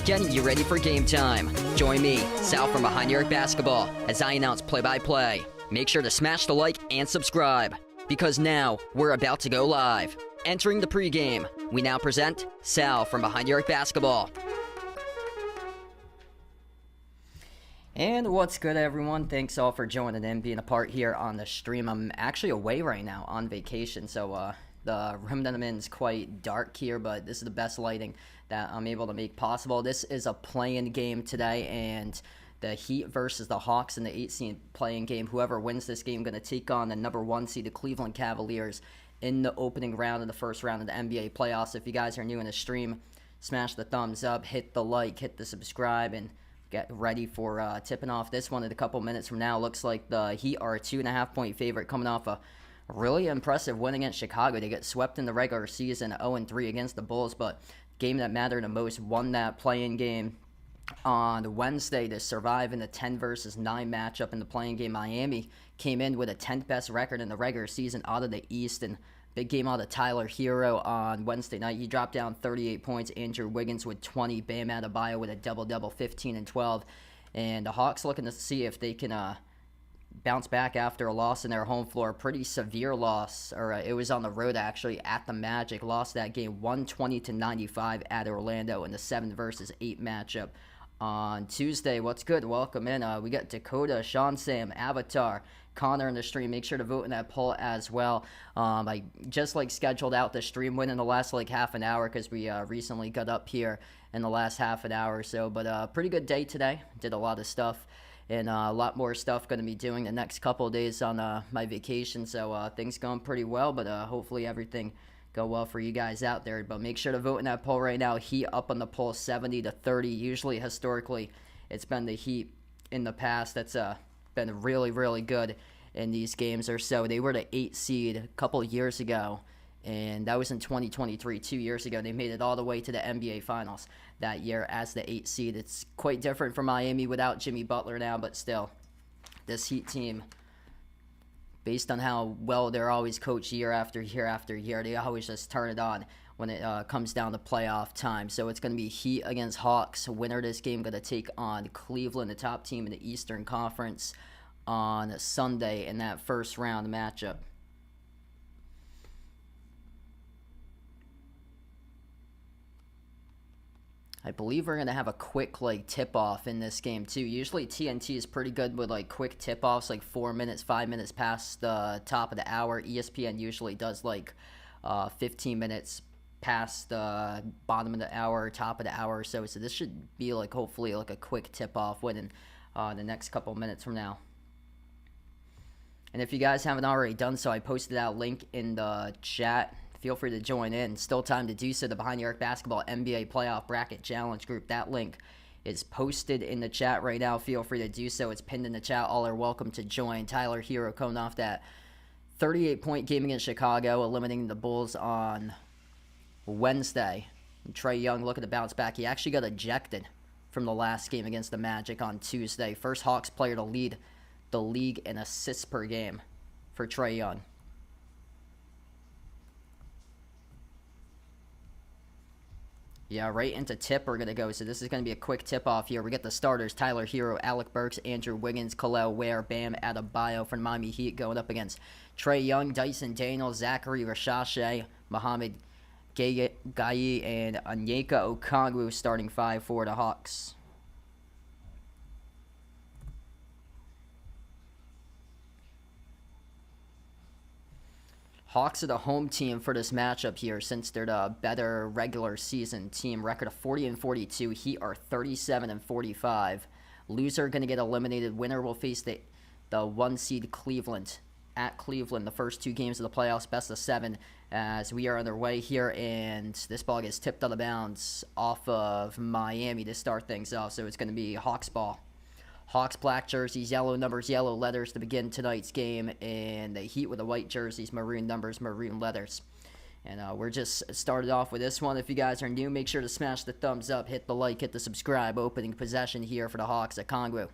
Getting you ready for game time. Join me, Sal from Behind the Arc Basketball, as I announce play-by-play. Make sure to smash the like and subscribe, because now we're about to go live. Entering the pregame, we now present Sal from Behind the Arc Basketball. And what's good, everyone? Thanks all for joining in, being a part here on the stream. I'm actually away right now on vacation, so the room that I'm in is quite dark here, but this is the best lighting that I'm able to make possible. This is a play-in game today, and the Heat versus the Hawks in the 8-seed play-in game. Whoever wins this game going to take on the number 1 seed, the Cleveland Cavaliers, in the opening round of the first round of the NBA playoffs. If you guys are new in the stream, smash the thumbs up, hit the like, hit the subscribe, and get ready for tipping off this one in a couple minutes from now. Looks like the Heat are a 2.5-point favorite coming off a really impressive win against Chicago. They get swept in the regular season 0-3 against the Bulls, but game that mattered the most, won that play-in game on Wednesday to survive in the 10 versus 9 matchup in the play-in game. Miami came in with a 10th best record in the regular season out of the East, and big game out of Tyler Hero on Wednesday night. He dropped down 38 points. Andrew Wiggins with 20. Bam Adebayo with a double-double, 15 and 12. And the Hawks looking to see if they can bounce back after a loss in their home floor. Pretty severe loss, or it was on the road actually, at the Magic. Lost that game 120-95 at Orlando in the 7 versus 8 matchup on Tuesday. What's good? Welcome in. We got Dakota, Sean Sam, Avatar, Connor in the stream. Make sure to vote in that poll as well. I just scheduled out the stream win in the last half an hour because we recently got up here in the last half an hour or so. But pretty good day today. Did a lot of stuff, and a lot more stuff going to be doing the next couple of days on my vacation. So things going pretty well, but hopefully everything go well for you guys out there. But make sure to vote in that poll right now. Heat up on the poll 70-30. Usually, historically, it's been the Heat in the past that's been really, really good in these games or so. They were the 8 seed a couple of years ago, and that was in 2023, 2 years ago. They made it all the way to the NBA Finals that year as the 8 seed. It's quite different from Miami without Jimmy Butler now, but still, this Heat team, based on how well they're always coached year after year after year, they always just turn it on when it comes down to playoff time. So it's going to be Heat against Hawks. Winner of this game going to take on Cleveland, the top team in the Eastern Conference, on Sunday in that first round matchup. I believe we're going to have a quick tip-off in this game too. Usually TNT is pretty good with quick tip-offs, 4 minutes, 5 minutes past the top of the hour. ESPN usually does 15 minutes past the bottom of the hour, top of the hour or so. So this should be like hopefully like a quick tip-off within the next couple minutes from now. And if you guys haven't already done so, I posted that link in the chat. Feel free to join in. Still time to do so. The Behind the Arc Basketball NBA Playoff Bracket Challenge Group. That link is posted in the chat right now. Feel free to do so. It's pinned in the chat. All are welcome to join. Tyler Hero coming off that 38-point game against Chicago, eliminating the Bulls on Wednesday. And Trae Young looking to bounce back. He actually got ejected from the last game against the Magic on Tuesday. First Hawks player to lead the league in assists per game for Trae Young. Yeah, right into tip we're going to go. So this is going to be a quick tip-off here. We get the starters, Tyler Hero, Alec Burks, Andrew Wiggins, Khalil Ware, Bam Adebayo from Miami Heat going up against Trae Young, Dyson Daniels, Zachary Rashashe, Mohamed Gaye, and Onyeka Okongwu starting 5 for the Hawks. Hawks are the home team for this matchup here since they're the better regular season team. Record of 40-42. Heat are 37-45. Loser going to get eliminated. Winner will face the 1 seed Cleveland at Cleveland. The first 2 games of the playoffs, best of 7 as we are underway here. And this ball gets tipped out of bounds off of Miami to start things off. So it's going to be Hawks ball. Hawks black jerseys, yellow numbers, yellow letters to begin tonight's game, and the Heat with the white jerseys, maroon numbers, maroon letters. And we're just started off with this one. If you guys are new, make sure to smash the thumbs up, hit the like, hit the subscribe. Opening possession here for the Hawks at Okongwu.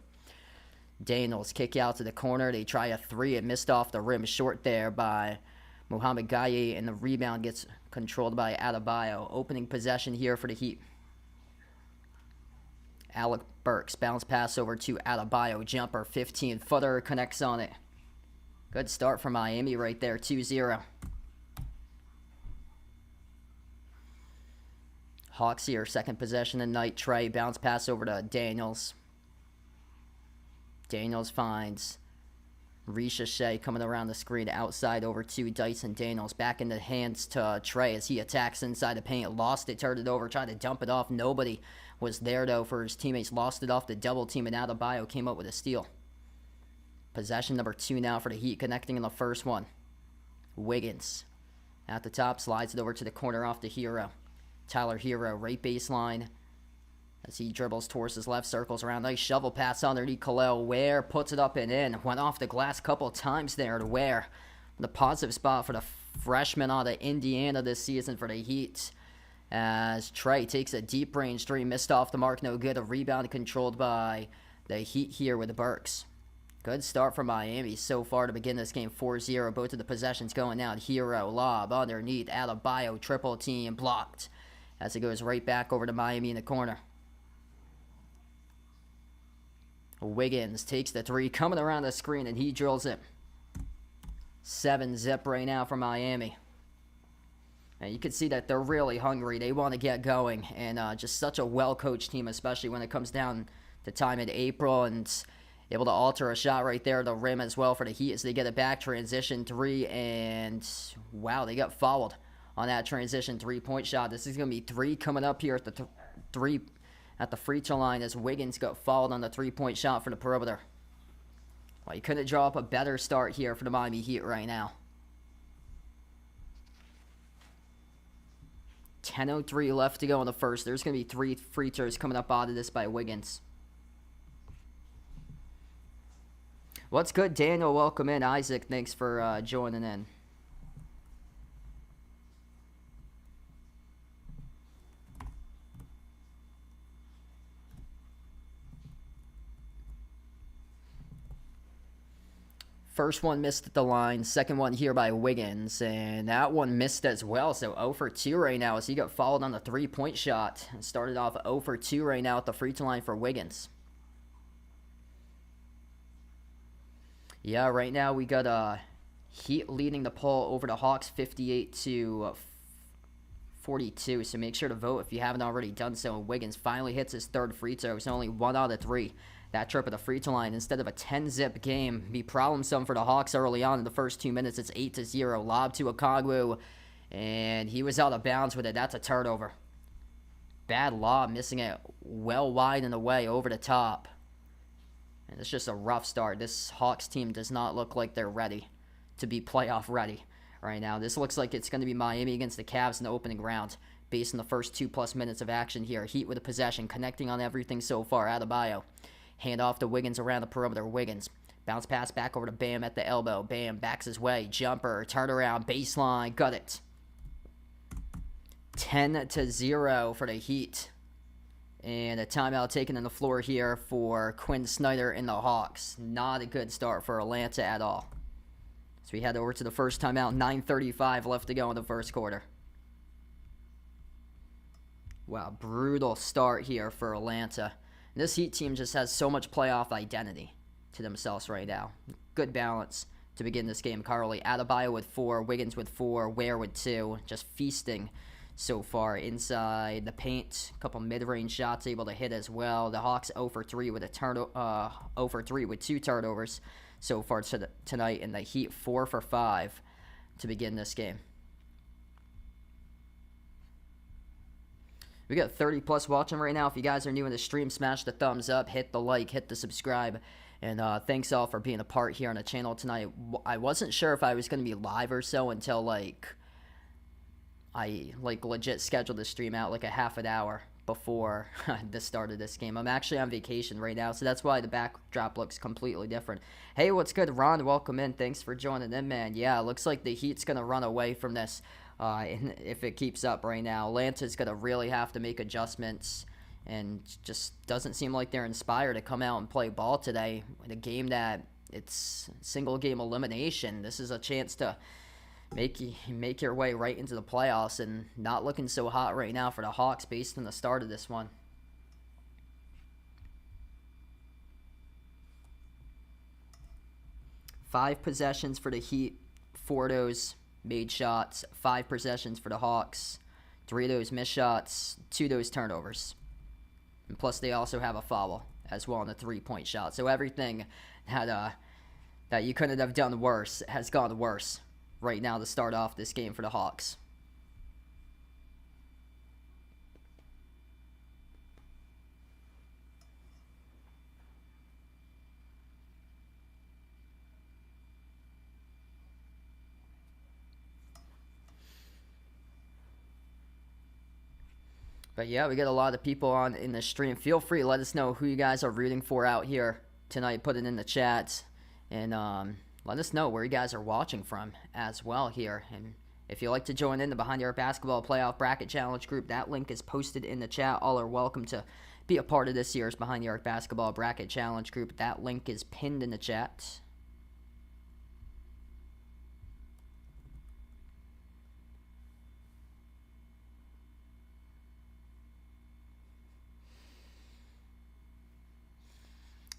Daniels kick out to the corner. They try a 3. It missed off the rim short there by Mohamed Gaye, and the rebound gets controlled by Adebayo. Opening possession here for the Heat. Alec Burks, bounce pass over to Adebayo, jumper, 15-footer, connects on it. Good start for Miami right there, 2-0. Hawks here, second possession tonight. Trae, bounce pass over to Daniels. Daniels finds Ricochet coming around the screen, outside over to Dyson Daniels. Back in the hands to Trae as he attacks inside the paint. Lost it, turned it over, tried to dump it off. Nobody was there, though, for his teammates. Lost it off the double team, and Adebayo came up with a steal. Possession number 2 now for the Heat, connecting in the first one. Wiggins at the top, slides it over to the corner off the Hero. Tyler Hero, right baseline. As he dribbles towards his left, circles around. Nice shovel pass underneath Khalil Ware. Puts it up and in. Went off the glass a couple times there to Ware. The positive spot for the freshman out of Indiana this season for the Heat. As Trae takes a deep range 3. Missed off the mark. No good. A rebound controlled by the Heat here with the Burks. Good start for Miami so far to begin this game. 4-0. Both of the possessions going out. Hero, lob underneath. Adebayo, triple team, blocked. As it goes right back over to Miami in the corner. Wiggins takes the 3, coming around the screen, and he drills it. 7-zip right now for Miami. And you can see that they're really hungry. They want to get going. And just such a well-coached team, especially when it comes down to time in April. And able to alter a shot right there at the rim as well for the Heat as they get it back. Transition 3. And, wow, they got fouled on that transition 3-point shot. This is going to be 3 coming up here at the 3 at the free throw line as Wiggins got fouled on the 3-point shot for the perimeter. Well, you couldn't draw up a better start here for the Miami Heat right now. 10:03 left to go in the first. There's going to be 3 free throws coming up out of this by Wiggins. What's good, Daniel? Welcome in. Isaac, thanks for joining in. First one missed at the line. Second one here by Wiggins. And that one missed as well. So 0 for 2 right now as he got fouled on the 3-point shot. Started off 0 for 2 right now at the free throw line for Wiggins. Yeah, right now we got Heat leading the poll over the Hawks 58-42. So make sure to vote if you haven't already done so. Wiggins finally hits his 3rd free throw. It's only 1 out of 3. That trip at the free throw line, instead of a 10-zip game, be problem-sum for the Hawks early on in the first 2 minutes. It's 8-0. Lob to Okongwu, And he was out of bounds with it. That's a turnover. Bad lob, missing it well wide and away over the top. And it's just a rough start. This Hawks team does not look like they're ready to be playoff ready right now. This looks like it's going to be Miami against the Cavs in the opening round based on the first 2+ minutes of action here. Heat with a possession, connecting on everything so far. Adebayo. Hand off to Wiggins around the perimeter. Wiggins. Bounce pass back over to Bam at the elbow. Bam backs his way. Jumper. Turn around. Baseline. Got it. 10-0 for the Heat. And a timeout taken on the floor here for Quinn Snyder and the Hawks. Not a good start for Atlanta at all. So we head over to the first timeout. 9:35 left to go in the first quarter. Wow, brutal start here for Atlanta. This Heat team just has so much playoff identity to themselves right now. Good balance to begin this game. Carly Adebayo with 4, Wiggins with 4, Ware with 2. Just feasting so far inside the paint. A couple mid-range shots able to hit as well. The Hawks 0 for 3 with 2 turnovers so far tonight, and the Heat 4 for 5 to begin this game. We got 30+ watching right now. If you guys are new in the stream, smash the thumbs up, hit the like, hit the subscribe. And thanks all for being a part here on the channel tonight. I wasn't sure if I was going to be live or so until I legit scheduled the stream out like a half an hour before the start of this game. I'm actually on vacation right now, so that's why the backdrop looks completely different. Hey, what's good, Ron? Welcome in. Thanks for joining in, man. Yeah, it looks like the Heat's going to run away from this if it keeps up right now. Atlanta's going to really have to make adjustments, and just doesn't seem like they're inspired to come out and play ball today in a game that it's single game elimination. This is a chance to make your way right into the playoffs, and not looking so hot right now for the Hawks based on the start of this one. Five possessions for the Heat, 4 of those made shots. 5 possessions for the Hawks, 3 of those missed shots, 2 of those turnovers. And plus they also have a foul as well on the 3-point shot. So everything that you couldn't have done worse has gone worse right now to start off this game for the Hawks. But yeah, we got a lot of people on in the stream. Feel free to let us know who you guys are rooting for out here tonight. Put it in the chat, and let us know where you guys are watching from as well here. And if you'd like to join in the Behind the Arc Basketball Playoff Bracket Challenge group, that link is posted in the chat. All are welcome to be a part of this year's Behind the Arc Basketball Bracket Challenge group. That link is pinned in the chat.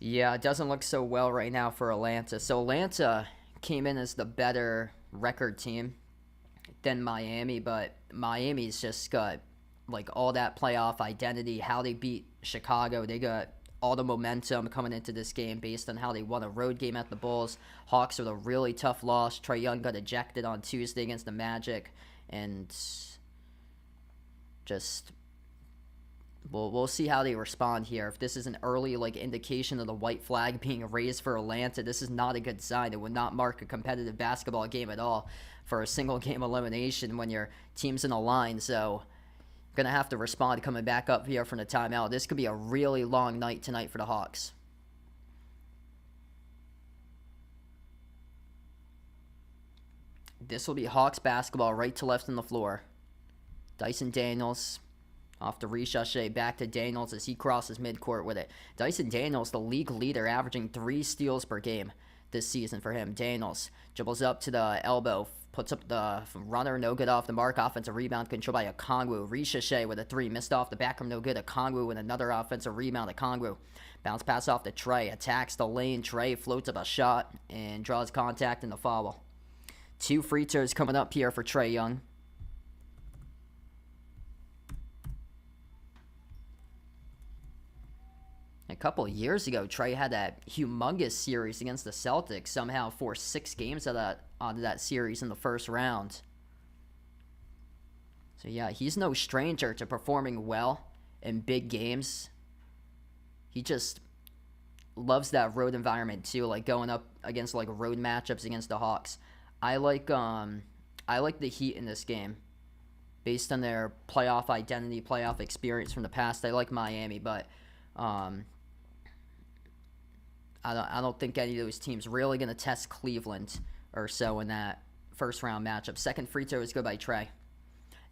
Yeah, it doesn't look so well right now for Atlanta. So Atlanta came in as the better record team than Miami, but Miami's just got like all that playoff identity, how they beat Chicago. They got all the momentum coming into this game based on how they won a road game at the Bulls. Hawks with a really tough loss. Trae Young got ejected on Tuesday against the Magic, and just we'll see how they respond here. If this is an early indication of the white flag being raised for Atlanta, this is not a good sign. It would not mark a competitive basketball game at all for a single game elimination when your team's in a line. So going to have to respond coming back up here from the timeout. This could be a really long night tonight for the Hawks. This will be Hawks basketball right to left on the floor. Dyson Daniels off to Ricochet, back to Daniels as he crosses midcourt with it. Dyson Daniels, the league leader, averaging 3 steals per game this season for him. Daniels dribbles up to the elbow, puts up the runner, no good off the mark. Offensive rebound controlled by Okongwu. Ricochet with a 3, missed off the back rim, no good. Okongwu with another offensive rebound. Okongwu bounce pass off to Trae, attacks the lane. Trae floats up a shot and draws contact in the foul. 2 free throws coming up here for Trae Young. A couple of years ago, Trae had that humongous series against the Celtics. Somehow forced 6 games out of that series in the first round. So yeah, he's no stranger to performing well in big games. He just loves that road environment too, like going up against like road matchups against the Hawks. I like the Heat in this game based on their playoff identity, playoff experience from the past. I like Miami, but I don't think any of those teams really going to test Cleveland or so in that first round matchup. Second free throw is good by Trey.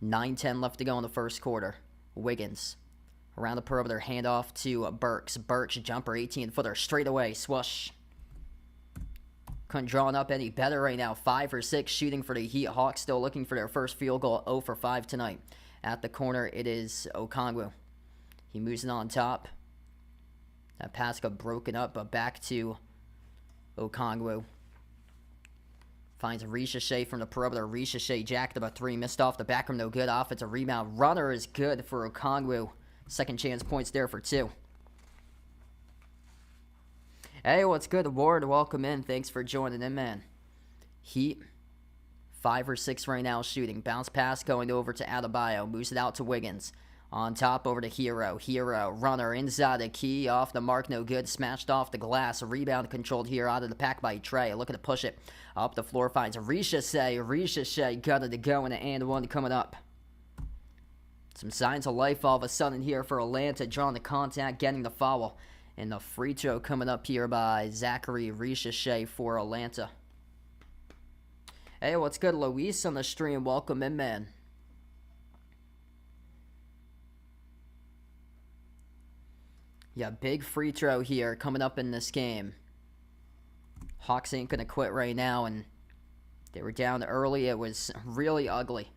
9:10 left to go in the first quarter. Wiggins around the perimeter, handoff to Burks. Burks jumper, 18-footer, straight away, swoosh. Couldn't draw up any better right now. 5 for 6 shooting for the Heat. Hawks still looking for their first field goal. 0 for 5 tonight. At the corner, it is Okongwu. He moves it on top. That pass got broken up, but back to Okongwu. Finds Ricochet from the perimeter. Ricochet jacked up a 3. Missed off the back room. No good. Offensive rebound. Runner is good for Okongwu. Second chance points there for 2. Hey, what's good, Ward? Welcome in. Thanks for joining in, man. Heat, 5 or 6 right now shooting. Bounce pass going over to Adebayo. Moves it out to Wiggins. On top over to Hero. Hero, runner inside the key. Off the mark, no good. Smashed off the glass. Rebound controlled here out of the pack by Trey. Looking to push it. Up the floor finds Ricochet. Ricochet got it to go in the and one coming up. Some signs of life all of a sudden here for Atlanta. Drawing the contact, getting the foul. And the free throw coming up here by Zachary Ricochet for Atlanta. Hey, what's good, Luis on the stream? Welcome in, man. Yeah, big free throw here coming up in this game. Hawks ain't going to quit right now, and they were down early. It was really ugly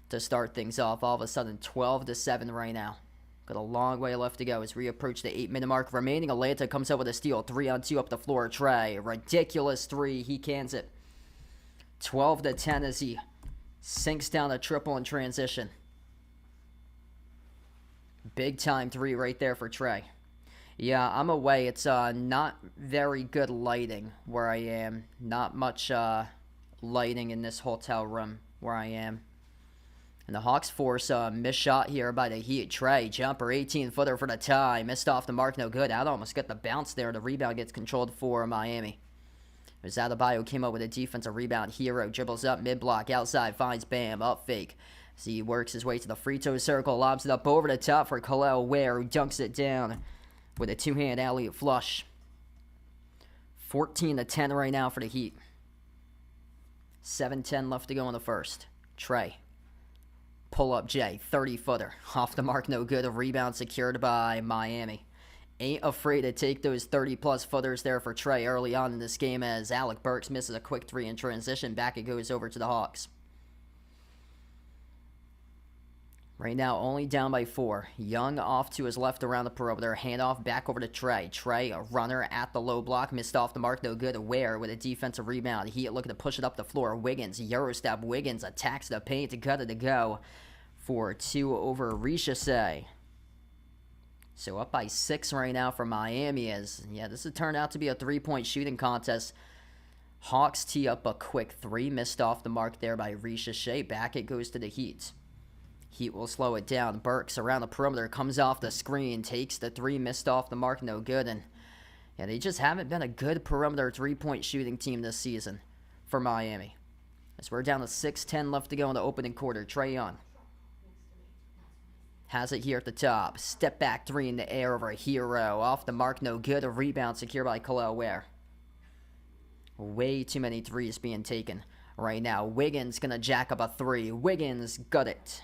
to start things off. All of a sudden, 12-7 right now. Got a long way left to go as we approach the 8-minute mark remaining. Atlanta comes up with a steal. 3-on-2 up the floor. Trey, ridiculous 3. He cans it. 12-10 as he sinks down a triple in transition. Big time 3 right there for Trey. Yeah, I'm away. It's not very good lighting where I am. Not much lighting in this hotel room where I am. And the Hawks force a missed shot here by the Heat. Trey, jumper, 18-footer for the tie. Missed off the mark, no good. Out almost got the bounce there. The rebound gets controlled for Miami. As Adebayo came up with a defensive rebound. Hero dribbles up, mid-block, outside, finds Bam, up fake. As he works his way to the free throw circle, lobs it up over the top for Khalil Ware, who dunks it down with a two-hand alley-oop flush. 14-10 right now for the Heat. 7:10 left to go in the first. Trey. Pull-up J, 30-footer. Off the mark, no good. A rebound secured by Miami. Ain't afraid to take those 30-plus footers there for Trey early on in this game as Alec Burks misses a quick 3 in transition. Back it goes over to the Hawks. Right now, only down by 4. Young off to his left around the perimeter. Handoff back over to Trey. Trey, a runner at the low block. Missed off the mark, no good. Ware with a defensive rebound. He looking to push it up the floor. Wiggins, Eurostep. Wiggins attacks the paint to cut it to go for 2 over Ricochet. So up by 6 right now for Miami as, yeah, this has turned out to be a 3-point shooting contest. Hawks tee up a quick 3. Missed off the mark there by Ricochet. Back it goes to the Heat. Heat will slow it down. Burks around the perimeter, comes off the screen, takes the 3, missed off the mark, no good. And yeah, they just haven't been a good perimeter 3-point shooting team this season for Miami. As we're down to 6:10 left to go in the opening quarter. Trae Young has it here at the top. Step back 3 in the air over a Hero. Off the mark, no good. A rebound secured by Khalil Ware. Way too many 3s being taken right now. Wiggins going to jack up a 3. Wiggins got it.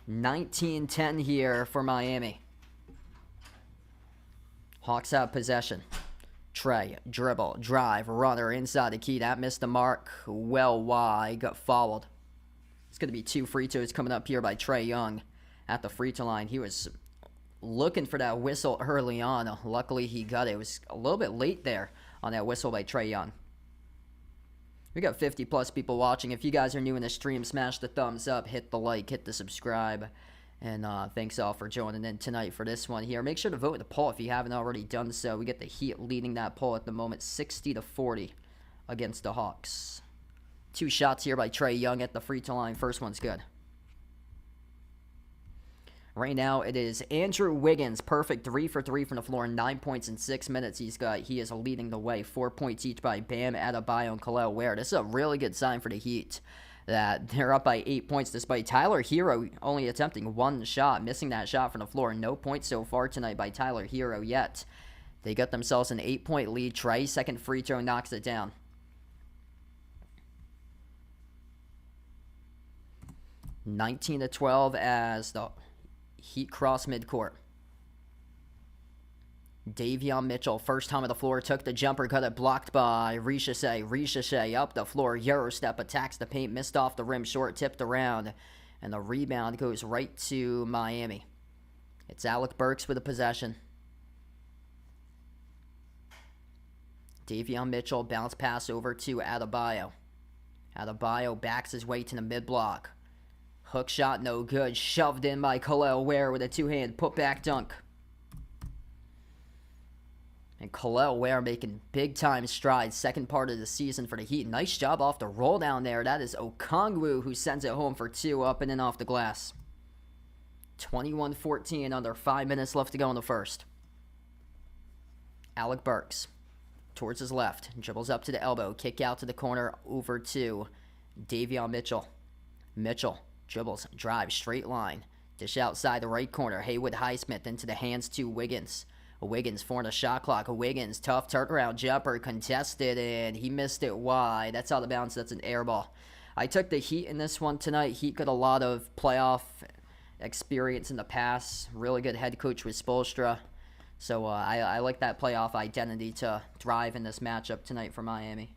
19-10 here for Miami. Hawks have possession. Trey, dribble, drive, runner inside the key. That missed the mark. Well wide. Got fouled. It's going to be 2 free throws coming up here by Trae Young at the free throw line. He was looking for that whistle early on. Luckily, he got it. It was a little bit late there on that whistle by Trae Young. We got 50-plus people watching. If you guys are new in the stream, smash the thumbs up, hit the like, hit the subscribe. And thanks all for joining in tonight for this one here. Make sure to vote in the poll if you haven't already done so. We get the Heat leading that poll at the moment, 60-40 against the Hawks. 2 shots here by Trae Young at the free throw line. First one's good. Right now, it is Andrew Wiggins, perfect 3 for 3 from the floor, 9 points in 6 minutes. He is leading the way, 4 points each by Bam Adebayo and Kel'el Ware. This is a really good sign for the Heat that they're up by 8 points, despite Tyler Hero only attempting one shot, missing that shot from the floor. No points so far tonight by Tyler Hero yet. They got themselves an 8-point lead. Trey, second free throw, knocks it down. 19-12 as the Heat cross midcourt. Davion Mitchell, first time on the floor, took the jumper, got it blocked by Ricochet. Ricochet up the floor, Eurostep, attacks the paint, missed off the rim, short, tipped around, and the rebound goes right to Miami. It's Alec Burks with the possession. Davion Mitchell, bounce pass over to Adebayo. Adebayo backs his way to the mid-block. Hook shot, no good. Shoved in by Kel'el Ware with a two-hand put-back dunk. And Kel'el Ware making big-time strides. Second part of the season for the Heat. Nice job off the roll down there. That is Okongwu who sends it home for 2 up and in off the glass. 21-14, under 5 minutes left to go in the first. Alec Burks towards his left. Dribbles up to the elbow. Kick out to the corner over to Davion Mitchell. Mitchell dribbles, drives, straight line. Dish outside the right corner. Haywood Highsmith into the hands to Wiggins. Wiggins forming a shot clock. Wiggins, tough turnaround jumper, contested, and he missed it wide. That's out of bounds. That's an air ball. I took the Heat in this one tonight. Heat got a lot of playoff experience in the past. Really good head coach with Spoelstra. So I like that playoff identity to thrive in this matchup tonight for Miami.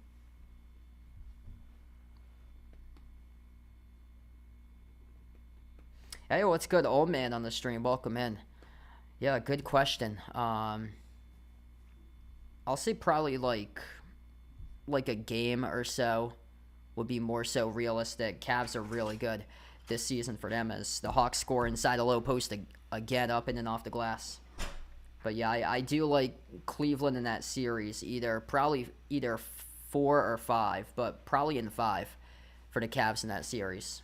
Hey, what's good, old man on the stream? Welcome in. Yeah, good question. I'll say probably like a game or so would be more so realistic. Cavs are really good this season for them as the Hawks score inside the low post again, up in and off the glass. But yeah, I do like Cleveland in that series, probably either 4 or 5, but probably in 5 for the Cavs in that series.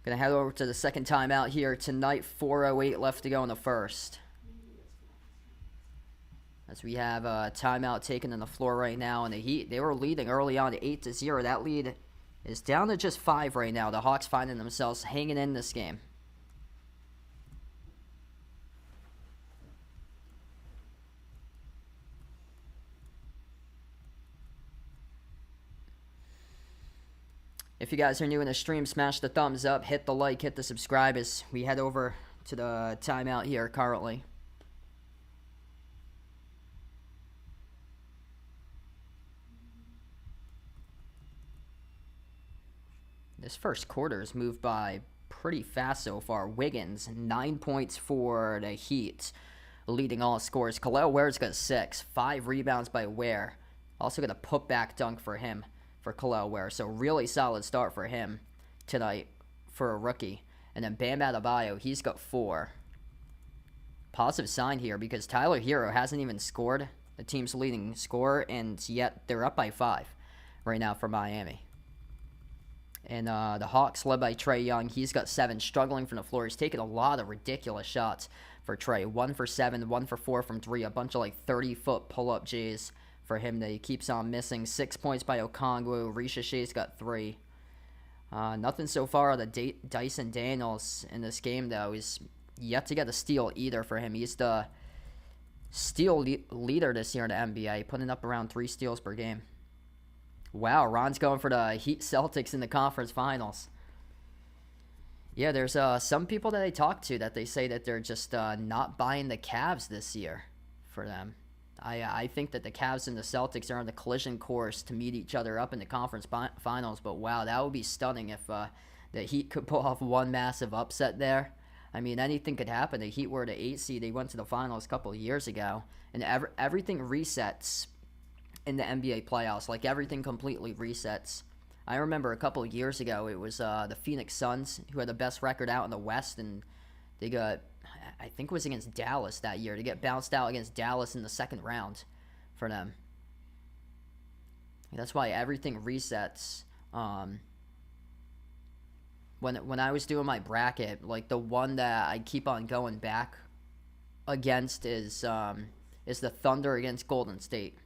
Gonna head over to the second timeout here tonight. 4:08 left to go in the first. As we have a timeout taken on the floor right now, and the Heat, they were leading early on 8-0. That lead is down to just 5 right now. The Hawks finding themselves hanging in this game. If you guys are new in the stream, smash the thumbs up, hit the like, hit the subscribe as we head over to the timeout here currently. This first quarter has moved by pretty fast so far. Wiggins, 9 points for the Heat, leading all scores. Kel'el Ware's got 6, 5 rebounds by Ware. Also got a putback dunk for him. For Kel'el Ware, so really solid start for him tonight for a rookie. And then Bam Adebayo, he's got 4. Positive sign here because Tyler Hero hasn't even scored, the team's leading scorer, and yet they're up by 5 right now for Miami. And the Hawks led by Trae Young, he's got 7, struggling from the floor. He's taken a lot of ridiculous shots for Trae. 1 for 7, 1 for 4 from 3, a bunch of like 30-foot pull-up J's for him that he keeps on missing. 6 points by Okongwu. Ricochet's got 3. Nothing so far out of Dyson Daniels in this game, though. He's yet to get a steal either for him. He's the steal leader this year in the NBA, putting up around 3 steals per game. Wow, Ron's going for the Heat Celtics in the conference finals. Yeah, there's some people that I talk to that they say that they're just not buying the Cavs this year for them. I think that the Cavs and the Celtics are on the collision course to meet each other up in the conference finals, but wow, that would be stunning if the Heat could pull off one massive upset there. I mean, anything could happen. The Heat were the 8 seed. They went to the finals a couple of years ago, and everything resets in the NBA playoffs. Like, everything completely resets. I remember a couple of years ago, it was the Phoenix Suns who had the best record out in the West, and they got, I think it was against Dallas that year, to get bounced out against Dallas in the second round for them. That's why everything resets Um, when I was doing my bracket, like the one that I keep on going back against is the Thunder against Golden State.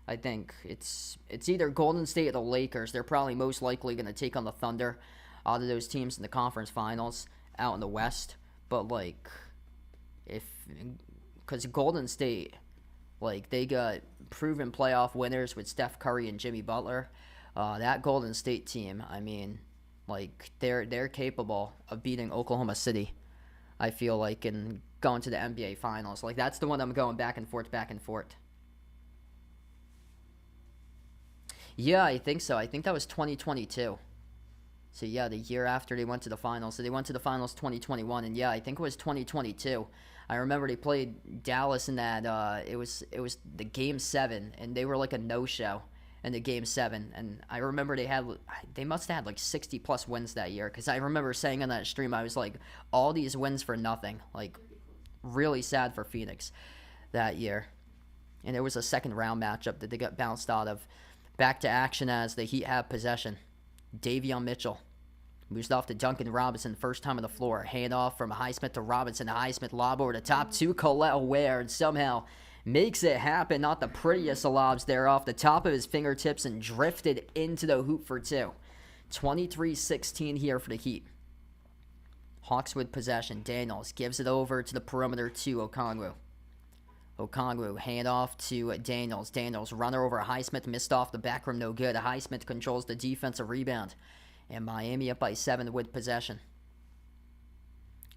I think it's either Golden State or the Lakers. They're probably most likely going to take on the Thunder out of those teams in the conference finals out in the West. But like, because Golden State, like they got proven playoff winners with Steph Curry and Jimmy Butler. That Golden State team, I mean, like they're capable of beating Oklahoma City. I feel like and going to the NBA Finals. Like that's the one I'm going back and forth, back and forth. Yeah, I think so. I think that was 2022. So yeah, the year after they went to the finals. So they went to the finals 2021, and yeah, I think it was 2022. I remember they played Dallas in that. It was the game 7, and they were like a no-show in the game 7. And I remember they must have had like 60 plus wins that year, because I remember saying on that stream, I was like, all these wins for nothing. Like really sad for Phoenix that year. And it was a second round matchup that they got bounced out of. Back to action as the Heat have possession. Davion Mitchell moves off to Duncan Robinson, first time on the floor. Hand off from Highsmith to Robinson. Highsmith lob over the top to Colette Ware, and somehow makes it happen. Not the prettiest of lobs there, off the top of his fingertips and drifted into the hoop for 2. 23-16 here for the Heat. Hawks with possession. Daniels gives it over to the perimeter to Okongwu. Okongwu, hand off to Daniels. Daniels, runner over Highsmith, missed off the back rim, no good. Highsmith controls the defensive rebound. And Miami up by 7 with possession.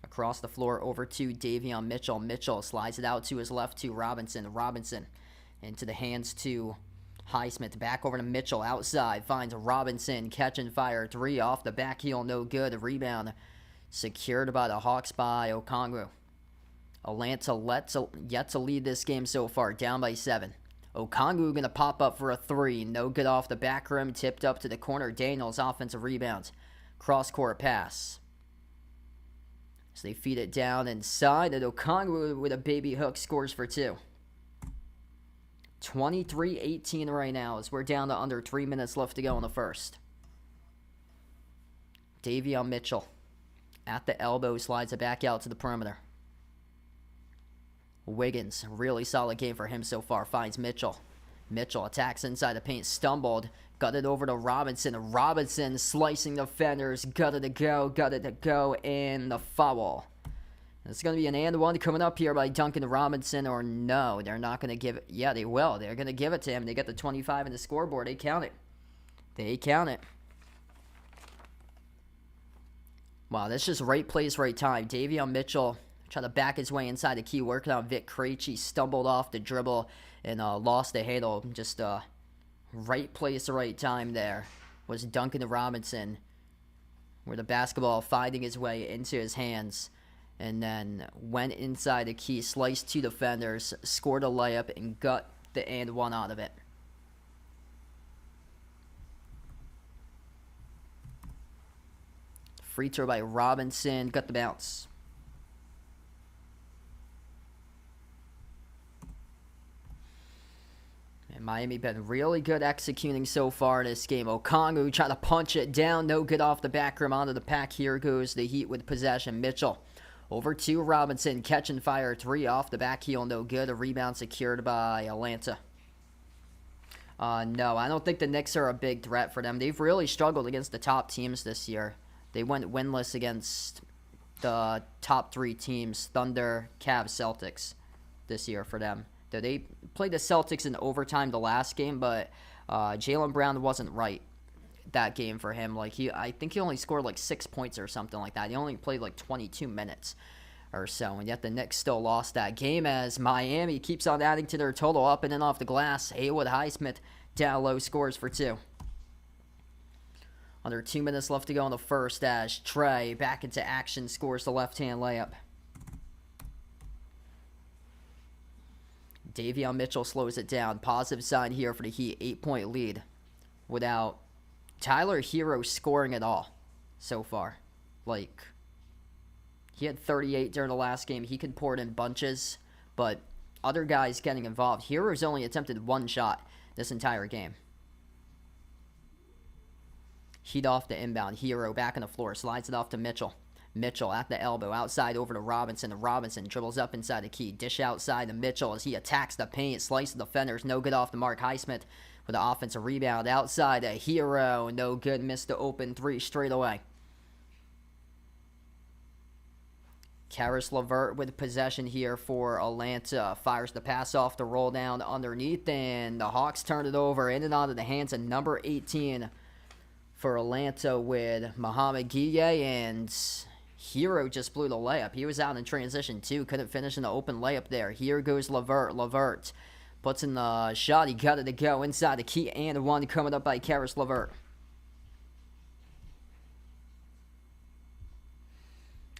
Across the floor over to Davion Mitchell. Mitchell slides it out to his left to Robinson. Robinson into the hands to Highsmith. Back over to Mitchell outside. Finds Robinson, catch and fire. 3 off the back heel, no good. Rebound secured by the Hawks by Okongwu. Atlanta yet to lead this game so far, down by 7. Okongwu going to pop up for a 3. No good off the back rim, tipped up to the corner. Daniels, offensive rebound. Cross-court pass. So they feed it down inside, and Okongwu with a baby hook scores for 2. 23-18 right now as we're down to under 3 minutes left to go in the first. Davion Mitchell at the elbow, slides it back out to the perimeter. Wiggins, really solid game for him so far, finds Mitchell. Mitchell attacks inside the paint, stumbled, got it over to Robinson. Robinson slicing defenders, got it to go, and the foul. It's going to be an and one coming up here by Duncan Robinson, or no, they're not going to give it. Yeah, they will. They're going to give it to him. They get the 25 in the scoreboard. They count it. Wow, that's just right place, right time. Davion Mitchell trying to back his way inside the key, working on Vic Krejci, stumbled off the dribble and lost the handle. Just right place, right time there was Duncan Robinson, where the basketball finding his way into his hands, and then went inside the key, sliced 2 defenders, scored a layup, and got the and one out of it. Free throw by Robinson, got the bounce. And Miami been really good executing so far in this game. Okongwu trying to punch it down. No good off the back rim, onto the pack. Here goes the Heat with possession. Mitchell over to Robinson. Catch and fire. 3 off the back heel. No good. A rebound secured by Atlanta. No, I don't think the Knicks are a big threat for them. They've really struggled against the top teams this year. They went winless against the top 3 teams, Thunder, Cavs, Celtics, this year for them. They played the Celtics in overtime the last game, but Jaylen Brown wasn't right that game for him. Like I think he only scored like 6 points or something like that. He only played like 22 minutes or so, and yet the Knicks still lost that game as Miami keeps on adding to their total up and in off the glass. Haywood Highsmith down low, scores for 2. Under 2 minutes left to go in the first as Trey back into action, scores the left-hand layup. Davion Mitchell slows it down. Positive sign here for the Heat. 8-point lead without Tyler Hero scoring at all so far. Like, he had 38 during the last game. He can pour it in bunches, but other guys getting involved. Hero's only attempted 1 shot this entire game. Heat off the inbound. Hero back on the floor. Slides it off to Mitchell. Mitchell at the elbow. Outside over to Robinson. Robinson dribbles up inside the key. Dish outside to Mitchell as he attacks the paint. Slice the defenders. No good off the mark. Highsmith with the offensive rebound. Outside a Hero. No good. Missed the open three straight away. Caris LeVert with possession here for Atlanta. Fires the pass off the roll down underneath. And the Hawks turn it over. In and out of the hands of number 18 for Atlanta with Mohamed Gueye. And Hero just blew the layup. He was out in transition too. Couldn't finish in the open layup there. Here goes LeVert. LeVert puts in the shot. He got it to go inside the key and one coming up by Caris LeVert.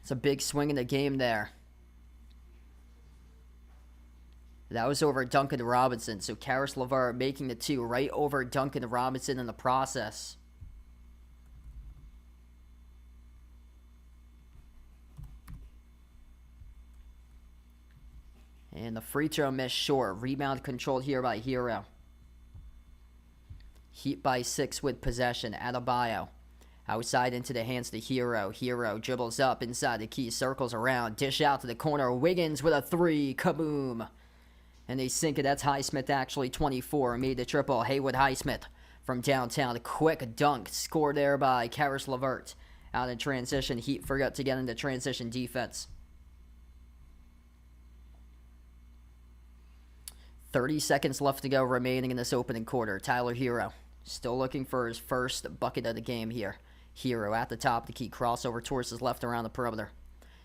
It's a big swing in the game there. That was over Duncan Robinson. So Caris LeVert making the two right over Duncan Robinson in the process. And the free throw missed short. Rebound controlled here by Hero. Heat by 6 with possession. Adebayo. Outside into the hands to Hero. Hero dribbles up inside the key. Circles around. Dish out to the corner. Wiggins with a 3. Kaboom. And they sink it. That's Highsmith actually. 24. Made the triple. Haywood Highsmith from downtown. A quick dunk. Scored there by Caris LeVert. Out in transition. Heat forgot to get into transition defense. 30 seconds left to go remaining in this opening quarter. Tyler Hero still looking for his first bucket of the game here. Hero at the top of the key. Crossover towards his left around the perimeter.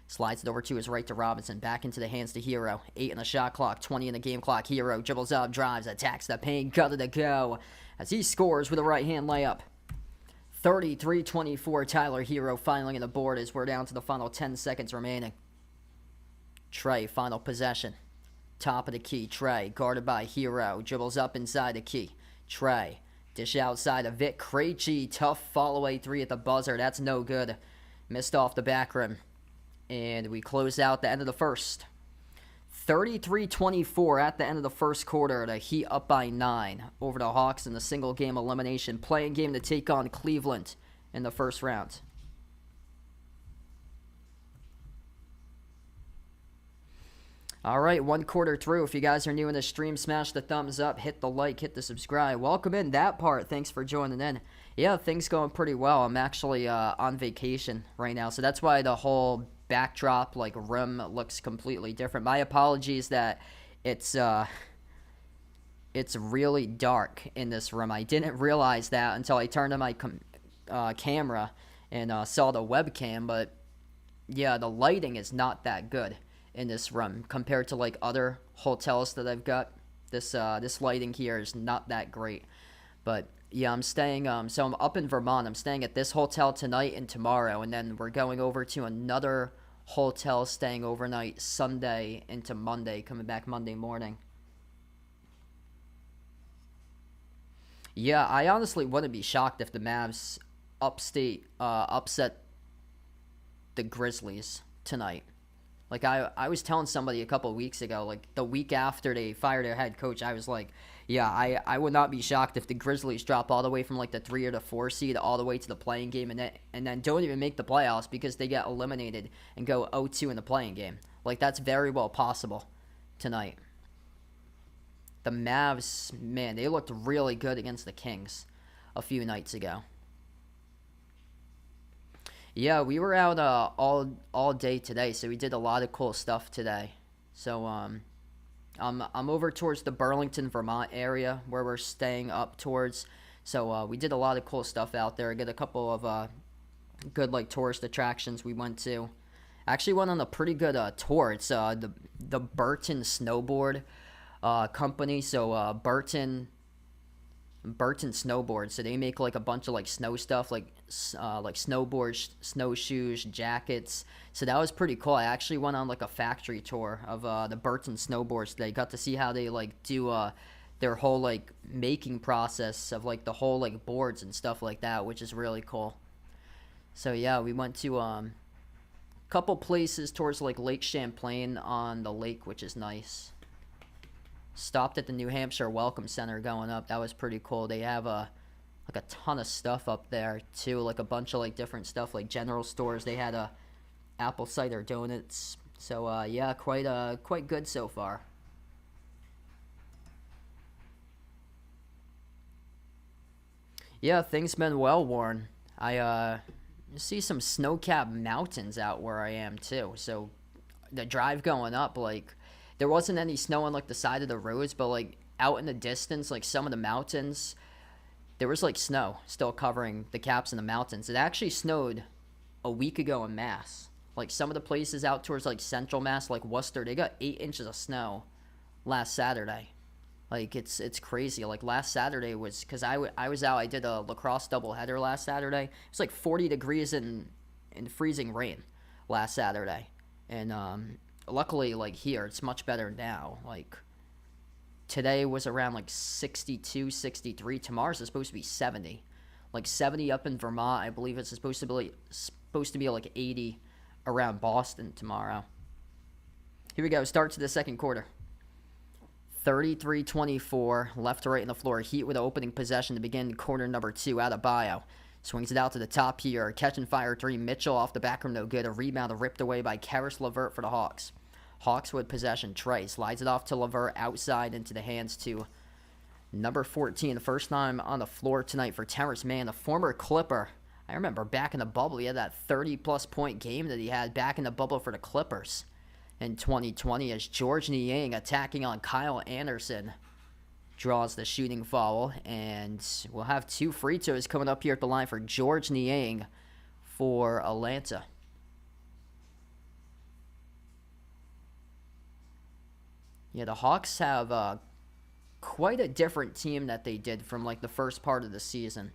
Slides it over to his right to Robinson. Back into the hands to Hero. 8 in the shot clock. 20 in the game clock. Hero dribbles up, drives, attacks the paint. Got it to go as he scores with a right-hand layup. 33-24. Tyler Hero finally on the board as we're down to the final 10 seconds remaining. Trey, final possession. Top of the key. Trey, guarded by Hero. Dribbles up inside the key. Trey. Dish outside of Vic Krejci. Tough fall-away 3 at the buzzer. That's no good. Missed off the back rim. And we close out the end of the first. 33-24 at the end of the first quarter. The Heat up by 9 over the Hawks in the single-game elimination. Playing game to take on Cleveland in the first round. All right, 1 quarter through. If you guys are new in the stream, smash the thumbs up, hit the like, hit the subscribe. Welcome in that part. Thanks for joining in. Yeah, things going pretty well. I'm actually on vacation right now, so that's why the whole backdrop, like room, looks completely different. My apologies that it's really dark in this room. I didn't realize that until I turned on my camera and saw the webcam, but yeah, the lighting is not that good in this room compared to like other hotels that I've got. This lighting here is not that great, but yeah, I'm staying so I'm up in Vermont. I'm staying at this hotel tonight and tomorrow, and then we're going over to another hotel, staying overnight Sunday into Monday, coming back Monday morning. Yeah, I honestly wouldn't be shocked if the Mavs upset the Grizzlies tonight. Like, I was telling somebody a couple of weeks ago, like, the week after they fired their head coach, I was like, yeah, I would not be shocked if the Grizzlies drop all the way from, like, the 3 or the 4 seed all the way to the playing game and then don't even make the playoffs because they get eliminated and go 0-2 in the playing game. Like, that's very well possible tonight. The Mavs, man, they looked really good against the Kings a few nights ago. Yeah, we were out all day today, so we did a lot of cool stuff today. So I'm over towards the Burlington, Vermont area where we're staying up towards. So we did a lot of cool stuff out there. I got a couple of good like tourist attractions we went to. Actually went on a pretty good tour. It's the Burton Snowboard company. So Burton Snowboard. So they make like a bunch of like snow stuff, like snowboards, snowshoes, jackets. So that was pretty cool. I actually went on like a factory tour of the Burton Snowboards. They got to see how they like do their whole like making process of like the whole like boards and stuff like that, which is really cool. So yeah, we went to a couple places towards like Lake Champlain on the lake, which is nice. Stopped at the New Hampshire Welcome Center going up. That was pretty cool. They have a like a ton of stuff up there too, like a bunch of like different stuff, like general stores. They had apple cider donuts. So yeah, quite good so far. Yeah, things been well, Warren. I see some snow-capped mountains out where I am too. So the drive going up, like there wasn't any snow on like the side of the roads, but like out in the distance, like some of the mountains, there was like snow still covering the caps in the mountains. It actually snowed a week ago in Mass. Like some of the places out towards like central Mass, like Worcester, they got 8 inches of snow last Saturday. Like it's crazy. Like last Saturday was because I was out. I did a lacrosse doubleheader last Saturday. It was like 40 degrees in freezing rain last Saturday, and luckily like here it's much better now. Like today was around like 62, 63. Tomorrow's supposed to be 70, like 70 up in Vermont. I believe it's supposed to be like 80 around Boston tomorrow. Here we go. Start to the second quarter. 33-24, left to right in the floor. Heat with the opening possession to begin quarter number 2. Out of Bio. Swings it out to the top here. Catch and fire 3. Mitchell off the back rim, no good. A rebound ripped away by Karis LeVert for the Hawks. Hawks with possession. Trey slides it off to LeVert outside into the hands to number 14. The first time on the floor tonight for Terrence Mann, a former Clipper. I remember back in the bubble, he had that 30-plus point game that he had back in the bubble for the Clippers in 2020 as George Niang attacking on Kyle Anderson draws the shooting foul, and we'll have 2 free throws coming up here at the line for George Niang for Atlanta. Yeah, the Hawks have quite a different team that they did from like the first part of the season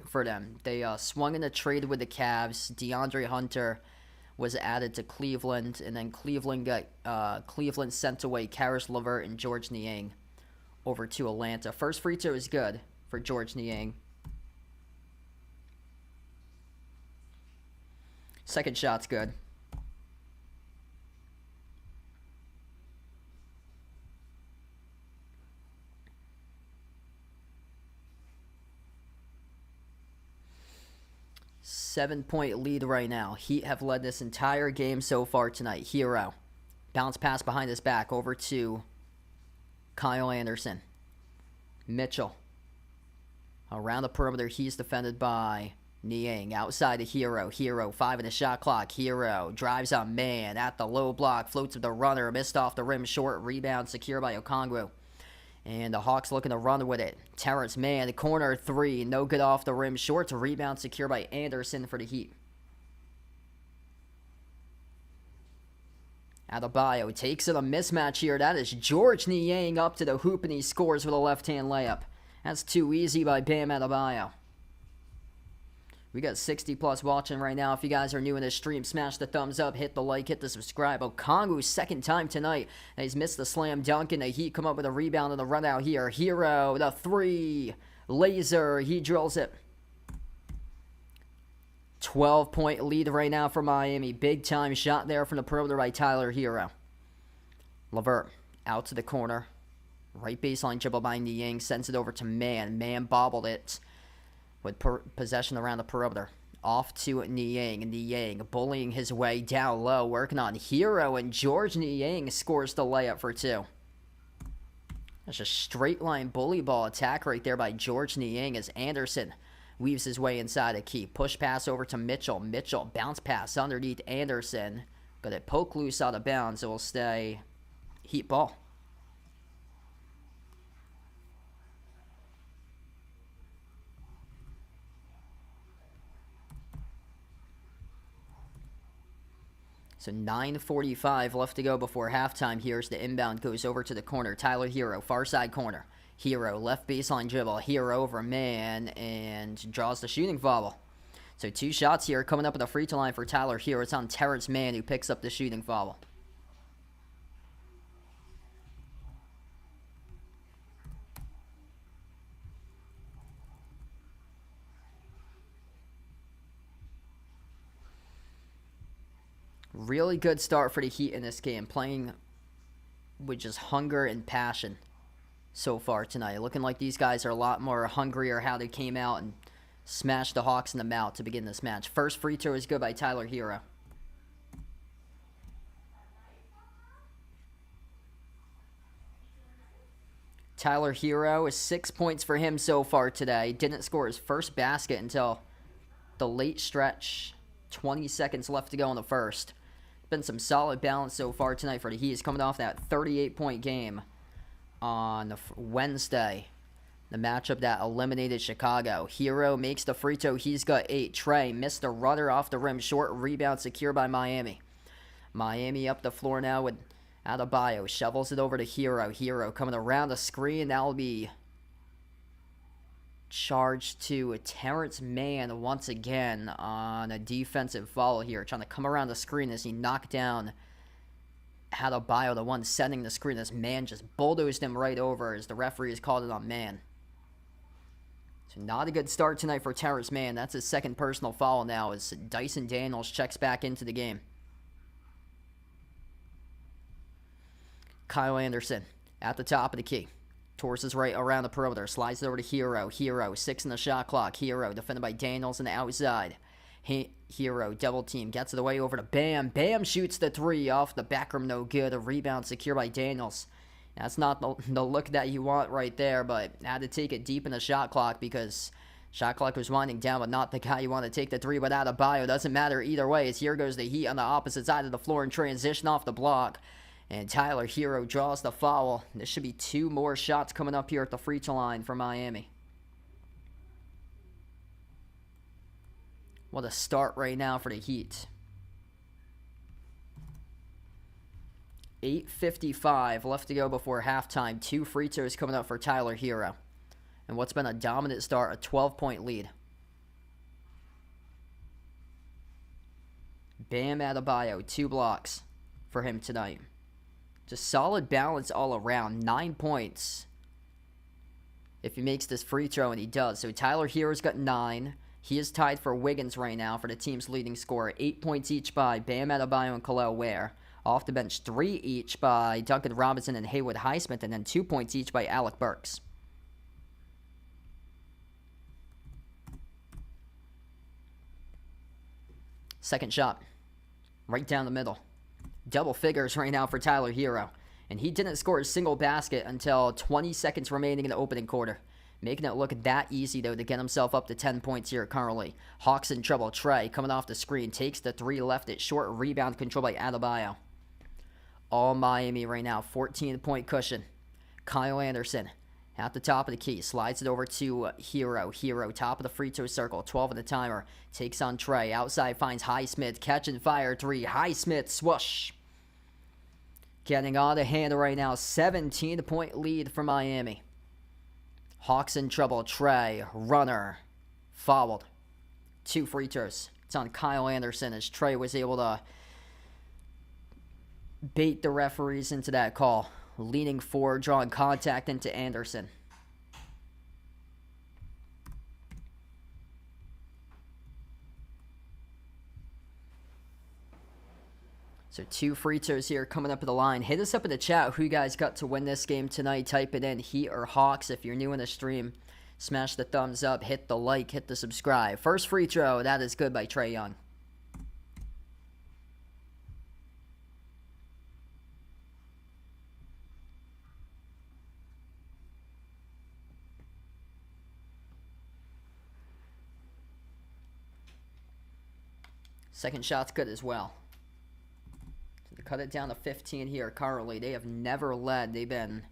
for them. They swung in a trade with the Cavs. DeAndre Hunter was added to Cleveland, and then Cleveland sent away Karis LeVert and George Niang over to Atlanta. First free throw is good for George Niang. Second shot's good. Seven-point lead right now. Heat have led this entire game so far tonight. Hero. Bounce pass behind his back over to Kyle Anderson. Mitchell. Around the perimeter, he's defended by Niang. Outside to Hero. Hero, 5 in the shot clock. Hero drives on man at the low block. Floats to the runner. Missed off the rim. Short rebound secured by Okongwu. And the Hawks looking to run with it. Terrence Mann, corner 3. No good off the rim. Short to rebound secured by Anderson for the Heat. Adebayo takes it a mismatch here. That is George Niang up to the hoop, and he scores with a left-hand layup. That's too easy by Bam Adebayo. We got 60+ watching right now. If you guys are new in this stream, smash the thumbs up, hit the like, hit the subscribe. Okongwu, second time tonight. He's missed the slam dunk, and the Heat come up with a rebound and the run out here. Hero, the 3. Laser, he drills it. 12-point lead right now for Miami. Big time shot there from the perimeter by Tyler Hero. LeVert out to the corner. Right baseline dribble by Niang. Sends it over to Mann. Mann bobbled it with possession around the perimeter. Off to Niang. Niang bullying his way down low. Working on Hero, and George Niang scores the layup for 2. That's a straight line bully ball attack right there by George Niang as Anderson weaves his way inside a key. Push pass over to Mitchell. Mitchell bounce pass underneath Anderson. But it poked loose out of bounds. It will stay Heat ball. So 9:45 left to go before halftime. Here's the inbound. Goes over to the corner. Tyler Hero, far side corner. Hero, left baseline dribble. Hero over man and draws the shooting foul. So 2 shots here coming up at the free throw line for Tyler Hero. It's on Terrence Mann who picks up the shooting foul. Really good start for the Heat in this game, playing with just hunger and passion. so far tonight. Looking like these guys are a lot more hungrier how they came out and smashed the Hawks in the mouth to begin this match. First free throw is good by Tyler Hero. Tyler Hero is 6 points for him so far today. Didn't score his first basket until the late stretch. 20 seconds left to go in the first. Been some solid balance so far tonight for the Heat. He's coming off that 38-point game on Wednesday. The matchup that eliminated Chicago. Hero makes the free throw. He's got 8. Trey missed a runner off the rim. Short rebound secured by Miami. Miami up the floor now with Adebayo. Shovels it over to Hero. Hero coming around the screen. That will be charged to Terrence Mann once again on a defensive foul here. Trying to come around the screen as he knocked down Adebayo, the one setting the screen. This man just bulldozed him right over as the referee has called it on Mann. So not a good start tonight for Terrence Mann. That's his second personal foul now as Dyson Daniels checks back into the game. Kyle Anderson at the top of the key. Towards his right around the perimeter. Slides it over to Hero. Hero, 6 in the shot clock. Hero defended by Daniels on the outside. Hero double team. Gets it away over to Bam. Bam shoots the 3 off the back rim. No good. A rebound secured by Daniels. That's not the look that you want right there, but had to take it deep in the shot clock because shot clock was winding down, but not the guy you want to take the 3 without a bio. Doesn't matter either way as here goes the Heat on the opposite side of the floor in transition off the block. And Tyler Hero draws the foul. There should be 2 more shots coming up here at the free throw line for Miami. What a start right now for the Heat. 8:55 left to go before halftime. 2 free throws coming up for Tyler Hero. And what's been a dominant start, a 12-point lead. Bam Adebayo, 2 blocks for him tonight. Just solid balance all around. 9 points if he makes this free throw, and he does. So Tyler Hero's got 9. He is tied for Wiggins right now for the team's leading scorer. 8 points each by Bam Adebayo and Khalil Ware. Off the bench, 3 each by Duncan Robinson and Haywood Highsmith, and then 2 points each by Alec Burks. Second shot, right down the middle. Double figures right now for Tyler Hero. And he didn't score a single basket until 20 seconds remaining in the opening quarter. Making it look that easy, though, to get himself up to 10 points here currently. Hawks in trouble. Trey coming off the screen. Takes the 3 left it. Short rebound controlled by Adebayo. All Miami right now. 14-point cushion. Kyle Anderson at the top of the key. Slides it over to Hero. Hero, top of the free throw circle. 12 of the timer. Takes on Trey. Outside finds Highsmith. Catch and fire 3. Highsmith, swoosh. Getting out of hand right now. 17-point lead for Miami. Hawks in trouble. Trey, runner, fouled. 2 free throws. It's on Kyle Anderson as Trey was able to bait the referees into that call. Leaning forward, drawing contact into Anderson. So 2 free throws here coming up at the line. Hit us up in the chat who you guys got to win this game tonight. Type it in, Heat or Hawks. If you're new in the stream, smash the thumbs up, hit the like, hit the subscribe. First free throw, that is good by Trae Young. Second shot's good as well. To cut it down to 15 here currently. They have never led. They've been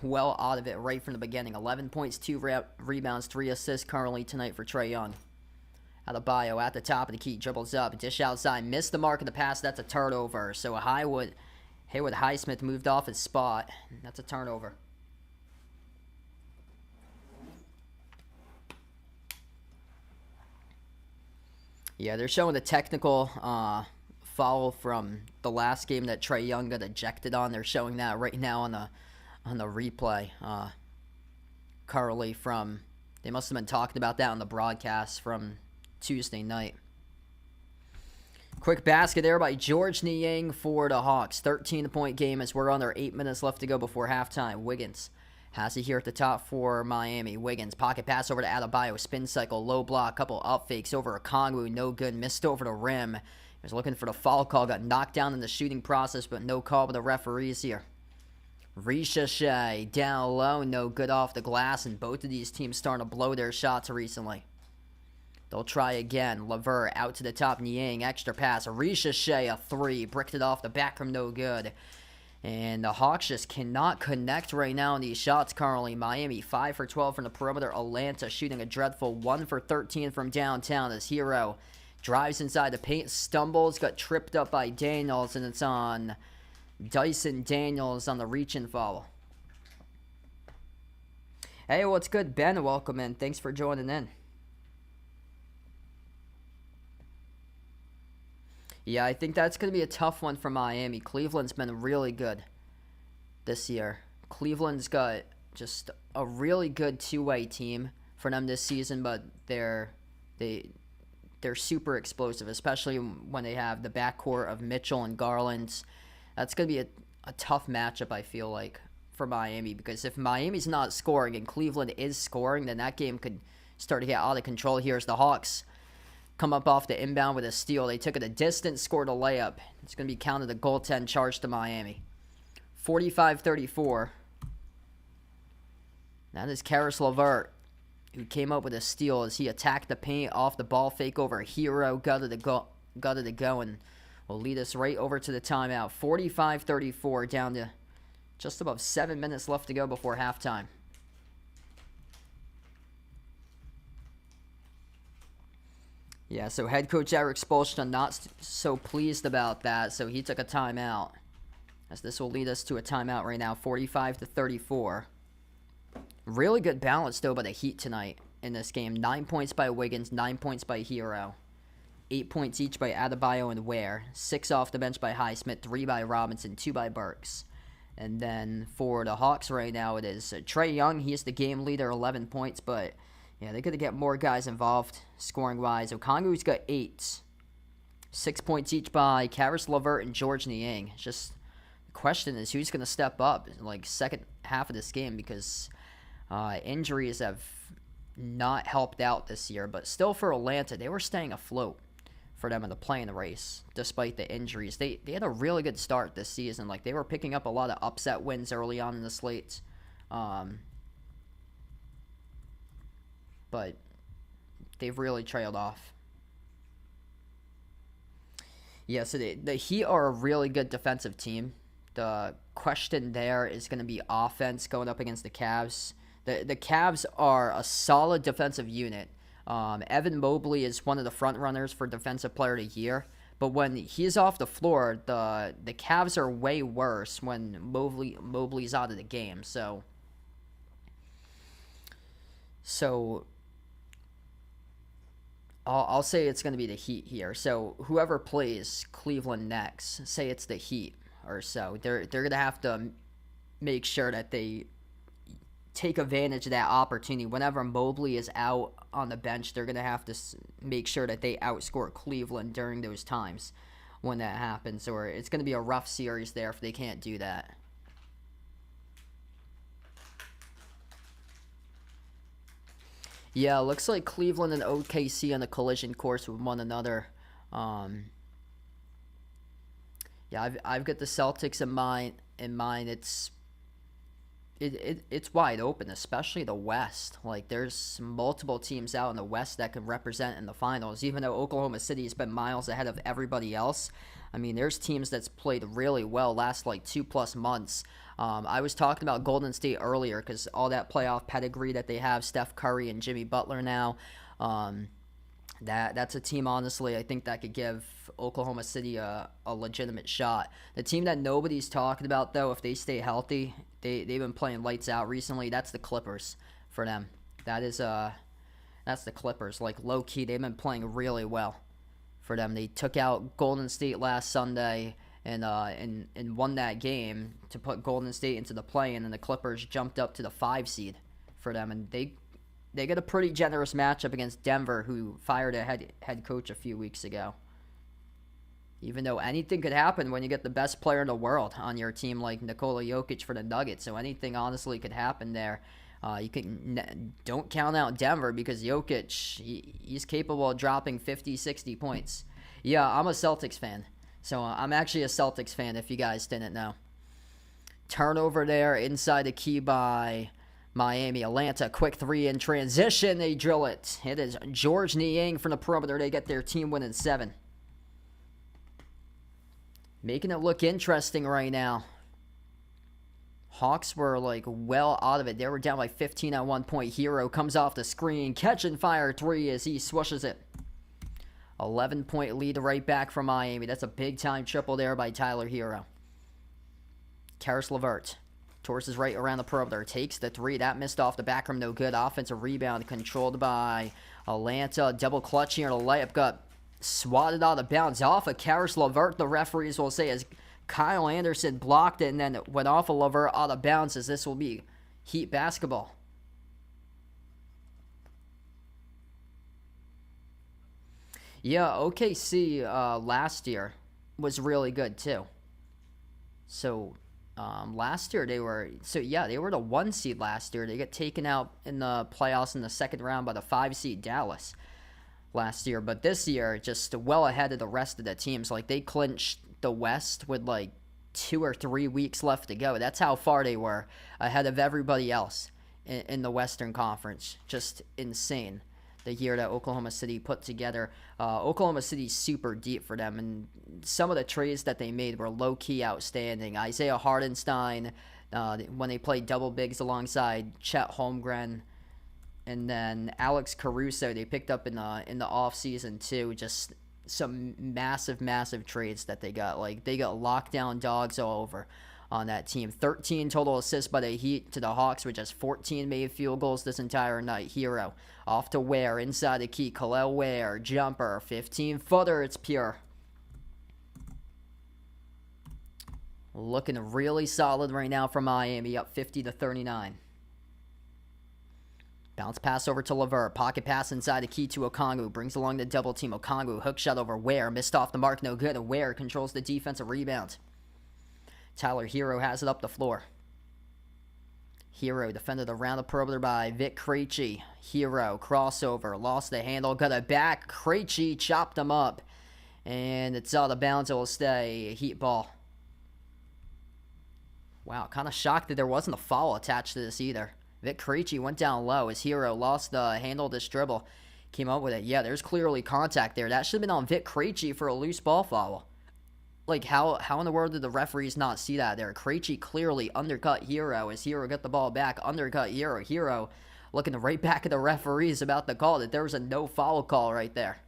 well out of it right from the beginning. 11 points, 2 rebounds, 3 assists currently tonight for Trae Young. Adebayo at the top of the key. Dribbles up. Dish outside. Missed the mark of the pass. That's a turnover. So Haywood Highsmith moved off his spot. That's a turnover. Yeah, they're showing the technical foul from the last game that Trae Young got ejected on. They're showing that right now on the replay. Currently from, they must have been talking about that on the broadcast from Tuesday night. Quick basket there by George Niang for the Hawks. 13-point game as we're under 8 minutes left to go before halftime. Wiggins Has it here at the top for Miami. Wiggins, pocket pass over to Adebayo. Spin cycle, low block, couple up fakes over Okongwu. No good. Missed over the rim. He was looking for the foul call. Got knocked down in the shooting process, but no call by the referees here. Ricochet down low. No good off the glass, and both of these teams starting to blow their shots recently. They'll try again. Levert out to the top. Niang, extra pass. Ricochet, a three. Bricked it off the back rim, no good. And the Hawks just cannot connect right now on these shots currently. Miami 5 for 12 from the perimeter. Atlanta shooting a dreadful 1 for 13 from downtown as Hero drives inside the paint, stumbles, got tripped up by Daniels, and it's on Dyson Daniels on the reach-in foul. Hey, what's good, Ben? Welcome in. Thanks for joining in. Yeah, I think that's going to be a tough one for Miami. Cleveland's been really good this year. Cleveland's got just a really good two-way team for them this season, but they're super explosive, especially when they have the backcourt of Mitchell and Garland. That's going to be a tough matchup, I feel like, for Miami, because if Miami's not scoring and Cleveland is scoring, then that game could start to get out of control. Here's the Hawks. Come up off the inbound with a steal. They took it a distance, scored a layup. It's going to be counted a goaltend charge to Miami. 45-34. That is Caris LeVert, who came up with a steal as he attacked the paint off the ball fake over Hero. Gutted to go, and will lead us right over to the timeout. 45-34, down to just above 7 minutes left to go before halftime. Yeah, so head coach Eric Spoelstra not so pleased about that, so he took a timeout. As this will lead us to a timeout right now, 45-34. Really good balance, though, by the Heat tonight in this game. 9 points by Wiggins, 9 points by Hero. 8 points each by Adebayo and Ware. 6 off the bench by Highsmith, 3 by Robinson, 2 by Burks. And then for the Hawks right now, it is Trae Young. He is the game leader, 11 points, but yeah, they're going to get more guys involved scoring-wise. Okongwu's got 8. 6 points each by Caris LeVert and George Niang. Just the question is who's going to step up in like second half of this game, because injuries have not helped out this year. But still for Atlanta, they were staying afloat for them in the play-in race despite the injuries. They had a really good start this season. Like, they were picking up a lot of upset wins early on in the slate. But they've really trailed off. Yeah, so the Heat are a really good defensive team. The question there is going to be offense going up against the Cavs. The Cavs are a solid defensive unit. Evan Mobley is one of the front runners for Defensive Player of the Year. But when he's off the floor, the Cavs are way worse when Mobley's out of the game. So I'll say it's going to be the Heat here. So whoever plays Cleveland next, say it's the Heat or so, they're going to have to make sure that they take advantage of that opportunity. Whenever Mobley is out on the bench, they're going to have to make sure that they outscore Cleveland during those times when that happens, or it's going to be a rough series there if they can't do that. Yeah, looks like Cleveland and OKC on a collision course with one another. Yeah, I've got the Celtics in mind. It's wide open, especially the West. Like, there's multiple teams out in the West that can represent in the finals. Even though Oklahoma City has been miles ahead of everybody else, I mean, there's teams that's played really well last like 2+ months. I was talking about Golden State earlier because all that playoff pedigree that they have, Steph Curry and Jimmy Butler now, that's a team, honestly, I think that could give Oklahoma City a legitimate shot. The team that nobody's talking about, though, if they stay healthy, they've been playing lights out recently. That's the Clippers for them. That's the Clippers. Like, low-key, they've been playing really well for them. They took out Golden State last Sunday and won that game to put Golden State into the play-in, and the Clippers jumped up to the 5 seed for them, and they get a pretty generous matchup against Denver, who fired a head coach a few weeks ago. Even though anything could happen when you get the best player in the world on your team like Nikola Jokic for the Nuggets. So anything honestly could happen there. Don't count out Denver because Jokic, he's capable of dropping 50, 60 points. Yeah, I'm a Celtics fan. So I'm actually a Celtics fan if you guys didn't know. Turnover there inside the key by Miami. Atlanta, quick three in transition. They drill it. It is George Niang from the perimeter. They get their team win in 7. Making it look interesting right now. Hawks were like well out of it. They were down by 15 at one point. Hero comes off the screen. Catch and fire 3 as he swishes it. 11-point lead right back from Miami. That's a big-time triple there by Tyler Hero. Karis LeVert towards his right around the perimeter. Takes the 3. That missed off the back rim. No good. Offensive rebound controlled by Atlanta. Double clutch here. The layup got swatted out of bounds off of Karis LeVert. The referees will say as Kyle Anderson blocked it and then it went off of LeVert out of bounds as this will be Heat basketball. Yeah, OKC last year was really good too. So last year they were the 1 seed last year. They get taken out in the playoffs in the second round by the 5 seed Dallas last year. But this year, just well ahead of the rest of the teams. Like they clinched the West with like 2 or 3 weeks left to go. That's how far they were ahead of everybody else in the Western Conference. Just insane. The year that Oklahoma City put together. Oklahoma City's super deep for them, and some of the trades that they made were low-key outstanding. Isaiah Hardenstein, when they played double bigs alongside Chet Holmgren, and then Alex Caruso they picked up in the offseason too. Just some massive trades that they got. Like they got lockdown dogs all over on that team. 13 total assists by the Heat to the Hawks with just 14 made field goals this entire night. Hero off to Ware inside the key. Khalil Ware jumper 15-footer. It's pure. Looking really solid right now for Miami, up 50-39. Bounce pass over to LeVert. Pocket pass inside the key to Okongwu. Brings along the double team. Okongwu hook shot over Ware. Missed off the mark. No good. And Ware controls the defensive rebound. Tyler Hero has it up the floor. Hero defended around the perimeter by Vic Krejci. Hero crossover. Lost the handle. Got it back. Krejci chopped him up. And it's out of bounds. It will stay. Heat ball. Wow, kind of shocked that there wasn't a foul attached to this either. Vic Krejci went down low as Hero lost the handle of this dribble. Came up with it. Yeah, there's clearly contact there. That should have been on Vic Krejci for a loose ball foul. Like, how in the world did the referees not see that there? Krejci clearly undercut Hero as Hero got the ball back. Undercut Hero. Hero looking right back at the referees about the call, that there was a no foul call right there.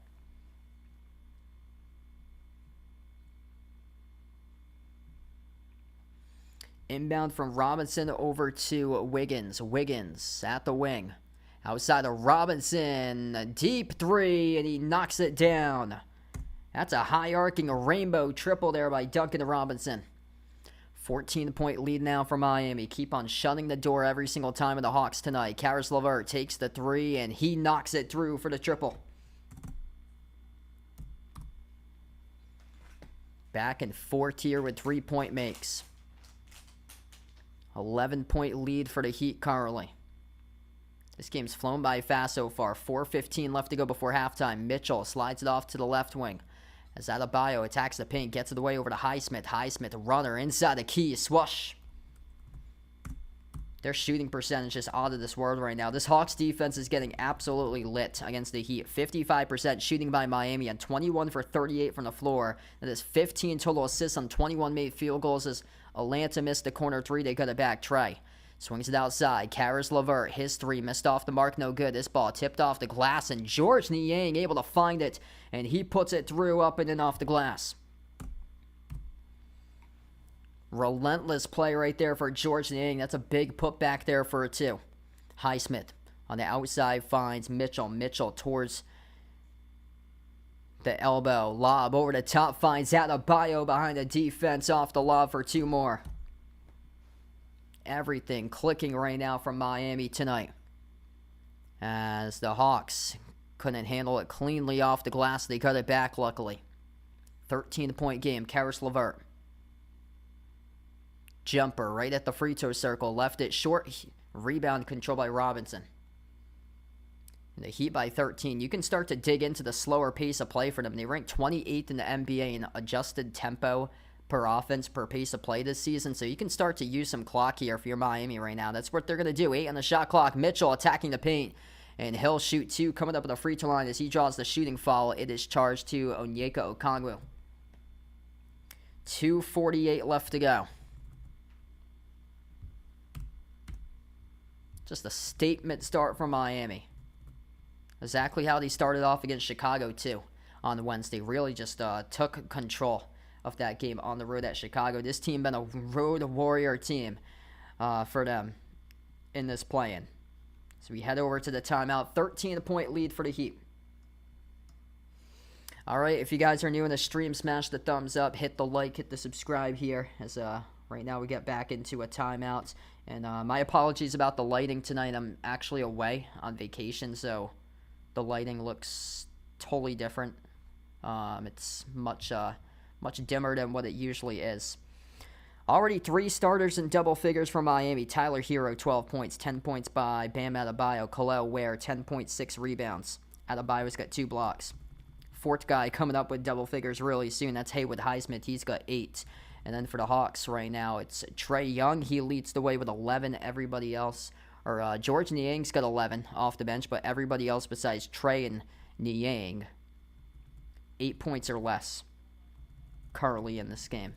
Inbound from Robinson over to Wiggins. Wiggins at the wing. Outside of Robinson. Deep 3, and he knocks it down. That's a high-arcing rainbow triple there by Duncan Robinson. 14-point lead now for Miami. Keep on shutting the door every single time of the Hawks tonight. Karis LeVert takes the 3, and he knocks it through for the triple. Back and forth here with 3-point makes. 11-point lead for the Heat currently. This game's flown by fast so far. 4:15 left to go before halftime. Mitchell slides it off to the left wing. As Adebayo attacks the paint, gets it away over to Highsmith. Highsmith, runner inside the key, swoosh. Their shooting percentage is out of this world right now. This Hawks defense is getting absolutely lit against the Heat. 55% shooting by Miami and 21 for 38 from the floor. That is 15 total assists on 21 made field goals as Atlanta missed the corner 3. They got it back. Trey swings it outside. Karis LeVert, his 3 missed off the mark. No good. This ball tipped off the glass, and George Niang able to find it, and he puts it through up and in off the glass. Relentless play right there for George Niang. That's a big putback there for a 2. Highsmith on the outside finds Mitchell. Mitchell towards the elbow. Lob over the top finds Adebayo behind the defense off the lob for 2 more. Everything clicking right now from Miami tonight, as the Hawks couldn't handle it cleanly off the glass. They cut it back, luckily. 13-point game. Karis LeVert. Jumper right at the free throw circle. Left it short. Rebound controlled by Robinson. The Heat by 13. You can start to dig into the slower pace of play for them. They rank 28th in the NBA in adjusted tempo per offense per pace of play this season. So you can start to use some clock here for your Miami right now. That's what they're going to do. 8 on the shot clock. Mitchell attacking the paint. And he'll shoot 2 coming up at the free throw line as he draws the shooting foul. It is charged to Onyeka Okongwu. 2:48 left to go. Just a statement start from Miami. Exactly how they started off against Chicago, too, on Wednesday. Really just took control of that game on the road at Chicago. This team been a road warrior team for them in this play-in. So we head over to the timeout. 13-point lead for the Heat. All right, if you guys are new in the stream, smash the thumbs up, hit the like, hit the subscribe here. As right now we get back into a timeout. And my apologies about the lighting tonight. I'm actually away on vacation, so the lighting looks totally different. It's much dimmer than what it usually is. Already 3 starters in double figures for Miami. Tyler Hero, 12 points. 10 points by Bam Adebayo. Khalil Ware, 10.6 rebounds. Adebayo's got 2 blocks. 4th guy coming up with double figures really soon. That's Haywood Highsmith. He's got 8. And then for the Hawks right now, it's Trae Young. He leads the way with 11. Everybody else... George Niang's got 11 off the bench, but everybody else besides Trae and Niang, 8 points or less currently in this game.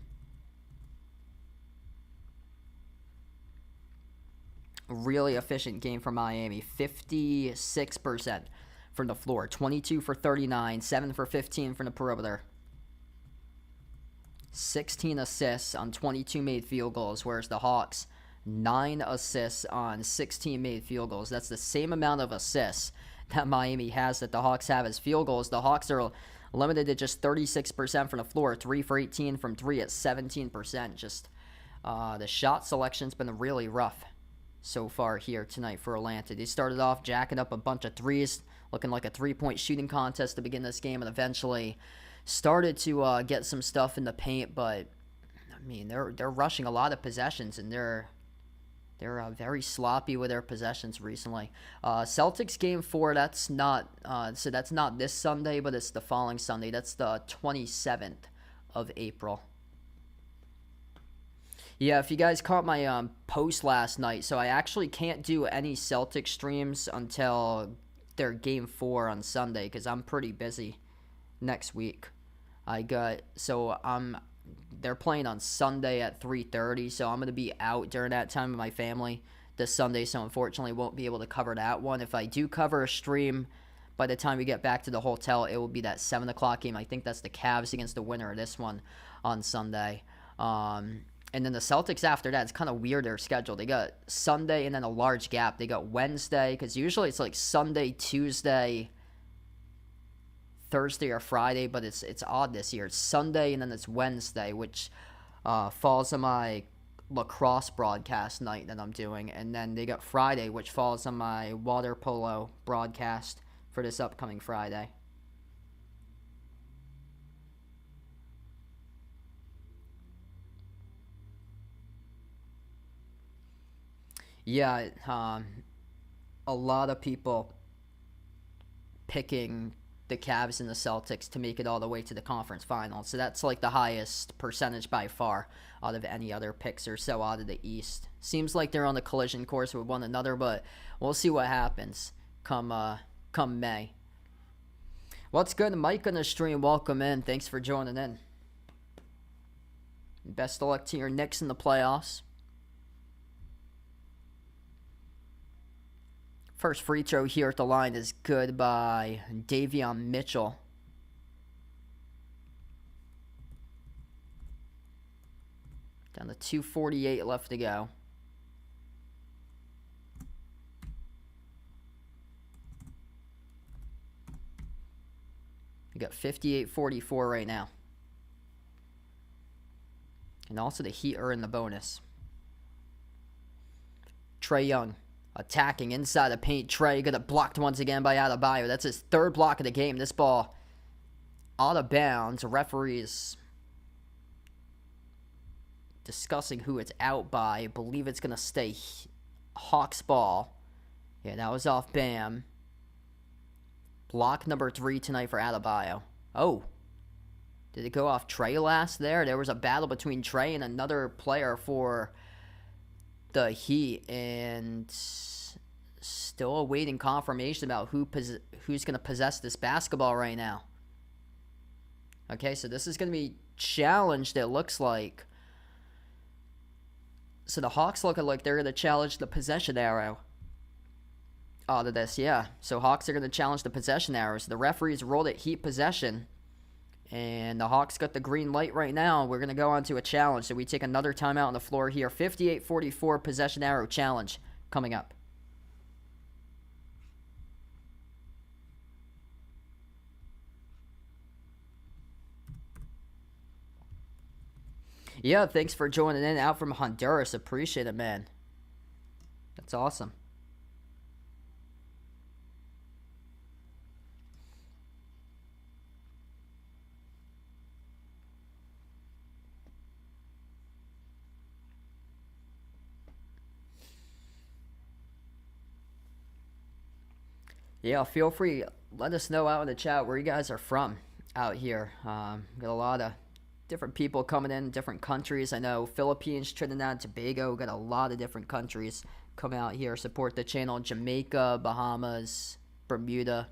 Really efficient game for Miami. 56% from the floor. 22 for 39, 7 for 15 from the perimeter. 16 assists on 22 made field goals, whereas the Hawks... 9 assists on 16 made field goals. That's the same amount of assists that Miami has that the Hawks have as field goals. The Hawks are limited to just 36% from the floor, 3 for 18 from 3 at 17%. Just the shot selection's been really rough so far here tonight for Atlanta. They started off jacking up a bunch of threes, looking like a 3-point shooting contest to begin this game, and eventually started to get some stuff in the paint. But I mean, they're rushing a lot of possessions, and they're very sloppy with their possessions recently. Celtics game 4, that's not this Sunday, but it's the following Sunday. That's the 27th of April. Yeah, if you guys caught my post last night, so I actually can't do any Celtics streams until their game 4 on Sunday because I'm pretty busy next week. They're playing on Sunday at 3:30, so I'm going to be out during that time with my family this Sunday, so unfortunately won't be able to cover that one. If I do cover a stream by the time we get back to the hotel, it will be that 7 o'clock game. I think that's the Cavs against the winner of this one on Sunday. And then the Celtics after that, it's kind of weird their schedule. They got Sunday and then a large gap. They got Wednesday, because usually it's like Sunday, Tuesday, Thursday or Friday, but it's odd this year. It's Sunday and then it's Wednesday, which falls on my lacrosse broadcast night that I'm doing, and then they got Friday, which falls on my water polo broadcast for this upcoming Friday. Yeah, a lot of people picking the Cavs and the Celtics to make it all the way to the conference finals. So that's like the highest percentage by far out of any other picks or so out of the East. Seems like they're on the collision course with one another, but we'll see what happens come May. What's good, Mike on the stream? Welcome in. Thanks for joining in. Best of luck to your Knicks in the playoffs. First free throw here at the line is good by Davion Mitchell. Down to 2:48 left to go. We got 58-44 right now. And also the Heat are in the bonus. Trae Young. Attacking inside the paint. Trae got it blocked once again by Adebayo. That's his 3rd block of the game. This ball out of bounds. The referee is discussing who it's out by. I believe it's going to stay Hawks ball. Yeah, that was off Bam. Block number 3 tonight for Adebayo. Oh. Did it go off Trey last there? There was a battle between Trey and another player for the Heat. And still awaiting confirmation about who's going to possess this basketball right now. Okay, so this is going to be challenged, it looks like. So the Hawks looking like they're going to challenge the possession arrow out of this, yeah. So Hawks are going to challenge the possession arrow. So the referees rolled it Heat possession. And the Hawks got the green light right now. We're going to go on to a challenge. So we take another timeout on the floor here. 58-44 possession arrow challenge coming up. Yeah, thanks for joining in. Out from Honduras. Appreciate it, man. That's awesome. Yeah, feel free. Let us know out in the chat where you guys are from out here. Got a lot of different people coming in, different countries. I know Philippines, Trinidad, and Tobago, got a lot of different countries come out here, support the channel. Jamaica, Bahamas, Bermuda.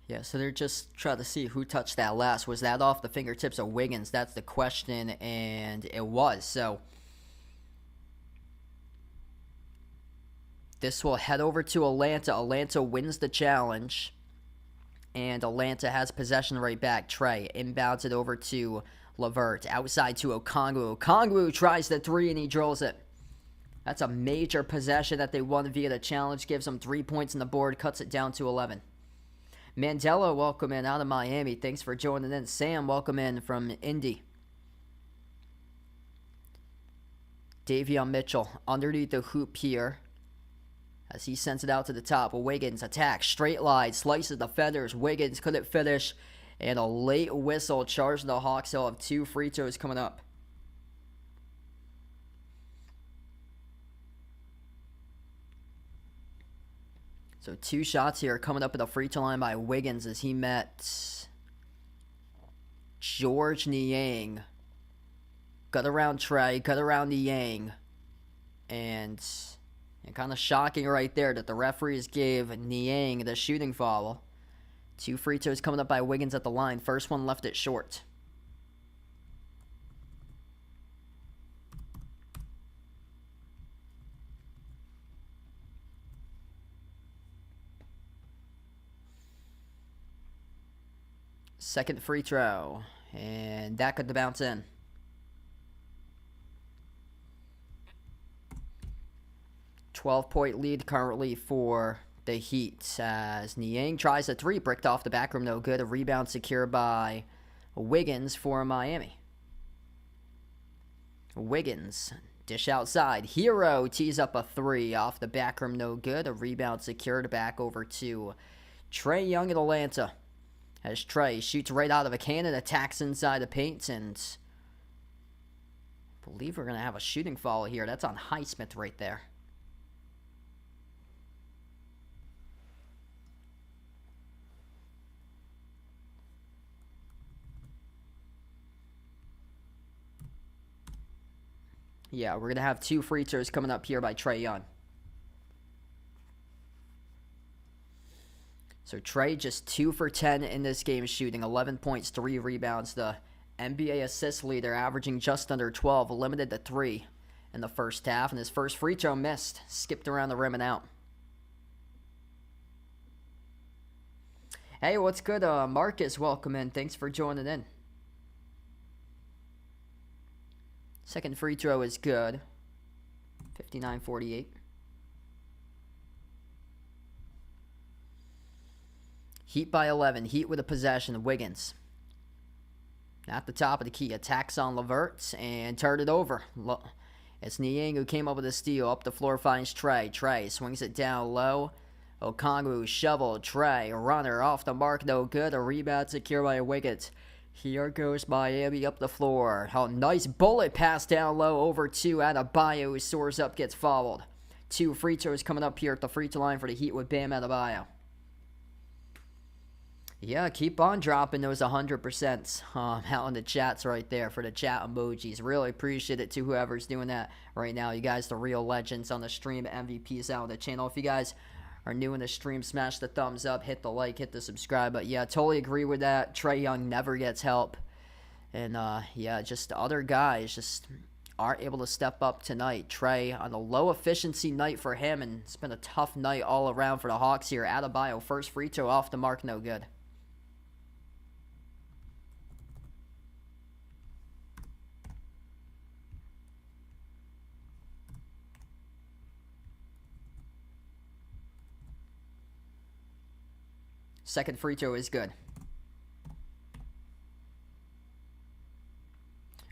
Yeah, so they're just trying to see who touched that last. Was that off the fingertips of Wiggins? That's the question, and it was. So this will head over to Atlanta. Atlanta wins the challenge, and Atlanta has possession right back. Trey inbounds it over to LeVert. Outside to Okongwu. Okongwu tries the 3, and he drills it. That's a major possession that they won via the challenge. Gives them 3 points on the board. Cuts it down to 11. Mandela, welcome in out of Miami. Thanks for joining in. Sam, welcome in from Indy. Davion Mitchell underneath the hoop here as he sends it out to the top. Wiggins attacks, straight line, slices the feathers. Wiggins couldn't finish, and a late whistle charged the Hawks. They'll have 2 free throws coming up. So 2 shots here coming up at the free throw line by Wiggins as he met George Niang. Got around Trey, got around Niang. And kind of shocking right there that the referees gave Niang the shooting foul. 2 free throws coming up by Wiggins at the line. First one left it short. Second free throw, and that could bounce in. .12-point lead currently for the Heat as Niang tries a 3, bricked off the back rim, no good. A rebound secured by Wiggins for Miami. Wiggins, dish outside. Hero tees up a 3 off the back rim, no good. A rebound secured back over to Trae Young in Atlanta. As Trey shoots right out of a cannon, attacks inside the paint, and I believe we're going to have a shooting foul here. That's on Highsmith right there. Yeah, we're going to have 2 free throws coming up here by Trae Young. So Trey just 2 for 10 in this game shooting, 11 points, 3 rebounds. The NBA assist leader averaging just under 12, limited to 3 in the first half. And his first free throw missed, skipped around the rim and out. Hey, what's good? Marcus, welcome in. Thanks for joining in. Second free throw is good. 59-48. Heat by 11. Heat with a possession. Wiggins. At the top of the key. Attacks on LeVert and turned it over. It's Niang who came up with a steal. Up the floor finds Trey. Trey swings it down low. Okongwu shovel. Trey. Runner off the mark. No good. A rebound secured by Wiggins. Here goes Miami up the floor. Oh, nice bullet pass down low over to Adebayo, who soars up, gets fouled. 2 free throws coming up here at the free throw line for the Heat with Bam Adebayo. Yeah, keep on dropping those 100% out in the chats right there for the chat emojis. Really appreciate it to whoever's doing that right now. You guys, the real legends on the stream, MVPs out on the channel. If you guys are new in the stream, smash the thumbs up, hit the like, hit the subscribe. But yeah, totally agree with that. Trae Young never gets help. And yeah, just other guys just aren't able to step up tonight. Trae on a low efficiency night for him, and it's been a tough night all around for the Hawks here. Adebayo, first free throw off the mark, no good. Second free throw is good.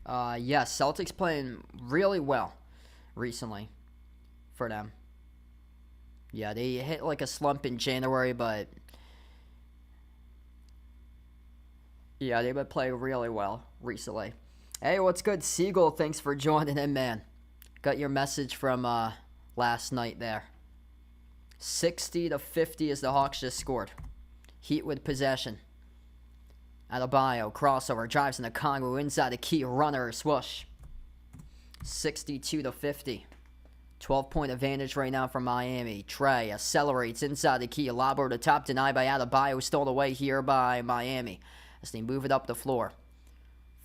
Yes, Celtics playing really well recently for them. Yeah, they hit like a slump in January, but yeah, they've been playing really well recently. Hey, what's good, Siegel? Thanks for joining in, man. Got your message from last night there. 60-50 as the Hawks just scored. Heat with possession. Adebayo, crossover, drives into Okongwu, inside the key, runner, swoosh. 62-50. 12-point advantage right now for Miami. Trey accelerates inside the key, lob over the top, denied by Adebayo, stolen away here by Miami as they move it up the floor.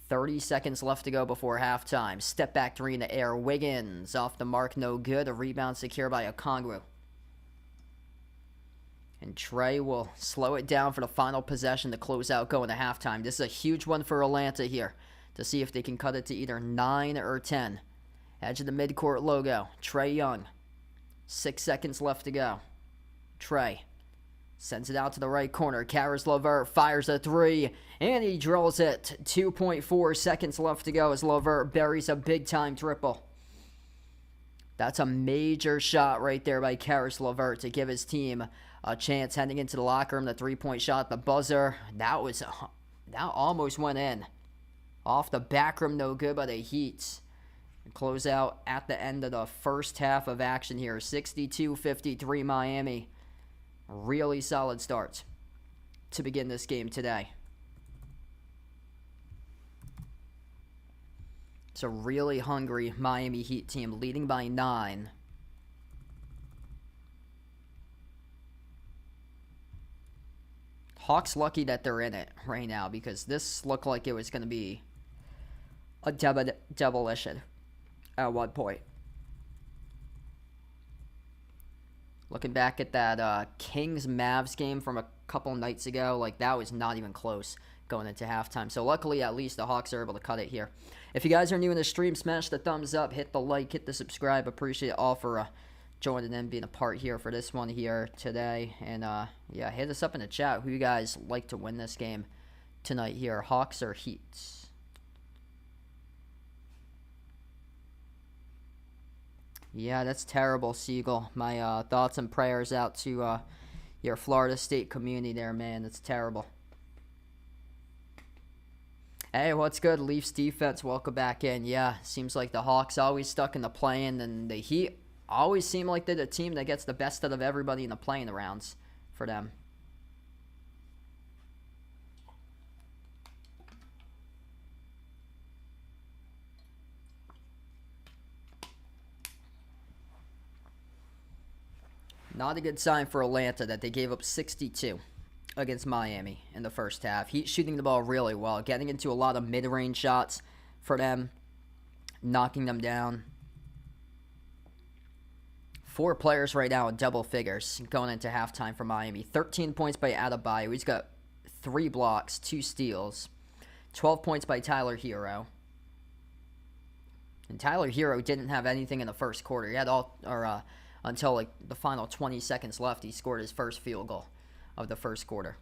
30 seconds left to go before halftime. Step back 3 in the air. Wiggins off the mark, no good. A rebound secured by Okongwu. And Trey will slow it down for the final possession to close out going to halftime. This is a huge one for Atlanta here to see if they can cut it to either 9 or 10. Edge of the midcourt logo. Trae Young. 6 seconds left to go. Trey sends it out to the right corner. Caris LeVert fires a 3, and he drills it. 2.4 seconds left to go as LeVert buries a big-time triple. That's a major shot right there by Caris LeVert to give his team a chance heading into the locker room. The 3-point shot, the buzzer, that almost went in. Off the back rim, no good by the Heat. Close out at the end of the first half of action here. 62-53 Miami. Really solid start to begin this game today. It's a really hungry Miami Heat team, leading by 9. Hawks lucky that they're in it right now, because this looked like it was going to be a demolition at one point. Looking back at that Kings-Mavs game from a couple nights ago, like that was not even close going into halftime. So luckily, at least the Hawks are able to cut it here. If you guys are new in the stream, smash the thumbs up, hit the like, hit the subscribe. Appreciate it all for joining in, being a part here for this one here today. And yeah, hit us up in the chat who you guys like to win this game tonight here, Hawks or Heat. Yeah, that's terrible, Siegel. My thoughts and prayers out to your Florida State community there, man. That's terrible. Hey, what's good? Leafs defense, welcome back in. Yeah, seems like the Hawks always stuck in the play-in, and the Heat always seem like they're the team that gets the best out of everybody in the play-in rounds for them. Not a good sign for Atlanta that they gave up 62 against Miami in the first half. Heat shooting the ball really well, getting into a lot of mid-range shots for them, knocking them down. 4 players right now in double figures going into halftime for Miami. 13 points by Adebayo. He's got 3 blocks, 2 steals. 12 points by Tyler Hero. And Tyler Hero didn't have anything in the first quarter. He had until like the final 20 seconds left, he scored his first field goal of the first quarter.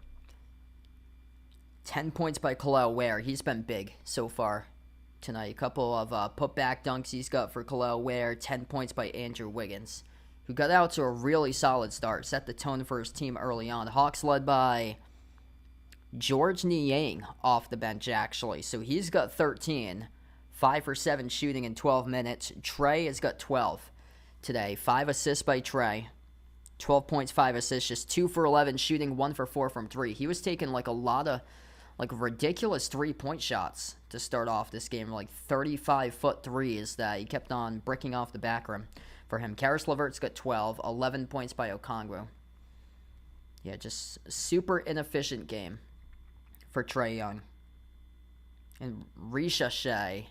10 points by Khalil Ware. He's been big so far tonight. A couple of putback dunks he's got for Khalil Ware. 10 points by Andrew Wiggins, who got out to a really solid start. Set the tone for his team early on. Hawks led by George Niang off the bench, actually. So he's got 13. 5 for 7 shooting in 12 minutes. Trey has got 12 today. 5 assists by Trey. 12 points, 5 assists. Just 2 for 11 shooting. 1 for 4 from 3. He was taking like a lot of ridiculous 3-point shots to start off this game. Like 35-foot threes that he kept on bricking off the back rim for him. Karis LeVert's got 12. 11 points by Okongwu. Yeah, just super inefficient game for Trae Young. And Risha Shea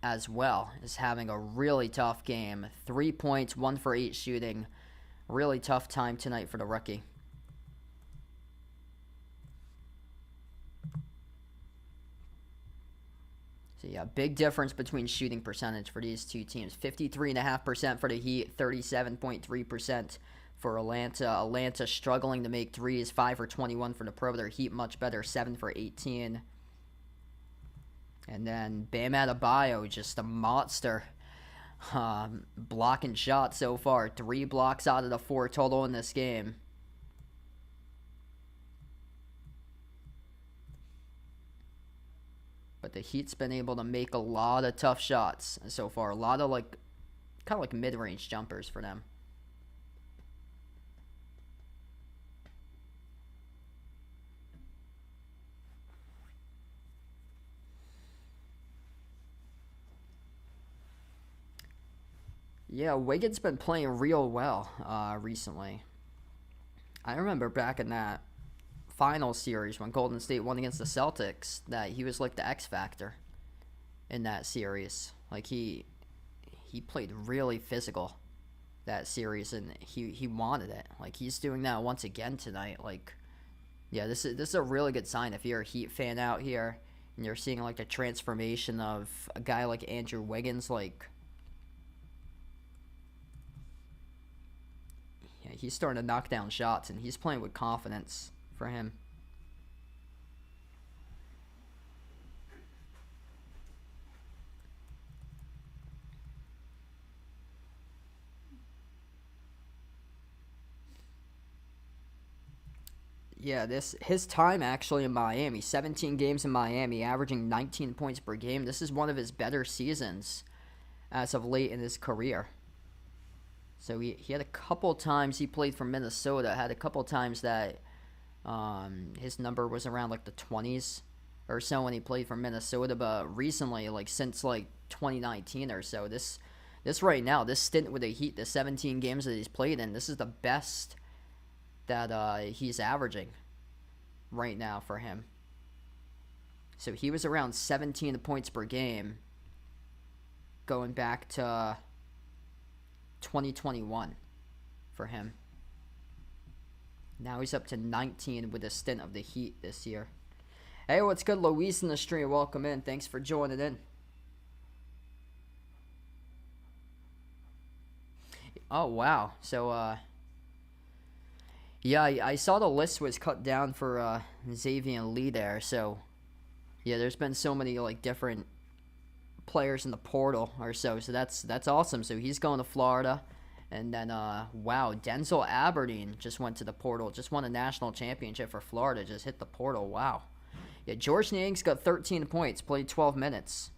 as well is having a really tough game. 3 points, 1 for 8 shooting. Really tough time tonight for the rookie. So yeah, big difference between shooting percentage for these two teams. 53.5% for the Heat, 37.3% for Atlanta. Atlanta struggling to make threes, 5 for 21 for the perimeter. Heat much better, 7 for 18. And then Bam Adebayo, just a monster. Blocking shots so far. 3 blocks out of the 4 total in this game. But the Heat's been able to make a lot of tough shots so far. A lot of kind of like mid-range jumpers for them. Yeah, Wiggins been playing real well recently. I remember back in that final series when Golden State won against the Celtics that he was like the X factor in that series. Like he played really physical that series, and he wanted it. Like he's doing that once again tonight. Like, yeah, this is a really good sign if you're a Heat fan out here and you're seeing like the transformation of a guy like Andrew Wiggins. Like, yeah, he's starting to knock down shots and he's playing with confidence for him. Yeah, his time actually in Miami, 17 games in Miami, averaging 19 points per game. This is one of his better seasons as of late in his career. So he had a couple times he played for Minnesota, had a couple times that his number was around like the 20s or so when he played for Minnesota, but recently, like since like 2019 or so, this right now, this stint with the Heat, the 17 games that he's played in, this is the best that he's averaging right now for him. So he was around 17 points per game going back to 2021 for him. Now he's up to 19 with a stint of the Heat this year. Hey, what's good, Luis in the stream? Welcome in. Thanks for joining in. Oh, wow. So, yeah, I saw the list was cut down for Xavier Lee there. So, yeah, there's been so many like different players in the portal or so. So that's awesome. So he's going to Florida. And then, wow, Denzel Aberdeen just went to the portal. Just won a national championship for Florida. Just hit the portal. Wow. Yeah, George Niang's got 13 points, played 12 minutes.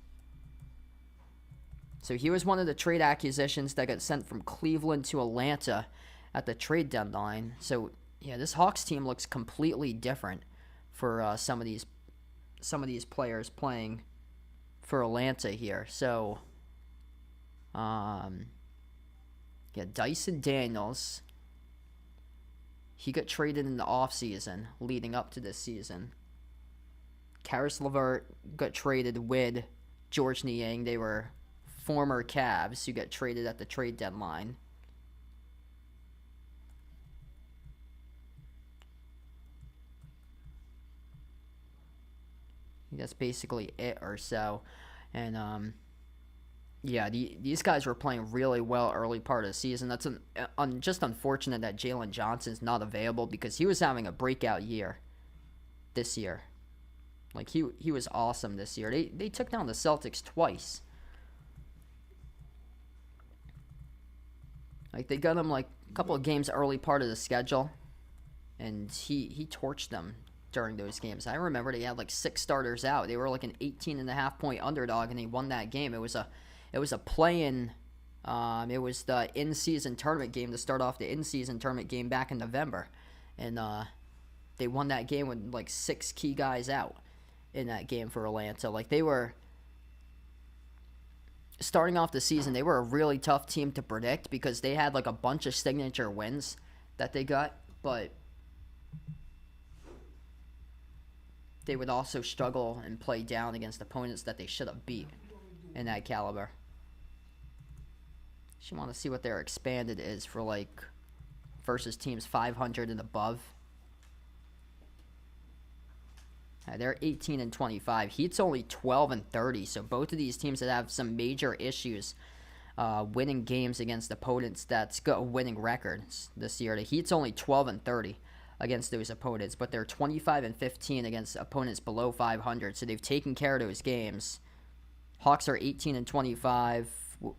So he was one of the trade acquisitions that got sent from Cleveland to Atlanta at the trade deadline. So, yeah, this Hawks team looks completely different for some of these players playing for Atlanta here. So, yeah, Dyson Daniels, he got traded in the offseason leading up to this season. Karis LeVert got traded with George Niang. They were former Cavs who got traded at the trade deadline. That's basically it or so. And, yeah, these guys were playing really well early part of the season. That's just unfortunate that Jalen Johnson's not available because he was having a breakout year this year Like, he was awesome this year. They took down the Celtics twice. Like, they got him, like, a couple of games early part of the schedule, and he torched them during those games. I remember they had, like, 6 starters out. They were, like, an 18.5-point underdog, and they won that game. It was a play-in. It was the in-season tournament game to start off the in-season tournament game back in November, and they won that game with, like, 6 key guys out in that game for Atlanta. Like, they were starting off the season, they were a really tough team to predict because they had, like, a bunch of signature wins that they got, but they would also struggle and play down against opponents that they should have beat in that caliber. Just want to see what their expanded is for, like, versus teams 500 and above. They're 18-25. Heat's only 12-30. So both of these teams that have some major issues winning games against opponents that's got winning records this year. The Heat's only 12-30 against those opponents, but they're 25-15 against opponents below 500. So they've taken care of those games. Hawks are 18-25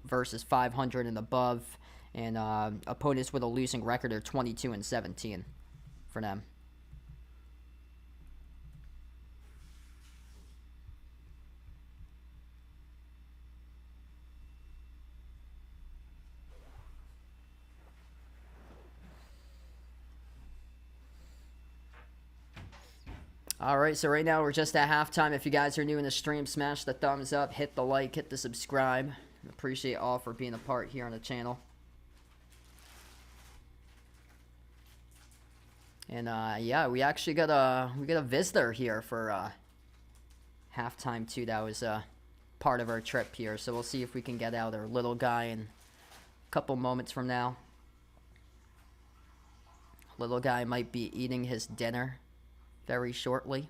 versus 500 and above, and opponents with a losing record are 22-17 for them. Alright, so right now we're just at halftime. If you guys are new in the stream, smash the thumbs up, hit the like, hit the subscribe. Appreciate all for being a part here on the channel. And yeah, we actually got a visitor here for halftime too. That was part of our trip here. So we'll see if we can get out our little guy in a couple moments from now. Little guy might be eating his dinner very shortly.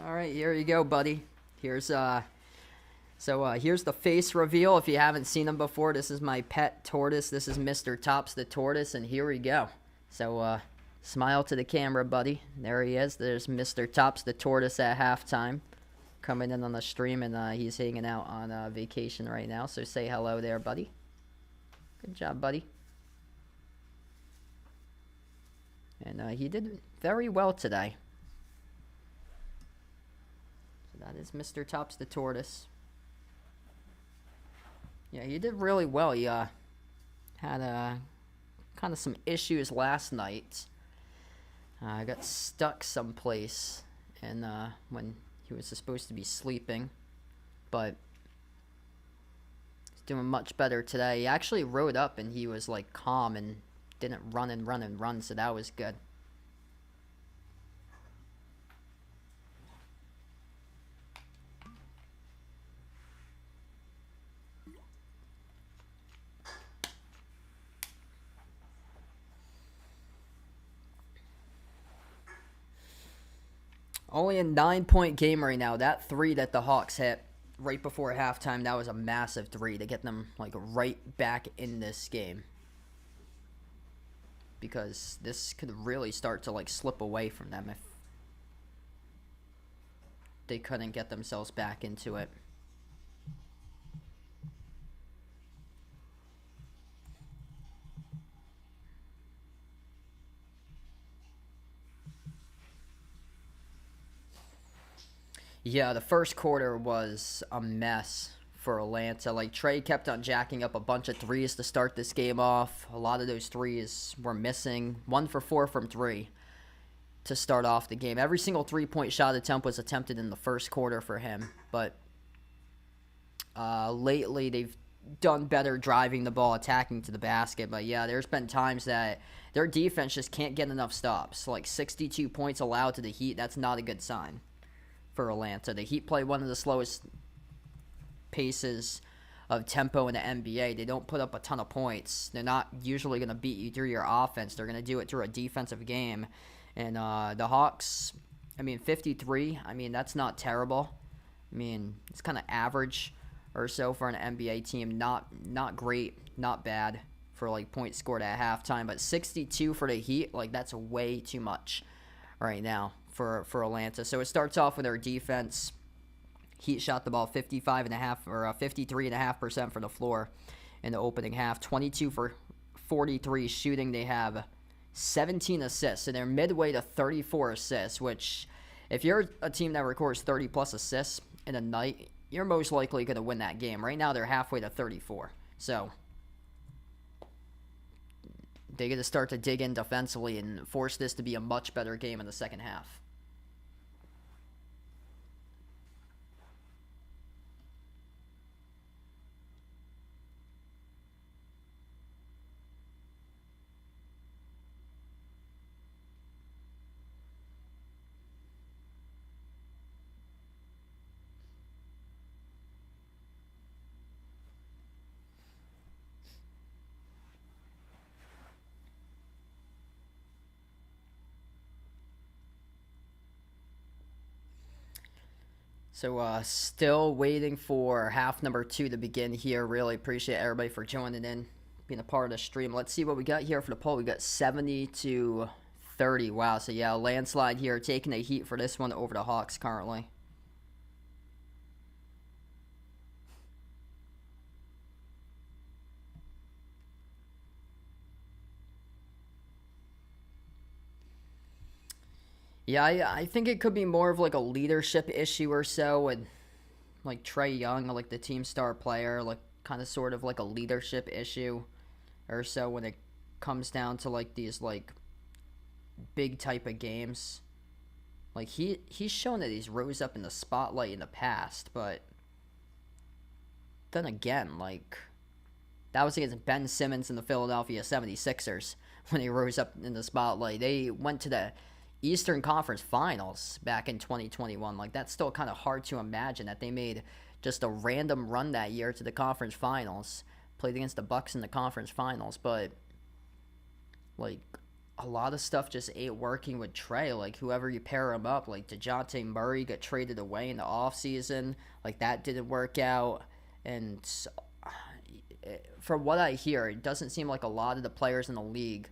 All right, here you go, buddy. Here's here's the face reveal. If you haven't seen him before, this is my pet tortoise. This is Mr. Tops the tortoise, and here we go. So smile to the camera, buddy. There he is. There's Mr. Tops the tortoise at halftime, coming in on the stream, and he's hanging out on vacation right now. So say hello there, buddy. Good job, buddy. And he did very well today. So that is Mr. Tops the tortoise. Yeah, he did really well. He had kind of some issues last night. Got stuck someplace, and when he was supposed to be sleeping, but he's doing much better today. He actually rode up and he was like calm and didn't run and run and run, so that was good. Only a 9-point game right now. That 3 that the Hawks hit right before halftime, that was a massive 3 to get them like right back in this game. Because this could really start to like slip away from them if they couldn't get themselves back into it. Yeah, the first quarter was a mess for Atlanta. Like, Trey kept on jacking up a bunch of threes to start this game off. A lot of those threes were missing. 1 for 4 from 3 to start off the game. Every single three-point shot attempt was attempted in the first quarter for him. But lately they've done better driving the ball, attacking to the basket. But, yeah, there's been times that their defense just can't get enough stops. Like, 62 points allowed to the Heat, that's not a good sign for Atlanta. The Heat play one of the slowest paces of tempo in the NBA. They don't put up a ton of points. They're not usually going to beat you through your offense. They're going to do it through a defensive game. And the Hawks, I mean, 53, I mean, that's not terrible. I mean, it's kind of average or so for an NBA team. Not great, not bad for like points scored at halftime, but 62 for the Heat, like that's way too much right now for Atlanta. So it starts off with their defense. Heat shot the ball 53.5% from the floor in the opening half. 22 for 43 shooting. They have 17 assists, and they're midway to 34 assists, which if you're a team that records 30 plus assists in a night, you're most likely going to win that game. Right now they're halfway to 34. So they got to start to dig in defensively and force this to be a much better game in the second half. So still waiting for half number 2 to begin here. Really appreciate everybody for joining in, being a part of the stream. Let's see what we got here for the poll. We got 70 to 30. Wow, so yeah, landslide here, taking the Heat for this one over the Hawks currently. Yeah, I think it could be more of like a leadership issue or so with like Trae Young, like the team star player, like kind of sort of like a leadership issue or so when it comes down to like these like big type of games. Like he's shown that he's rose up in the spotlight in the past, but then again, like that was against Ben Simmons and the Philadelphia 76ers when he rose up in the spotlight. They went to the Eastern Conference Finals back in 2021. Like, that's still kind of hard to imagine that they made just a random run that year to the conference finals, played against the Bucks in the conference finals, but like a lot of stuff just ain't working with Trae. Like, whoever you pair him up, like DeJounte Murray got traded away in the offseason, like that didn't work out. And from what I hear, it doesn't seem like a lot of the players in the league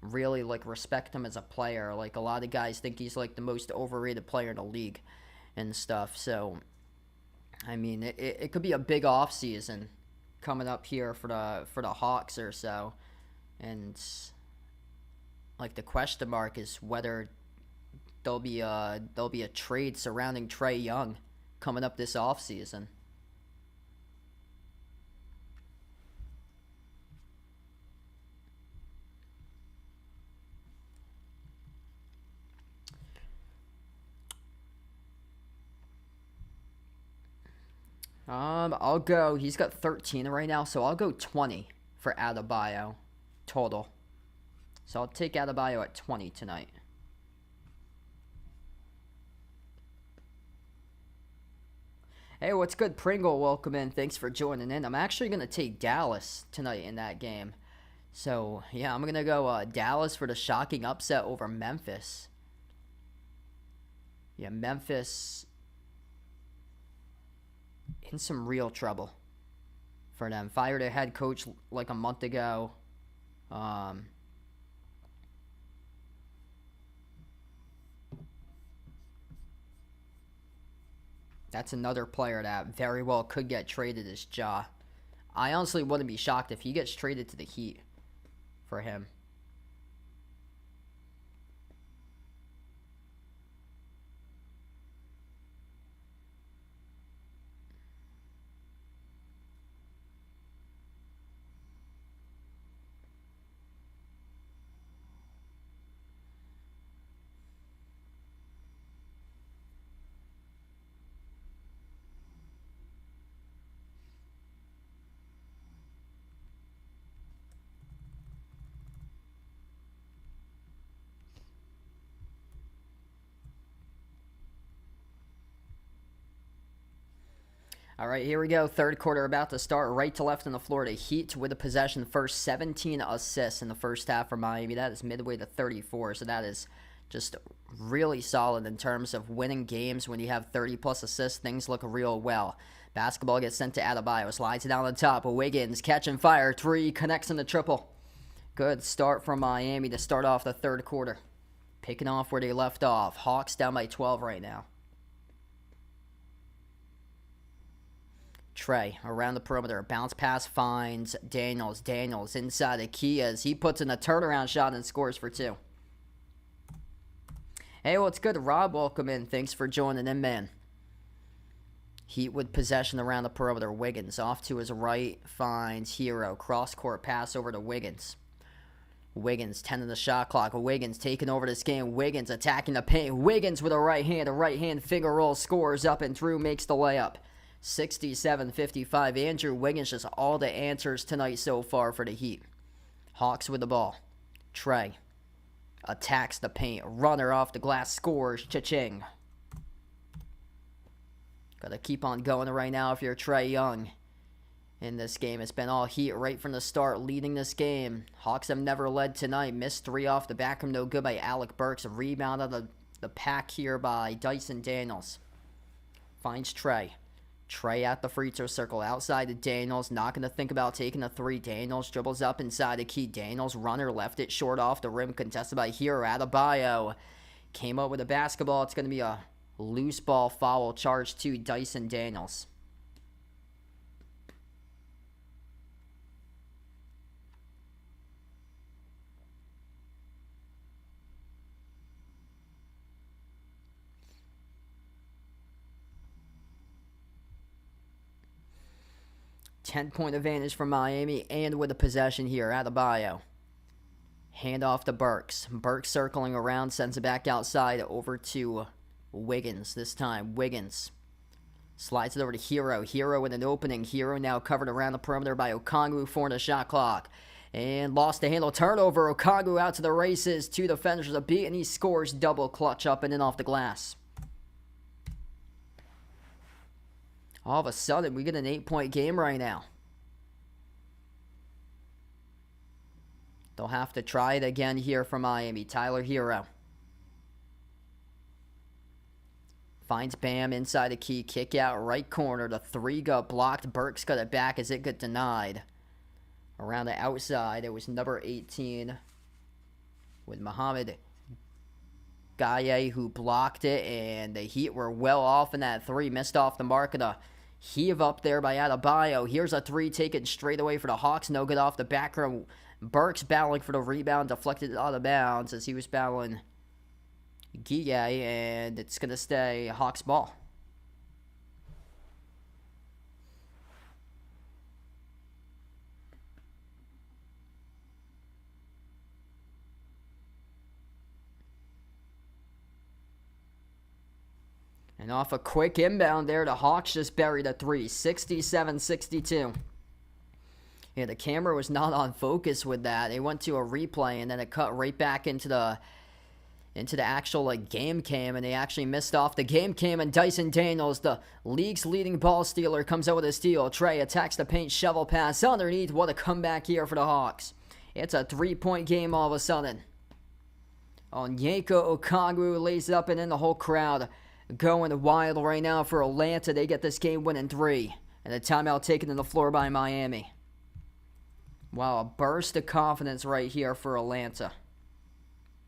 really like respect him as a player. Like, a lot of guys think he's like the most overrated player in the league and stuff. So I mean, it could be a big off season coming up here for the Hawks or so. And like the question mark is whether there'll be a trade surrounding Trae Young coming up this off season. I'll go. He's got 13 right now, so I'll go 20 for Adebayo total. So I'll take Adebayo at 20 tonight. Hey, what's good, Pringle? Welcome in. Thanks for joining in. I'm actually going to take Dallas tonight in that game. So, yeah, I'm going to go Dallas for the shocking upset over Memphis. Yeah, Memphis in some real trouble for them. Fired a head coach like a month ago. That's another player that very well could get traded as Ja. I honestly wouldn't be shocked if he gets traded to the Heat for him. All right, here we go. Third quarter about to start. Right to left in the Florida Heat with the possession first. 17 assists in the first half for Miami. That is midway to 34, so that is just really solid in terms of winning games. When you have 30-plus assists, things look real well. Basketball gets sent to Adebayo. Slides it down the top. Wiggins catching fire. 3 connects in the triple. Good start from Miami to start off the third quarter. Picking off where they left off. Hawks down by 12 right now. Trey around the perimeter. Bounce pass finds Daniels. Daniels inside the key as he puts in a turnaround shot and scores for 2. Hey, what's good? Rob, welcome in. Thanks for joining in, man. Heat with possession around the perimeter. Wiggins off to his right. Finds Hero. Cross-court pass over to Wiggins. Wiggins, 10 in the shot clock. Wiggins taking over this game. Wiggins attacking the paint. Wiggins with a right hand finger roll, scores up and through, makes the layup. 67-55. Andrew Wiggins just all the answers tonight so far for the Heat. Hawks with the ball. Trey attacks the paint. Runner off the glass, scores. Cha-ching. Gotta keep on going right now if you're Trey Young. In this game, it's been all Heat right from the start, leading this game. Hawks have never led tonight. Missed 3 off the back room, no good by Alec Burks. A rebound on the pack here by Dyson Daniels. Finds Trey. Trey at the free throw circle, outside to Daniels. Not going to think about taking a 3. Daniels dribbles up inside the key. Daniels, runner, left it short off the rim, contested by Hero. Adebayo came up with a basketball. It's going to be a loose ball foul charged to Dyson Daniels. Ten-point advantage for Miami, and with the possession here, Adebayo. Hand off to Burks. Burks circling around, sends it back outside over to Wiggins this time. Wiggins slides it over to Hero. Hero with an opening. Hero now covered around the perimeter by Okongwu for the shot clock. And lost the handle. Turnover. Okongwu out to the races. 2 defenders a beat, and he scores double clutch up and in off the glass. All of a sudden, we get an 8-point game right now. They'll have to try it again here for Miami. Tyler Hero finds Bam inside the key. Kick out right corner. The 3 got blocked. Burks got it back as it got denied. Around the outside, it was number 18 with Mohamed Gaye who blocked it, and the Heat were well off in that 3. Missed off the mark of the heave up there by Adebayo. Here's a 3 taken straight away for the Hawks. No good off the back row. Burks battling for the rebound, deflected out of bounds as he was battling Guille, and it's going to stay Hawks ball. And off a quick inbound there, the Hawks just buried a 3, 67-62. Yeah, the camera was not on focus with that. They went to a replay, and then it cut right back into the actual game cam, and they actually missed off the game cam. And Dyson Daniels, the league's leading ball stealer, comes out with a steal. Trey attacks the paint, shovel pass underneath. What a comeback here for the Hawks. It's a 3-point game all of a sudden. Onyeka Okongwu lays it up, and then the whole crowd going wild right now for Atlanta. They get this game winning 3. And a timeout taken to the floor by Miami. Wow, a burst of confidence right here for Atlanta.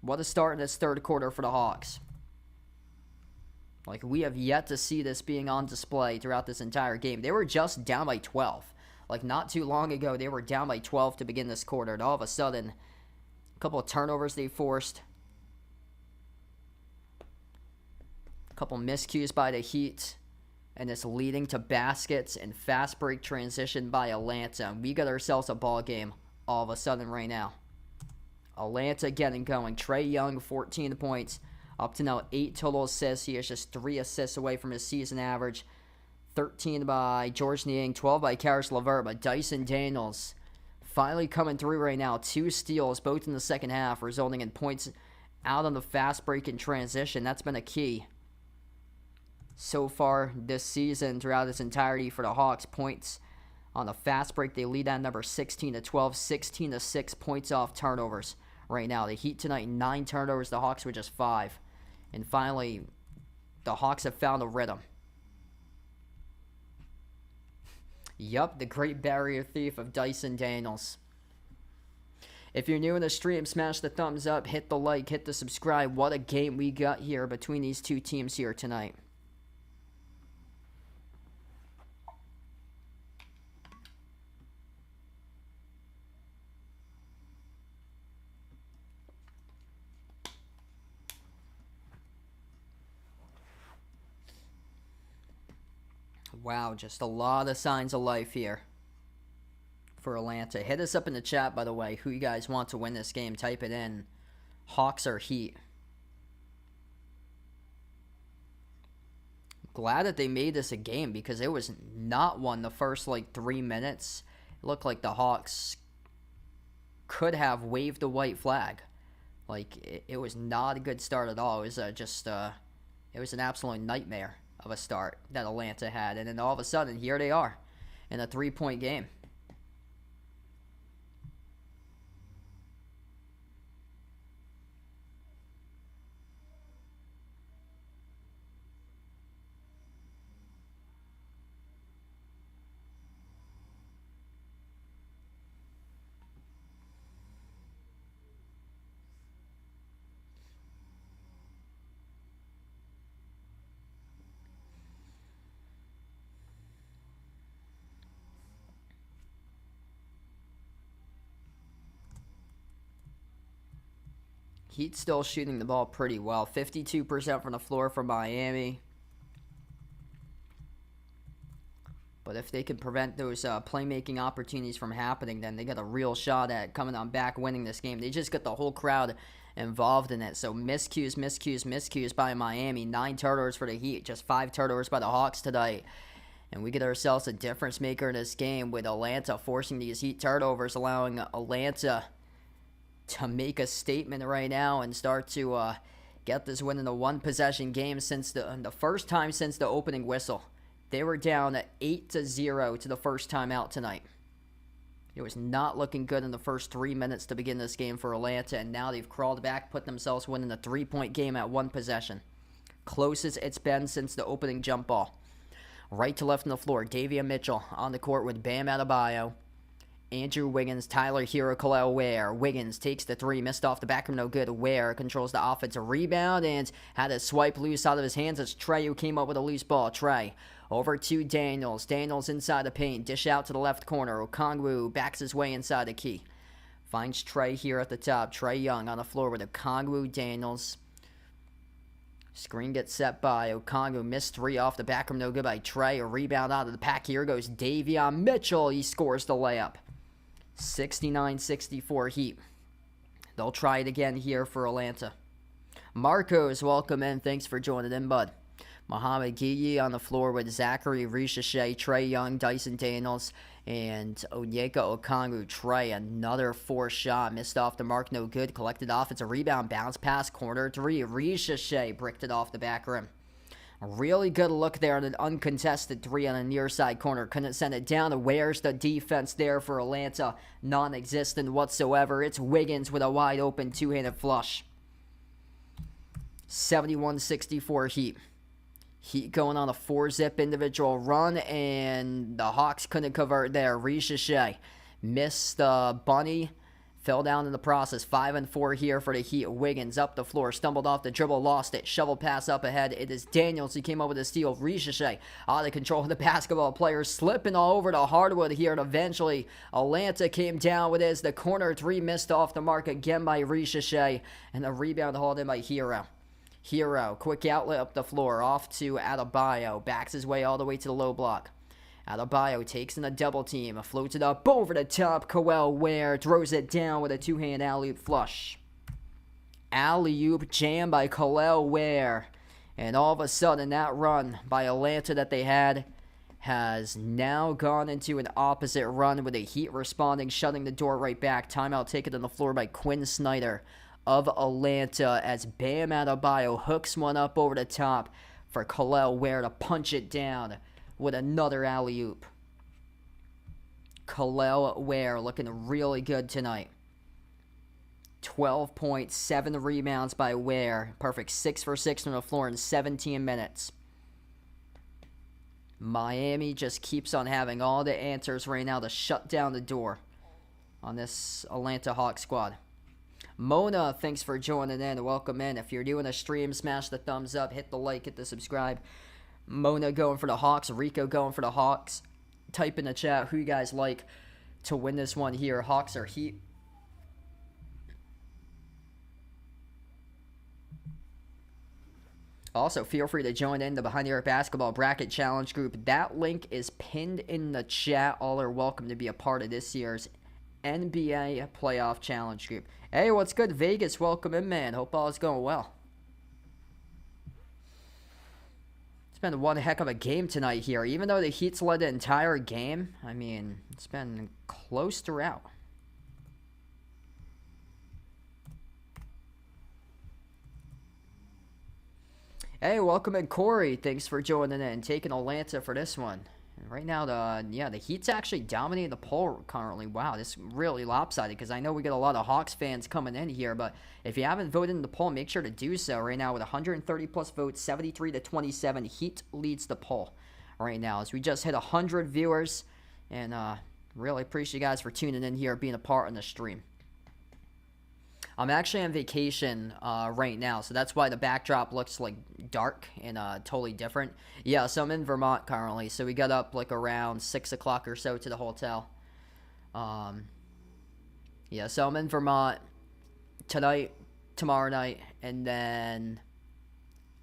What a start in this third quarter for the Hawks. Like, we have yet to see this being on display throughout this entire game. They were just down by 12. Like, not too long ago, they were down by 12 to begin this quarter. And all of a sudden, a couple of turnovers they forced. A couple miscues by the Heat. And it's leading to baskets and fast break transition by Atlanta. We got ourselves a ball game all of a sudden right now. Atlanta getting going. Trey Young, 14 points. Up to now, 8 total assists. He is just 3 assists away from his season average. 13 by George Niang, 12 by Karis LeVert. But Dyson Daniels finally coming through right now. 2 steals, both in the second half, resulting in points out on the fast break and transition. That's been a key so far this season throughout its entirety for the Hawks. Points on the fast break, they lead that number 16-12, 16-6 points off turnovers right now. The Heat tonight, 9 turnovers. The Hawks with just 5. And finally, the Hawks have found a rhythm. Yup, the Great Barrier Thief of Dyson Daniels. If you're new in the stream, smash the thumbs up, hit the like, hit the subscribe. What a game we got here between these two teams here tonight. Wow, just a lot of signs of life here for Atlanta. Hit us up in the chat, by the way, who you guys want to win this game. Type it in. Hawks or Heat. Glad that they made this a game because it was not one the first, 3 minutes. It looked like the Hawks could have waved the white flag. It was not a good start at all. It was it was an absolute nightmare of a start that Atlanta had. And then all of a sudden, here they are in a 3-point game. Heat still shooting the ball pretty well. 52% from the floor for Miami. But if they can prevent those playmaking opportunities from happening, then they got a real shot at coming on back, winning this game. They just got the whole crowd involved in it. So miscues by Miami. 9 turnovers for the Heat. Just 5 turnovers by the Hawks tonight. And we get ourselves a difference maker in this game with Atlanta forcing these Heat turnovers, allowing Atlanta to make a statement right now and start to get this win in a one-possession game since the first time since the opening whistle. They were down 8-0 to the first time out tonight. It was not looking good in the first 3 minutes to begin this game for Atlanta, and now they've crawled back, put themselves winning a 3-point game at one possession. Closest it's been since the opening jump ball. Right to left on the floor, Davion Mitchell on the court with Bam Adebayo, Andrew Wiggins, Tyler Hero, Khalil Ware. Wiggins takes the 3, missed off the back rim, no good. Ware controls the offensive rebound and had a swipe loose out of his hands as Trey, who came up with a loose ball. Trey over to Daniels. Daniels inside the paint, dish out to the left corner. Okongwu backs his way inside the key. Finds Trey here at the top. Trey Young on the floor with Okongwu, Daniels. Screen gets set by Okongwu. Missed 3 off the back rim, no good by Trey. A rebound out of the pack. Here goes Davion Mitchell. He scores the layup. 69-64 Heat. They'll try it again here for Atlanta. Marcos, welcome in. Thanks for joining in, bud. Mohamed Gueye on the floor with Zachary Richeche, Trey Young, Dyson Daniels, and Onyeka Okongwu. Trey, another 4 shot. Missed off the mark, no good. Collected offensive rebound. Bounce pass, corner 3. Richeche bricked it off the back rim. A really good look there on an uncontested 3 on the near side corner. Couldn't send it down. Where's the defense there for Atlanta? Non-existent whatsoever. It's Wiggins with a wide open 2-handed flush. 71-64 Heat. Heat going on a 4-zip individual run, and the Hawks couldn't convert there. Richeche missed the bunny. Fell down in the process. 5-4 here for the Heat. Wiggins up the floor. Stumbled off the dribble. Lost it. Shovel pass up ahead. It is Daniels who came up with a steal. Richeche out of control of the basketball player. Slipping all over to hardwood here. And eventually, Atlanta came down with it. The corner 3 missed off the mark again by Richeche. And the rebound hauled in by Hero. Hero, quick outlet up the floor. Off to Adebayo. Backs his way all the way to the low block. Adebayo takes in a double team, floats it up over the top. Khalil Ware throws it down with a 2-hand alley-oop flush. Alley-oop jam by Khalil Ware. And all of a sudden, that run by Atlanta that they had has now gone into an opposite run with the Heat responding, shutting the door right back. Timeout taken on the floor by Quinn Snyder of Atlanta as Bam Adebayo hooks one up over the top for Khalil Ware to punch it down with another alley-oop. Khalil Ware looking really good tonight. 12 points, 7 rebounds by Ware. Perfect 6 for 6 on the floor in 17 minutes. Miami just keeps on having all the answers right now to shut down the door on this Atlanta Hawks squad. Mona, thanks for joining in. Welcome in. If you're doing a stream, smash the thumbs up, hit the like, hit the subscribe. Mona going for the Hawks. Rico going for the Hawks. Type in the chat who you guys like to win this one here, Hawks or Heat. Also, feel free to join in the Behind the Arc Basketball Bracket Challenge group. That link is pinned in the chat. All are welcome to be a part of this year's NBA Playoff Challenge group. Hey, what's good, Vegas? Welcome in, man. Hope all is going well. It's been one heck of a game tonight here. Even though the Heat's led the entire game, I mean, it's been close throughout. Hey, welcome in, Corey. Thanks for joining in, taking Atlanta for this one. And right now, the Heat's actually dominating the poll currently. Wow, this is really lopsided because I know we get a lot of Hawks fans coming in here, but if you haven't voted in the poll, make sure to do so right now with 130 plus votes, 73 to 27. Heat leads the poll right now as we just hit 100 viewers, and really appreciate you guys for tuning in here, being a part in the stream. I'm actually on vacation right now, so that's why the backdrop looks like dark and totally different. Yeah, so I'm in Vermont currently, so we got up like around 6 o'clock or so to the hotel. Yeah, so I'm in Vermont tonight, tomorrow night, and then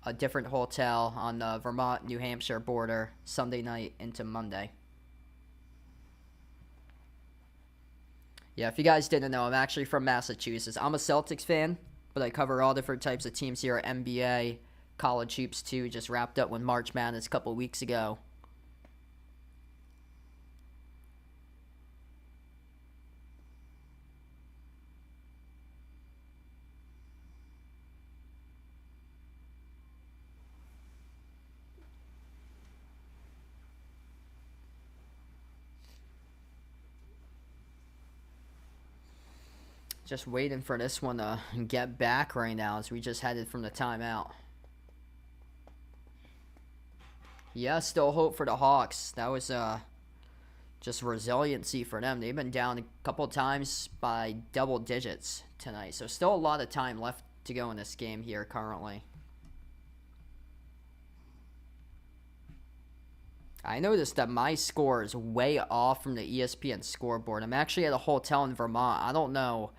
a different hotel on the Vermont-New Hampshire border Sunday night into Monday. Yeah, if you guys didn't know, I'm actually from Massachusetts. I'm a Celtics fan, but I cover all different types of teams here, NBA, college hoops too. Just wrapped up with March Madness a couple weeks ago. Just waiting for this one to get back right now as we just headed from the timeout. Yeah, still hope for the Hawks. That was just resiliency for them. They've been down a couple times by double digits tonight. So still a lot of time left to go in this game here currently. I noticed that my score is way off from the ESPN scoreboard. I'm actually at a hotel in Vermont. I don't know.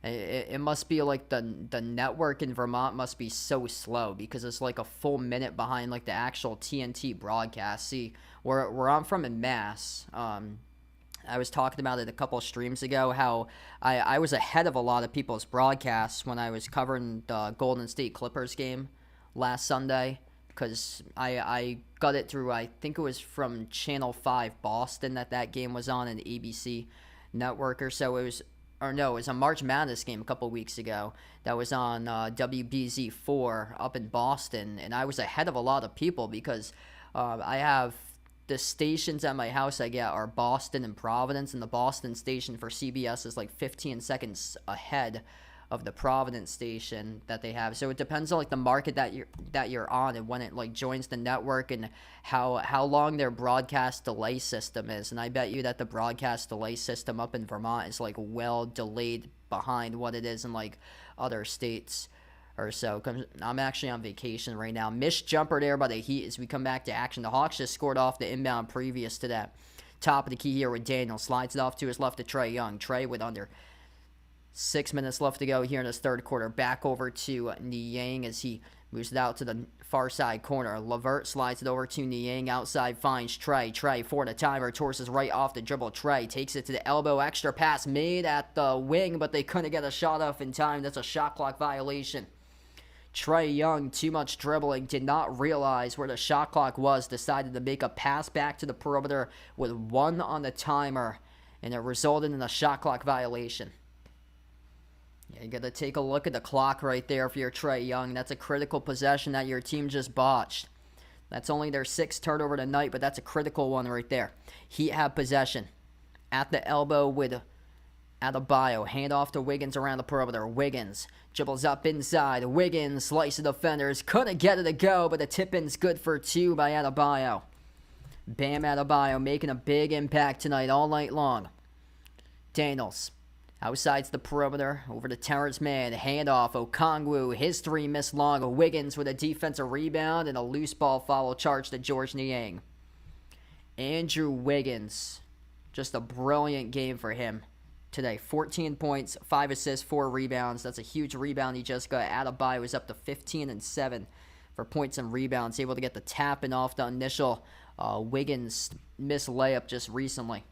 It must be like the network in Vermont must be so slow because it's like a full minute behind like the actual TNT broadcast. See, where I'm from in Mass, I was talking about it a couple of streams ago, how I was ahead of a lot of people's broadcasts when I was covering the Golden State Clippers game last Sunday because I got it through, I think it was from Channel 5 Boston that game was on an ABC network or so. It was a March Madness game a couple weeks ago that was on WBZ4 up in Boston, and I was ahead of a lot of people because I have the stations at my house I get are Boston and Providence, and the Boston station for CBS is like 15 seconds ahead of the Providence station that they have. So it depends on like the market that you're on and when it like joins the network and how long their broadcast delay system is. And I bet you that the broadcast delay system up in Vermont is like well delayed behind what it is in like other states or so. I'm actually on vacation right now. Missed jumper there by the Heat as we come back to action. The Hawks just scored off the inbound previous to that. Top of the key here with Daniel. Slides it off to his left to Trae Young. Trae with under 6 minutes left to go here in this third quarter. Back over to Niang as he moves it out to the far side corner. Levert slides it over to Niang. Outside finds Trae. Trae for the timer. Torses right off the dribble. Trae takes it to the elbow. Extra pass made at the wing, but they couldn't get a shot off in time. That's a shot clock violation. Trae Young, too much dribbling, did not realize where the shot clock was. Decided to make a pass back to the perimeter with 1 on the timer, and it resulted in a shot clock violation. Yeah, you got to take a look at the clock right there for your Trae Young. That's a critical possession that your team just botched. That's only their 6th turnover tonight, but that's a critical one right there. Heat have possession. At the elbow with Adebayo. Hand off to Wiggins around the perimeter. Wiggins dribbles up inside. Wiggins slices the defenders. Couldn't get it to go, but the tip-in's good for 2 by Adebayo. Bam Adebayo making a big impact tonight all night long. Daniels outsides the perimeter, over to Terrence Mann, handoff, Okongwu, his three missed long, Wiggins with a defensive rebound and a loose ball foul charge to George Niang. Andrew Wiggins, just a brilliant game for him today. 14 points, 5 assists, 4 rebounds. That's a huge rebound he just got. Adebayo was up to 15 and 7 for points and rebounds, able to get the tapping off the initial Wiggins missed layup just recently.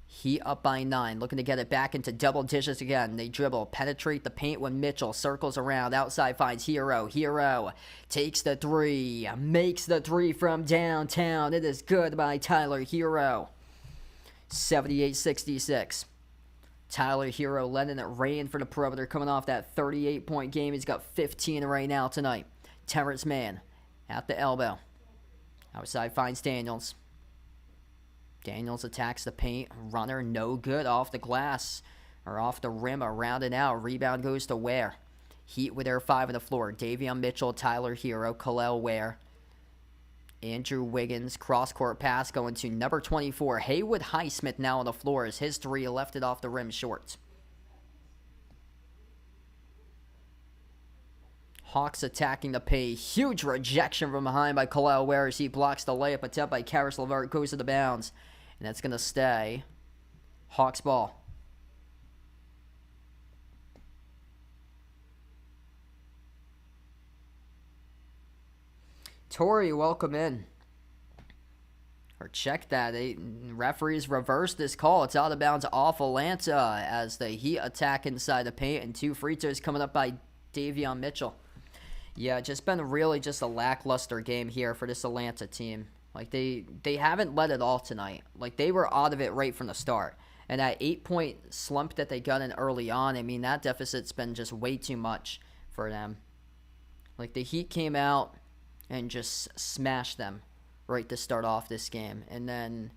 Heat up by 9, looking to get it back into double digits again. They dribble, penetrate the paint when Mitchell circles around. Outside finds Hero. Hero takes the three, makes the three from downtown. It is good by Tyler Hero. 78-66. Tyler Hero letting it rain for the perimeter, coming off that 38-point game. He's got 15 right now tonight. Terrence Mann at the elbow. Outside finds Daniels. Daniels attacks the paint. Runner no good off the glass or off the rim, around and out. Rebound goes to Ware. Heat with their 5 on the floor. Davion Mitchell, Tyler Hero, Khalil Ware. Andrew Wiggins, cross-court pass going to number 24. Haywood Highsmith now on the floor as his three left it off the rim short. Hawks attacking the paint. Huge rejection from behind by Khalil Ware as he blocks the layup attempt by Caris LeVert. Goes to the bounds. And that's going to stay Hawks ball. Tori, welcome in. Or check that. Referees reversed this call. It's out of bounds off Atlanta as the Heat attack inside the paint. And 2 free throws coming up by Davion Mitchell. Yeah, just been really just a lackluster game here for this Atlanta team. Like, they haven't let it all tonight. Like, they were out of it right from the start. And that 8-point slump that they got in early on, I mean, that deficit's been just way too much for them. Like, the Heat came out and just smashed them right to start off this game. And then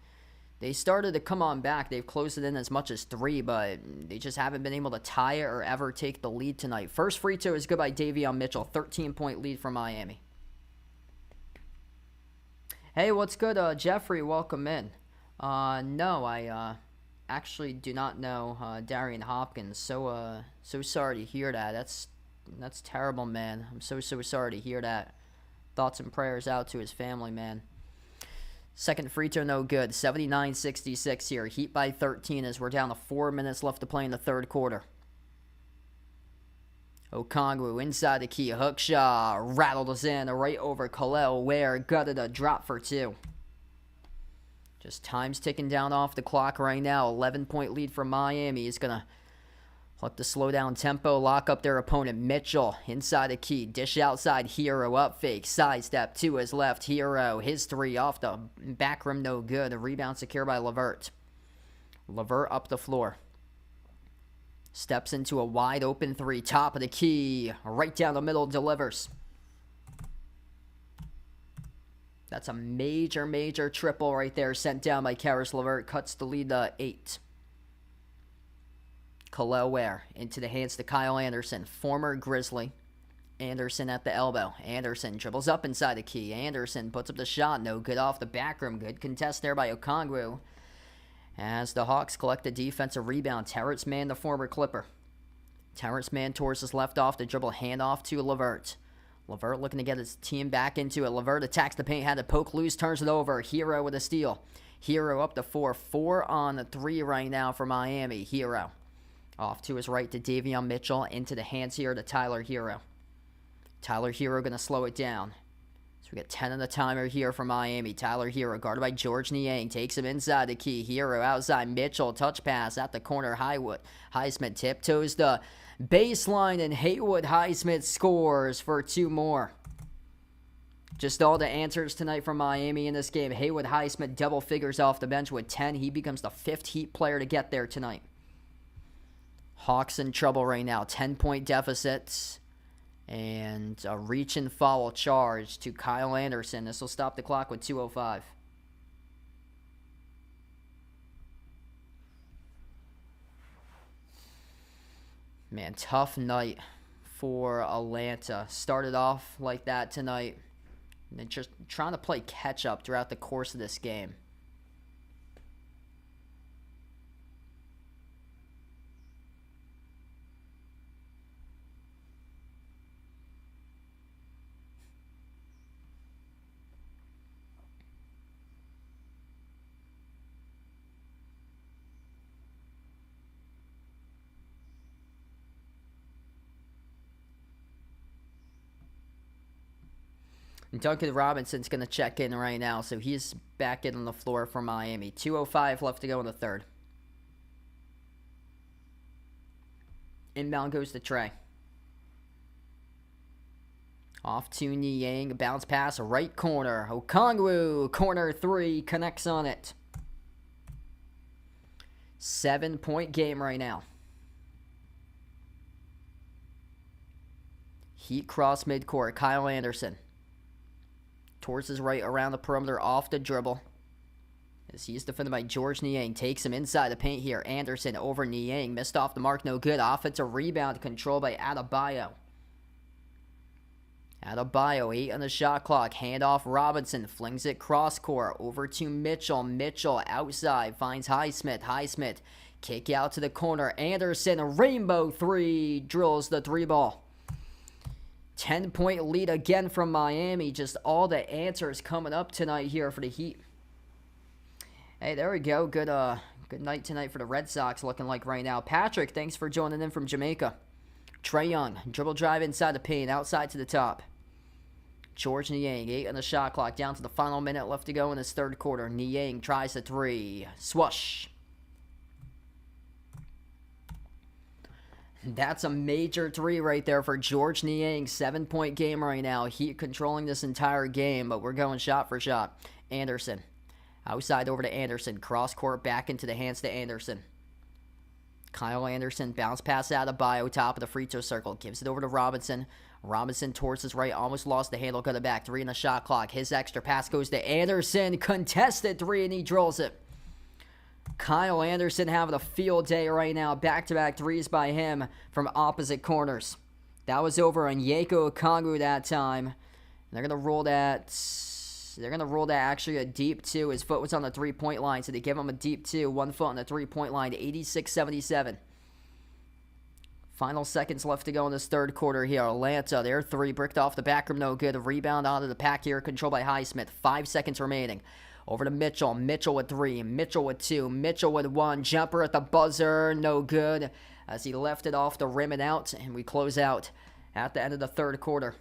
they started to come on back. They've closed it in as much as 3, but they just haven't been able to tie it or ever take the lead tonight. First free throw is good by Davion Mitchell. 13-point lead for Miami. Hey, what's good, Jeffrey? Welcome in. No, I actually do not know Darian Hopkins. So sorry to hear that. That's terrible, man. I'm so sorry to hear that. Thoughts and prayers out to his family, man. Second free throw, no good. 79-66 here. Heat by 13 as we're down to 4 minutes left to play in the third quarter. Okongwu inside the key. Hook shot. Rattled us in right over Khalil Ware. Gutted a drop for 2. Just time's ticking down off the clock right now. 11-point lead for Miami. He's going to look to slow down tempo, lock up their opponent. Mitchell inside the key. Dish outside. Hero up fake. Sidestep to his left. Hero. His three off the back rim. No good. A rebound secure by LeVert. LeVert up the floor. Steps into a wide open 3. Top of the key. Right down the middle. Delivers. That's a major triple right there. Sent down by Caris LeVert. Cuts the lead to 8. Khalil Ware into the hands to Kyle Anderson, former Grizzly. Anderson at the elbow. Anderson dribbles up inside the key. Anderson puts up the shot. No good off the back rim. Good contest there by Okongwu. As the Hawks collect a defensive rebound. Terrence Mann, the former Clipper. Terrence Mann towards his left off the dribble. Handoff to LeVert. LeVert looking to get his team back into it. LeVert attacks the paint. Had to poke loose. Turns it over. Hero with a steal. Hero up to 4. 4 on the 3 right now for Miami. Hero. Off to his right to Davion Mitchell. Into the hands here to Tyler Hero. Tyler Hero going to slow it down. So we got 10 on the timer here for Miami. Tyler Hero guarded by George Niang. Takes him inside the key. Hero outside Mitchell. Touch pass at the corner. Highsmith tiptoes the baseline. And Haywood Highsmith scores for 2 more. Just all the answers tonight from Miami in this game. Haywood Highsmith double figures off the bench with 10. He becomes the 5th Heat player to get there tonight. Hawks in trouble right now. 10-point deficits. And a reach and foul charge to Kyle Anderson. This will stop the clock with 2:05. Man, tough night for Atlanta. Started off like that tonight. They're just trying to play catch-up throughout the course of this game. Duncan Robinson's going to check in right now, so he's back in on the floor for Miami. 2:05 left to go in the third. Inbound goes to Trey. Off to Niang, bounce pass, right corner. Okongwu, corner three, connects on it. 7-point game right now. Heat cross midcourt, Kyle Anderson. Towards his right around the perimeter, off the dribble. As he's defended by George Niang. Takes him inside the paint here. Anderson over Niang. Missed off the mark, no good. Offensive rebound controlled by Adebayo. Adebayo, 8 on the shot clock. Handoff Robinson. Flings it cross court. Over to Mitchell. Mitchell outside. Finds Highsmith. Highsmith. Kick out to the corner. Anderson, a rainbow three. Drills the three ball. 10-point lead again from Miami. Just all the answers coming up tonight here for the Heat. Hey, there we go. Good night tonight for the Red Sox looking like right now. Patrick, thanks for joining in from Jamaica. Trae Young, dribble drive inside the paint, outside to the top. George Niang, 8 on the shot clock, down to the final minute left to go in this third quarter. Niang tries the three. Swoosh. That's a major three right there for George Niang. 7-point game right now. Heat controlling this entire game, but we're going shot for shot. Anderson. Outside over to Anderson. Cross court back into the hands to Anderson. Kyle Anderson. Bounce pass out of Bio. Top of the free throw circle. Gives it over to Robinson. Robinson towards his right. Almost lost the handle. Got it back. 3 on the shot clock. His extra pass goes to Anderson. Contested three, and he drills it. Kyle Anderson having a field day right now. Back-to-back threes by him from opposite corners. That was over on Yeko Okongwu that time. They're gonna roll that. Actually a deep two. His foot was on the three-point line, so they give him a deep two. 1 foot on the three-point line. 86-77. Final seconds left to go in this third quarter here. Atlanta, their three bricked off the back rim, no good. A rebound out of the pack here, controlled by Highsmith. 5 seconds remaining. Over to Mitchell. Mitchell with 3. Mitchell with 2. Mitchell with 1. Jumper at the buzzer. No good. As he left it off the rim and out. And we close out at the end of the third quarter.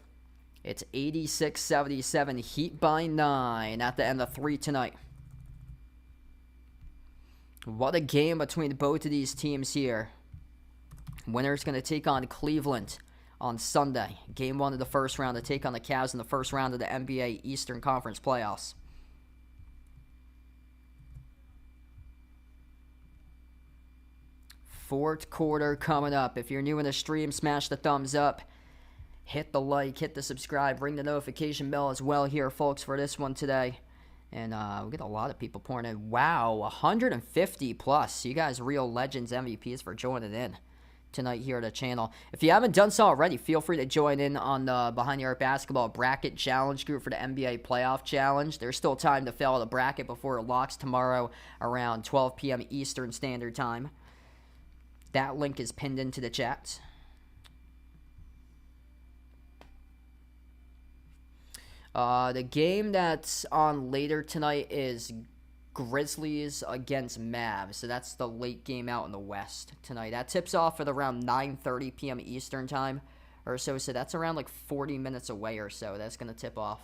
It's 86-77. Heat by 9 at the end of 3 tonight. What a game between both of these teams here. Winner's going to take on Cleveland on Sunday. Game 1 of the first round to take on the Cavs in the first round of the NBA Eastern Conference playoffs. Fourth quarter coming up. If you're new in the stream, smash the thumbs up. Hit the like, hit the subscribe, ring the notification bell as well here, folks, for this one today. And we get a lot of people pouring in. Wow, 150 plus. You guys real legends, MVPs for joining in tonight here at the channel. If you haven't done so already, feel free to join in on the Behind the Arc Basketball Bracket Challenge group for the NBA Playoff Challenge. There's still time to fill out the bracket before it locks tomorrow around 12 p.m. Eastern Standard Time. That link is pinned into the chat. The game that's on later tonight is Grizzlies against Mavs. So that's the late game out in the West tonight. That tips off at around 9:30 p.m. Eastern Time or so. So that's around like 40 minutes away or so. That's going to tip off.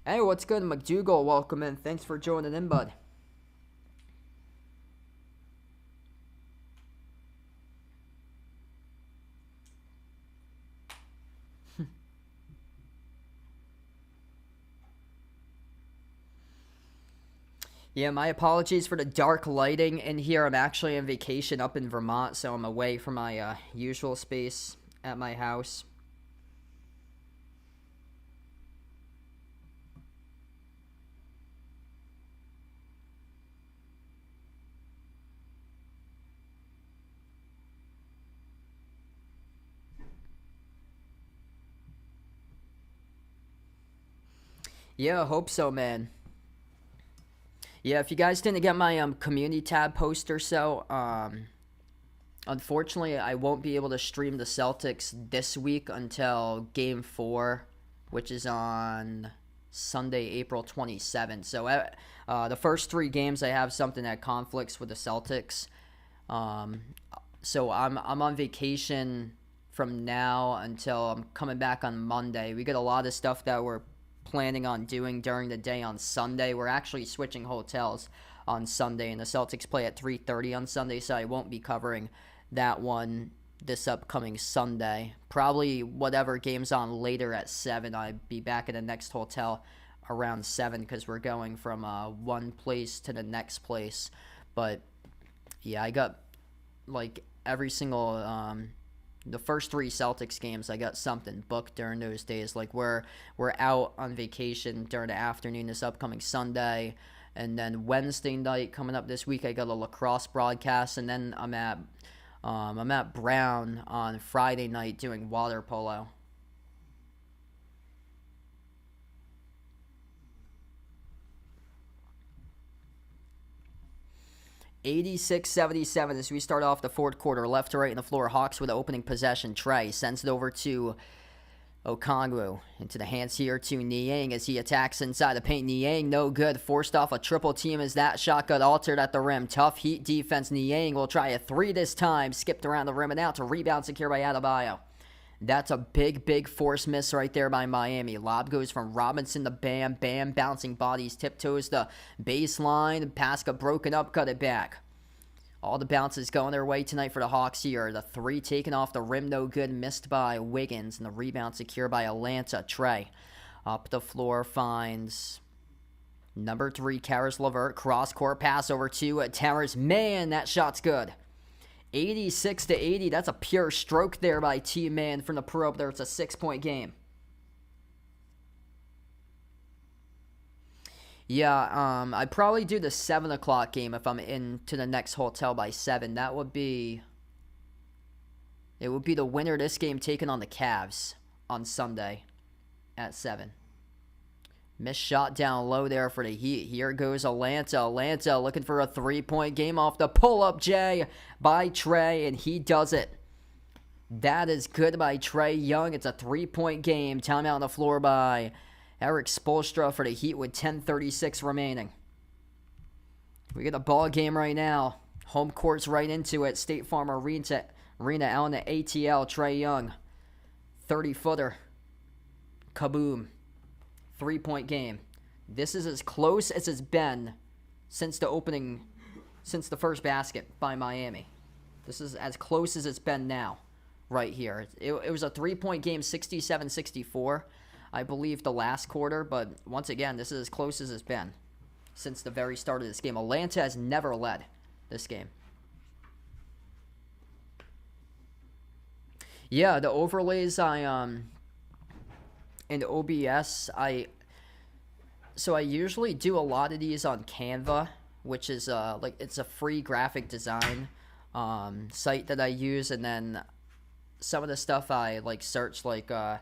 Hey, what's good? McDougal, welcome in. Thanks for joining in, bud. Yeah, my apologies for the dark lighting in here. I'm actually on vacation up in Vermont, so I'm away from my usual space at my house. Yeah, hope so, man. Yeah, if you guys didn't get my community tab post or so, unfortunately, I won't be able to stream the Celtics this week until Game 4, which is on Sunday, April 27th. So the first 3 games, I have something that conflicts with the Celtics. Um, so I'm on vacation from now until I'm coming back on Monday. We got a lot of stuff that we're planning on doing during the day on Sunday. We're actually switching hotels on Sunday, and the Celtics play at 3:30 on Sunday, so I won't be covering that one this upcoming Sunday. Probably whatever game's on later at 7. I'll be back at the next hotel around 7 because we're going from one place to the next place. But yeah, I got like every single the first 3 Celtics games, I got something booked during those days. Like we're out on vacation during the afternoon this upcoming Sunday, and then Wednesday night coming up this week, I got a lacrosse broadcast, and then I'm at Brown on Friday night doing water polo. $86-77 as we start off the fourth quarter. Left to right in the floor. Hawks with the opening possession. Trey sends it over to Okongwu. Into the hands here to Niang as he attacks inside the paint. Niang, no good. Forced off a triple team as that shot got altered at the rim. Tough Heat defense. Niang will try a 3 this time. Skipped around the rim and out to rebound secure by Adebayo. That's a big force miss right there by Miami. Lob goes from Robinson to Bam. Bam bouncing bodies, tiptoes the baseline. Pass got broken up, cut it back. All the bounces going their way tonight for the Hawks here. The 3 taken off the rim, no good. Missed by Wiggins. And the rebound secured by Atlanta. Trey up the floor finds number 3, Karis LeVert. Cross-court pass over to Towers. Man, that shot's good. 86-80. That's a pure stroke there by T-Man from the pro up there. It's a 6-point game. Yeah, I'd probably do the 7 o'clock game if I'm into the next hotel by 7. It would be the winner of this game taking on the Cavs on Sunday at 7. Missed shot down low there for the Heat. Here goes Atlanta. Atlanta looking for a 3-point game off the pull-up J by Trey, and he does it. That is good by Trey Young. It's a 3-point game. Timeout on the floor by Eric Spoelstra for the Heat with 10:36 remaining. We get a ball game right now. Home court's right into it. State Farm Arena out in the ATL. Trey Young, 30-footer. Kaboom. 3-point game. This is as close as it's been since the first basket by Miami. This is as close as it's been now, right here. It was a 3-point game, 67-64, I believe, the last quarter. But once again, this is as close as it's been since the very start of this game. Atlanta has never led this game. Yeah, the overlays in OBS, I usually do a lot of these on Canva, which is it's a free graphic design site that I use, and then some of the stuff I search like the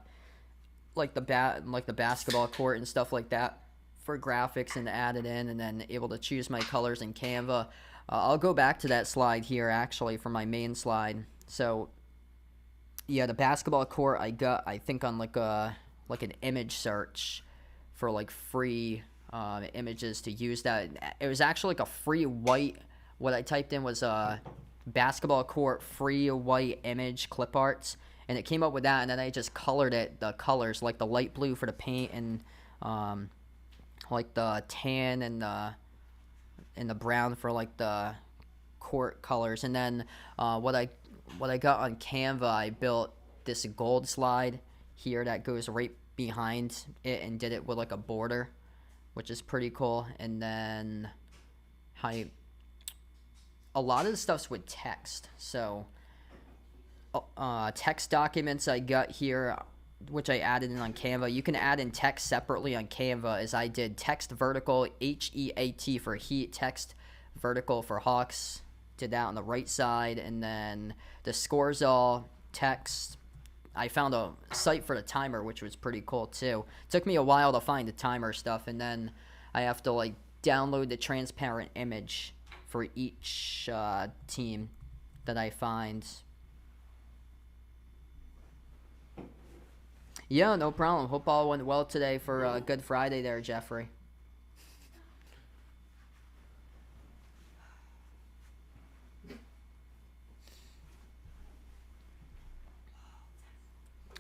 basketball court and stuff like that for graphics and add it in, and then able to choose my colors in Canva. I'll go back to that slide here actually for my main slide. So yeah, the basketball court I got, I think, on like an image search for free images to use that. It was actually a free white, what I typed in was basketball court free white image clip arts, and it came up with that, and then I just colored it, the colors, like the light blue for the paint, and the tan and the brown for the court colors. And then what I got on Canva, I built this gold slide here that goes right behind it and did it with a border, which is pretty cool. And then a lot of the stuff's with text, so text documents I got here, which I added in on Canva. You can add in text separately on Canva, as I did text vertical, HEAT for Heat, text vertical for Hawks, did that on the right side, and then the scores all text, I found a site for the timer, which was pretty cool too. It took me a while to find the timer stuff, and then I have to like download the transparent image for each team that I find. Yeah, no problem. Hope all went well today for Good Friday there, Jeffrey.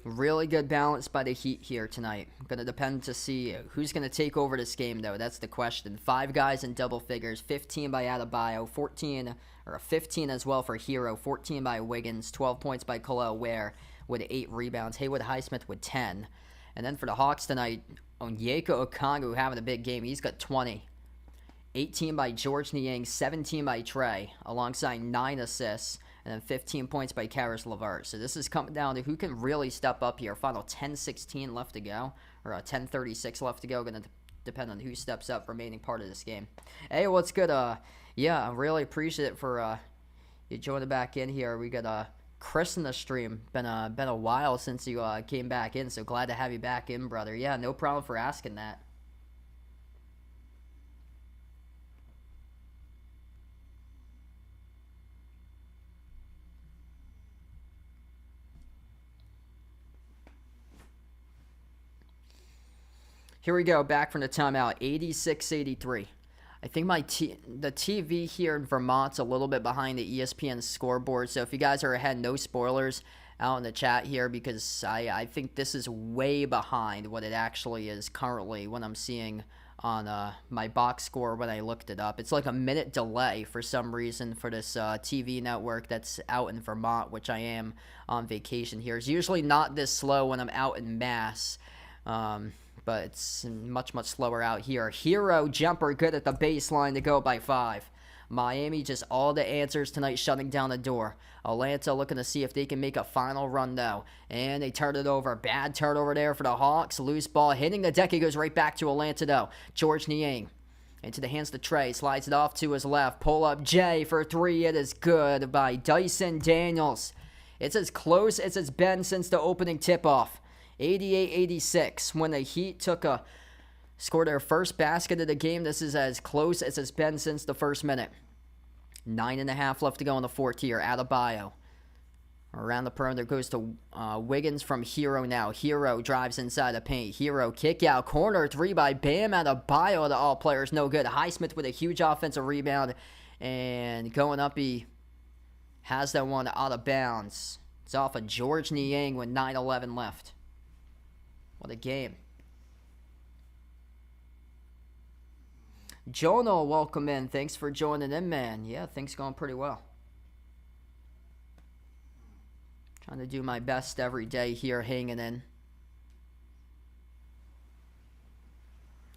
Really good balance by the Heat here tonight. Going to depend to see who's going to take over this game, though. That's the question. 5 guys in double figures. 15 by Adebayo. 15 as well for Hero. 14 by Wiggins. 12 points by Khalil Ware with 8 rebounds. Haywood Highsmith with 10. And then for the Hawks tonight, Onyeka Okongwu having a big game. He's got 20. 18 by George Niang. 17 by Trey, alongside 9 assists. And then 15 points by Karis LeVert. So this is coming down to who can really step up here. Final 10:16 left to go, or 10:36 left to go. Going to depend on who steps up remaining part of this game. Hey, what's good? Yeah, I really appreciate it for you joining back in here. We got Chris in the stream. Been a while since you came back in, so glad to have you back in, brother. Yeah, no problem for asking that. Here we go, back from the timeout, 86-83. I think the TV here in Vermont's a little bit behind the ESPN scoreboard, so if you guys are ahead, no spoilers out in the chat here, because I think this is way behind what it actually is currently when I'm seeing on my box score when I looked it up. It's like a minute delay for some reason for this TV network that's out in Vermont, which I am on vacation here. It's usually not this slow when I'm out in Mass. But it's much, much slower out here. Hero jumper good at the baseline to go by 5. Miami just all the answers tonight, shutting down the door. Atlanta looking to see if they can make a final run, though. And they turn it over. Bad turnover there for the Hawks. Loose ball hitting the deck. It goes right back to Atlanta, though. George Niang into the hands of Trey. Slides it off to his left. Pull up Jay for 3. It is good by Dyson Daniels. It's as close as it's been since the opening tip-off. 88-86 when the Heat scored their first basket of the game. This is as close as it's been since the first minute. 9.5 left to go in the fourth here. Adebayo around the perimeter goes to Wiggins from Hero now. Hero drives inside the paint. Hero kick out corner 3 by Bam Adebayo. The all players no good. Highsmith with a huge offensive rebound, and going up, he has that one out of bounds. It's off of George Niang with 9:11 left. What a game. Jono, welcome in. Thanks for joining in, man. Yeah, things going pretty well. Trying to do my best every day here, hanging in.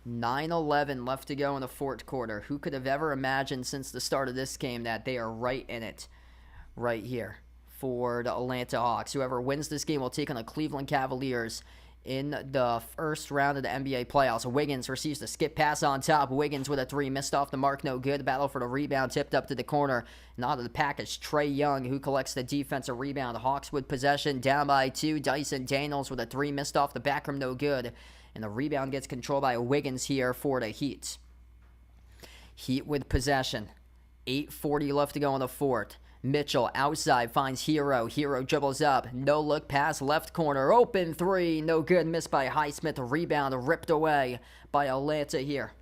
9:11 left to go in the fourth quarter. Who could have ever imagined since the start of this game that they are right in it right here for the Atlanta Hawks? Whoever wins this game will take on the Cleveland Cavaliers in the first round of the NBA playoffs. Wiggins receives the skip pass on top. Wiggins with a 3, missed off the mark, no good. Battle for the rebound, tipped up to the corner. And out of the package, Trey Young, who collects the defensive rebound. Hawks with possession, down by 2. Dyson Daniels with a 3, missed off the back rim, no good. And the rebound gets controlled by Wiggins here for the Heat. Heat with possession. 8:40 left to go in the fourth. Mitchell outside finds Hero. Hero dribbles up. No look pass left corner. Open 3. No good. Missed by Highsmith. Rebound ripped away by Atlanta here.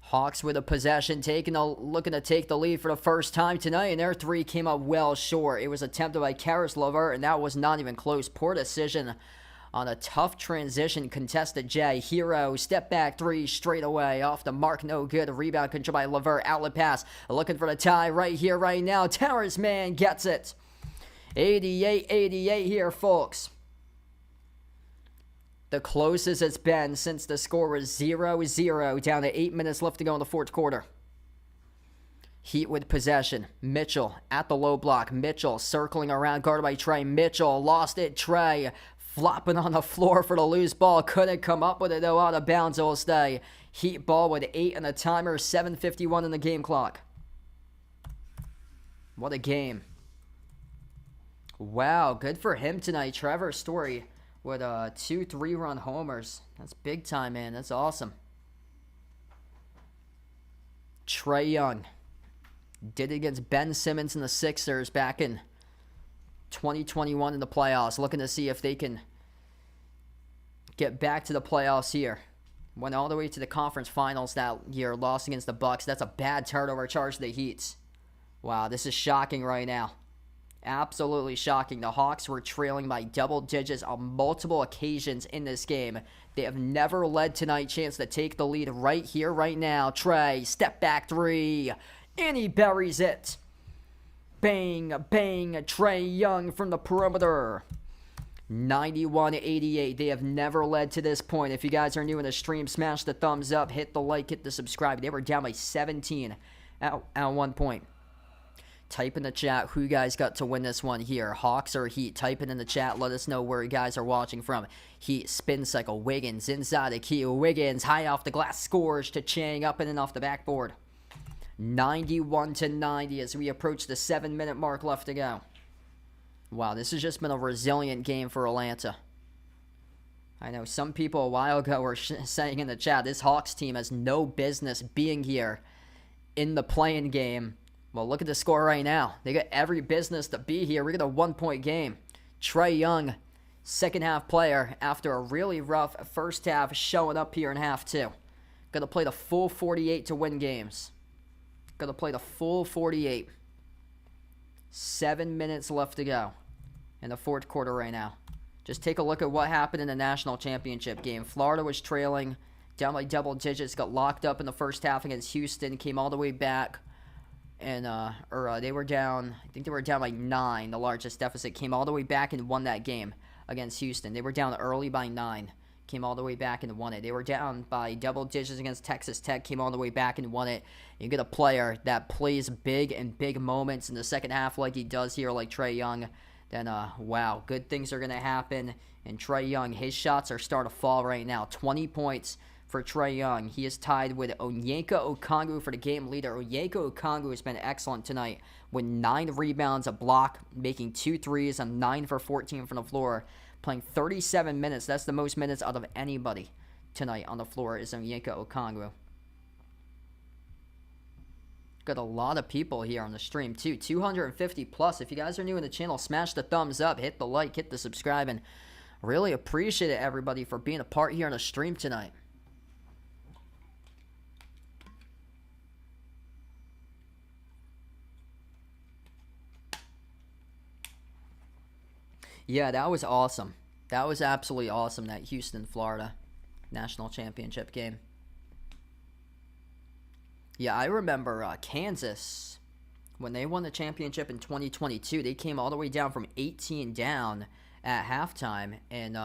Hawks with a possession, looking to take the lead for the first time tonight, and their 3 came up well short. It was attempted by Karis LeVert, and that was not even close. Poor decision on a tough transition, contested Jay. Hero, step back 3 straight away. Off the mark, no good. Rebound controlled by LeVert. Outlet pass. Looking for the tie right here, right now. Towers man gets it. 88-88 here, folks. The closest it's been since the score was 0-0. Down to 8 minutes left to go in the fourth quarter. Heat with possession. Mitchell at the low block. Mitchell circling around, guarded by Trey. Mitchell lost it. Trey flopping on the floor for the loose ball. Couldn't come up with it, though. Out of bounds, it will stay. Heat ball with 8 on the timer. 7:51 in the game clock. What a game. Wow, good for him tonight. Trevor Story with 2 3-run homers. That's big time, man. That's awesome. Trae Young did it against Ben Simmons and the Sixers back in 2021 in the playoffs. Looking to see if they can get back to the playoffs here. Went all the way to the conference finals that year, lost against the Bucks. That's a bad turnover charge to the Heat. Wow, this is shocking right now. Absolutely shocking. The Hawks were trailing by double digits on multiple occasions in this game. They have never led tonight. Chance to take the lead right here, right now. Trae, step back three, and he buries it. Bang, bang, Trae Young from the perimeter. 91-88. They have never led to this point. If you guys are new in the stream, smash the thumbs up, hit the like, hit the subscribe. They were down by 17 at one point. Type in the chat who you guys got to win this one here. Hawks or Heat. Type it in the chat. Let us know where you guys are watching from. Heat, spin cycle, Wiggins, inside the key. Wiggins, high off the glass, scores to Chang, up and off the backboard. 91-90 as we approach the 7-minute mark left to go. Wow, this has just been a resilient game for Atlanta. I know some people a while ago were saying in the chat, this Hawks team has no business being here in the play-in game. Well, look at the score right now. They got every business to be here. We got a 1-point game. Trae Young, second half player, after a really rough first half, showing up here in half two. Got to play the full 48 to win games. Got to play the full 48. 7 minutes left to go in the fourth quarter right now. Just take a look at what happened in the national championship game. Florida was trailing down by double digits, got locked up in the first half against Houston, came all the way back. And they were down, I think they were down by 9, the largest deficit, came all the way back and won that game against Houston. They were down early by 9, came all the way back and won it. They were down by double digits against Texas Tech, came all the way back and won it. You get a player that plays big in big moments in the second half like he does here, like Trae Young, then wow, good things are going to happen. And Trae Young, his shots are starting to fall right now. 20 points for Trae Young. He is tied with Onyeka Okongwu for the game leader. Onyeka Okongwu has been excellent tonight with 9 rebounds, a block, making 2 threes, and 9 for 14 from the floor, playing 37 minutes. That's the most minutes out of anybody tonight on the floor is Onyeka Okongwu. Got a lot of people here on the stream too, 250 plus. If you guys are new in the channel, smash the thumbs up, hit the like, hit the subscribe, and really appreciate it, everybody, for being a part here on the stream tonight. Yeah, that was awesome. That was absolutely awesome, that Houston-Florida national championship game. Yeah, I remember Kansas, when they won the championship in 2022, they came all the way down from 18 down at halftime, and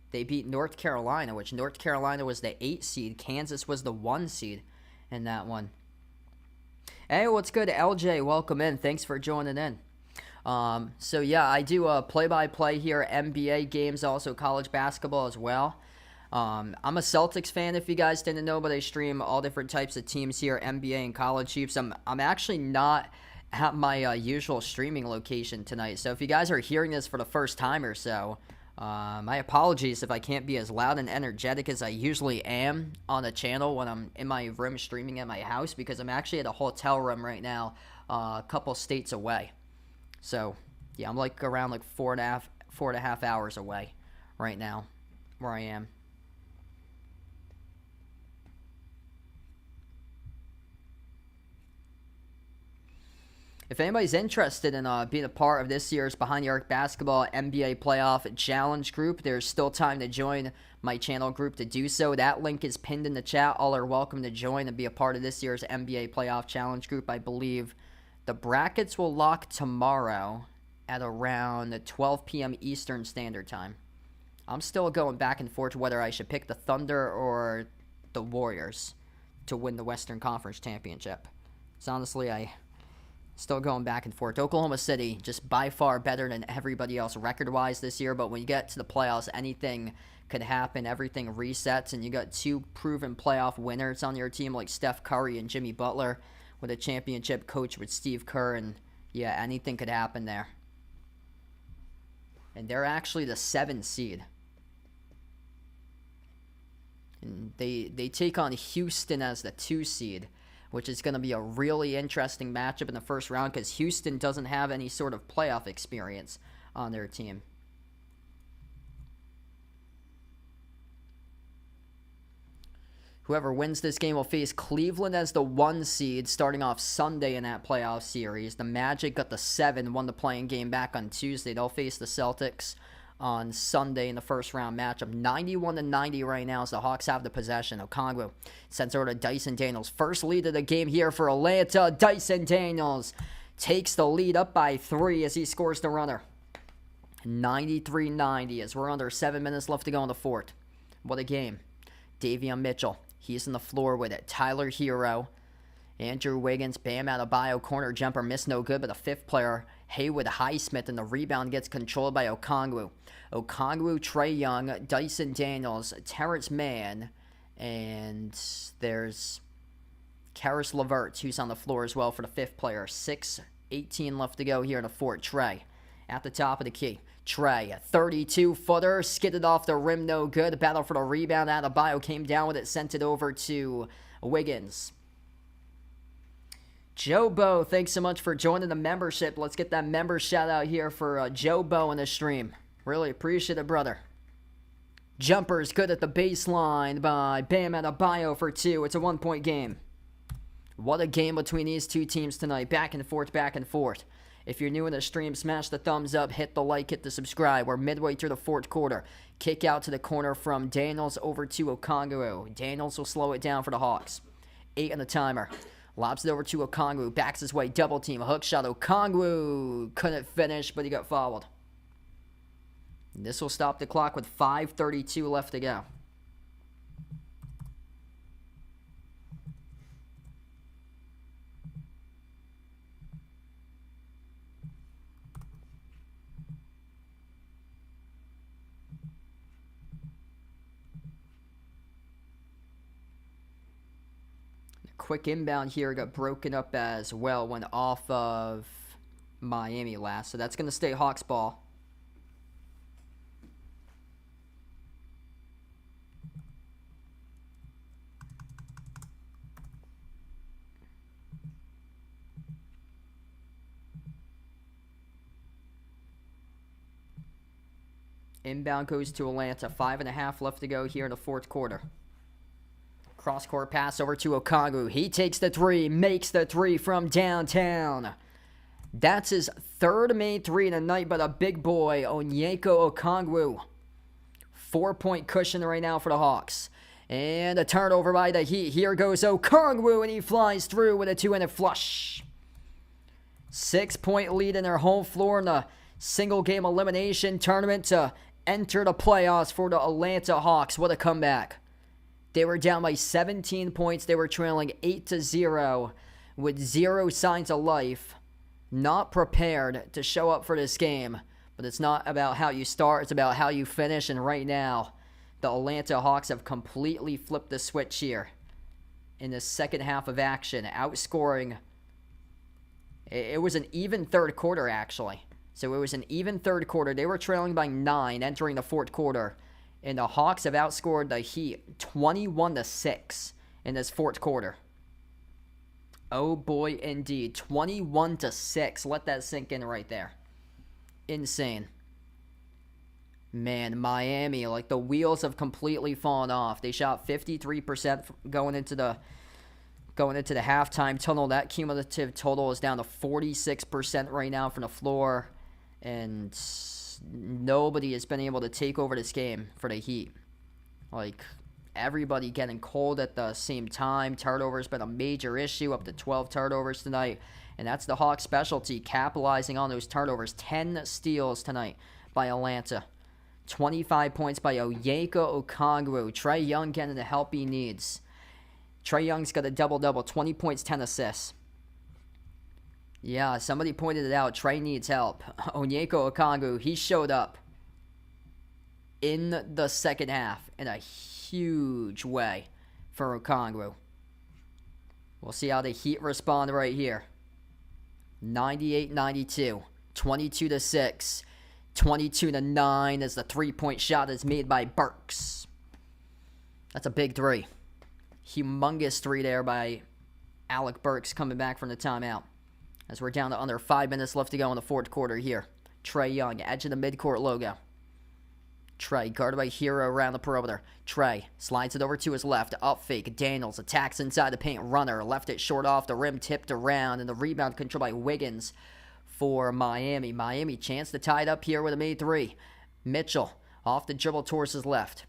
they beat North Carolina, which North Carolina was the 8 seed. Kansas was the 1 seed in that one. Hey, what's good, LJ? Welcome in. Thanks for joining in. So yeah, I do play-by-play here, NBA games, also college basketball as well. I'm a Celtics fan, if you guys didn't know, but I stream all different types of teams here, NBA and college hoops. I'm actually not at my usual streaming location tonight, so if you guys are hearing this for the first time or so, my apologies if I can't be as loud and energetic as I usually am on the channel when I'm in my room streaming at my house, because I'm actually at a hotel room right now, a couple states away. So, yeah, I'm like around like 4.5 hours away right now where I am. If anybody's interested in being a part of this year's Behind the Arc Basketball NBA Playoff Challenge group, there's still time to join my channel group to do so. That link is pinned in the chat. All are welcome to join and be a part of this year's NBA Playoff Challenge group. I believe the brackets will lock tomorrow at around 12 p.m. Eastern Standard Time. I'm still going back and forth whether I should pick the Thunder or the Warriors to win the Western Conference Championship. So honestly, I still going back and forth. Oklahoma City, just by far better than everybody else record-wise this year, but when you get to the playoffs, anything could happen. Everything resets, and you got 2 proven playoff winners on your team like Steph Curry and Jimmy Butler, with a championship coach with Steve Kerr, and yeah, anything could happen there. and they're actually the 7 seed. And they take on Houston as the 2 seed, which is going to be a really interesting matchup in the first round because Houston doesn't have any sort of playoff experience on their team. Whoever wins this game will face Cleveland as the 1 seed starting off Sunday in that playoff series. The Magic got the 7, won the playing game back on Tuesday. They'll face the Celtics on Sunday in the first round matchup. 91-90 right now as the Hawks have the possession. Okongwu sends over to Dyson Daniels. First lead of the game here for Atlanta. Dyson Daniels takes the lead up by 3 as he scores the runner. 93-90 as we're under 7 minutes left to go in the fourth. What a game. Davion Mitchell. He's on the floor with it. Tyler Hero. Andrew Wiggins. Bam Adebayo. Corner jumper. Missed no good, but the 5th player, Haywood Highsmith, and the rebound gets controlled by Okongwu. Okongwu, Trae Young, Dyson Daniels, Terrence Mann, and there's Karis LeVert, who's on the floor as well for the 5th player. 6:18 left to go here in the fourth. Trae at the top of the key. Trae, 32-footer, skidded off the rim, no good. Battle for the rebound. Adebayo came down with it, sent it over to Wiggins. Joe Bo, thanks so much for joining the membership. Let's get that member shout out here for Joe Bo in the stream. Really appreciate it, brother. Jumper's good at the baseline by Bam Adebayo for 2. It's a 1-point game. What a game between these two teams tonight. Back and forth, back and forth. If you're new in the stream, smash the thumbs up, hit the like, hit the subscribe. We're midway through the fourth quarter. Kick out to the corner from Daniels over to Okongwu. Daniels will slow it down for the Hawks. 8 on the timer. Lobs it over to Okongwu. Backs his way. Double team. Hook shot. Okongwu couldn't finish, but he got fouled. And this will stop the clock with 5:32 left to go. Quick inbound here got broken up as well, went off of Miami last, so that's going to stay Hawks ball. Inbound goes to Atlanta. 5.5 left to go here in the fourth quarter. Cross-court pass over to Okongwu. He takes the 3, makes the 3 from downtown. That's his 3rd made 3 in the night by the big boy, Onyeka Okongwu. 4-point cushion right now for the Hawks. And a turnover by the Heat. Here goes Okongwu, and he flies through with a 2-handed flush. 6-point lead in their home floor in the single-game elimination tournament to enter the playoffs for the Atlanta Hawks. What a comeback. They were down by 17 points. They were trailing 8-0 with 0 signs of life. Not prepared to show up for this game. But it's not about how you start. It's about how you finish. And right now, the Atlanta Hawks have completely flipped the switch here in the second half of action. Outscoring. It was an even third quarter, actually. So it was an even third quarter. They were trailing by 9 entering the fourth quarter. And the Hawks have outscored the Heat 21-6 in this fourth quarter. Oh boy, indeed. 21-6. Let that sink in right there. Insane. Man, Miami, like the wheels have completely fallen off. They shot 53% going into the halftime tunnel. That cumulative total is down to 46% right now from the floor. And nobody has been able to take over this game for the Heat. Like, everybody getting cold at the same time. Turnovers been a major issue, up to 12 turnovers tonight. And that's the Hawks' specialty, capitalizing on those turnovers. 10 steals tonight by Atlanta. 25 points by Onyeka Okongwu. Trae Young getting the help he needs. Trae Young's got a double-double, 20 points, 10 assists. Yeah, somebody pointed it out. Trae needs help. Onyeka Okongwu, he showed up in the second half in a huge way for Okongwu. We'll see how the Heat respond right here. 98-92, 22-6. 22-9 as the three-point shot is made by Burks. That's a big three. Humongous three there by Alec Burks coming back from the timeout. As we're down to under 5 minutes left to go in the fourth quarter here. Trae Young, edge of the midcourt logo. Trae, guarded by Hero around the perimeter. Trae slides it over to his left. Up fake. Daniels attacks inside the paint. Runner left it short off the rim. Tipped around. And the rebound controlled by Wiggins for Miami. Miami chance to tie it up here with a made three. Mitchell off the dribble towards his left.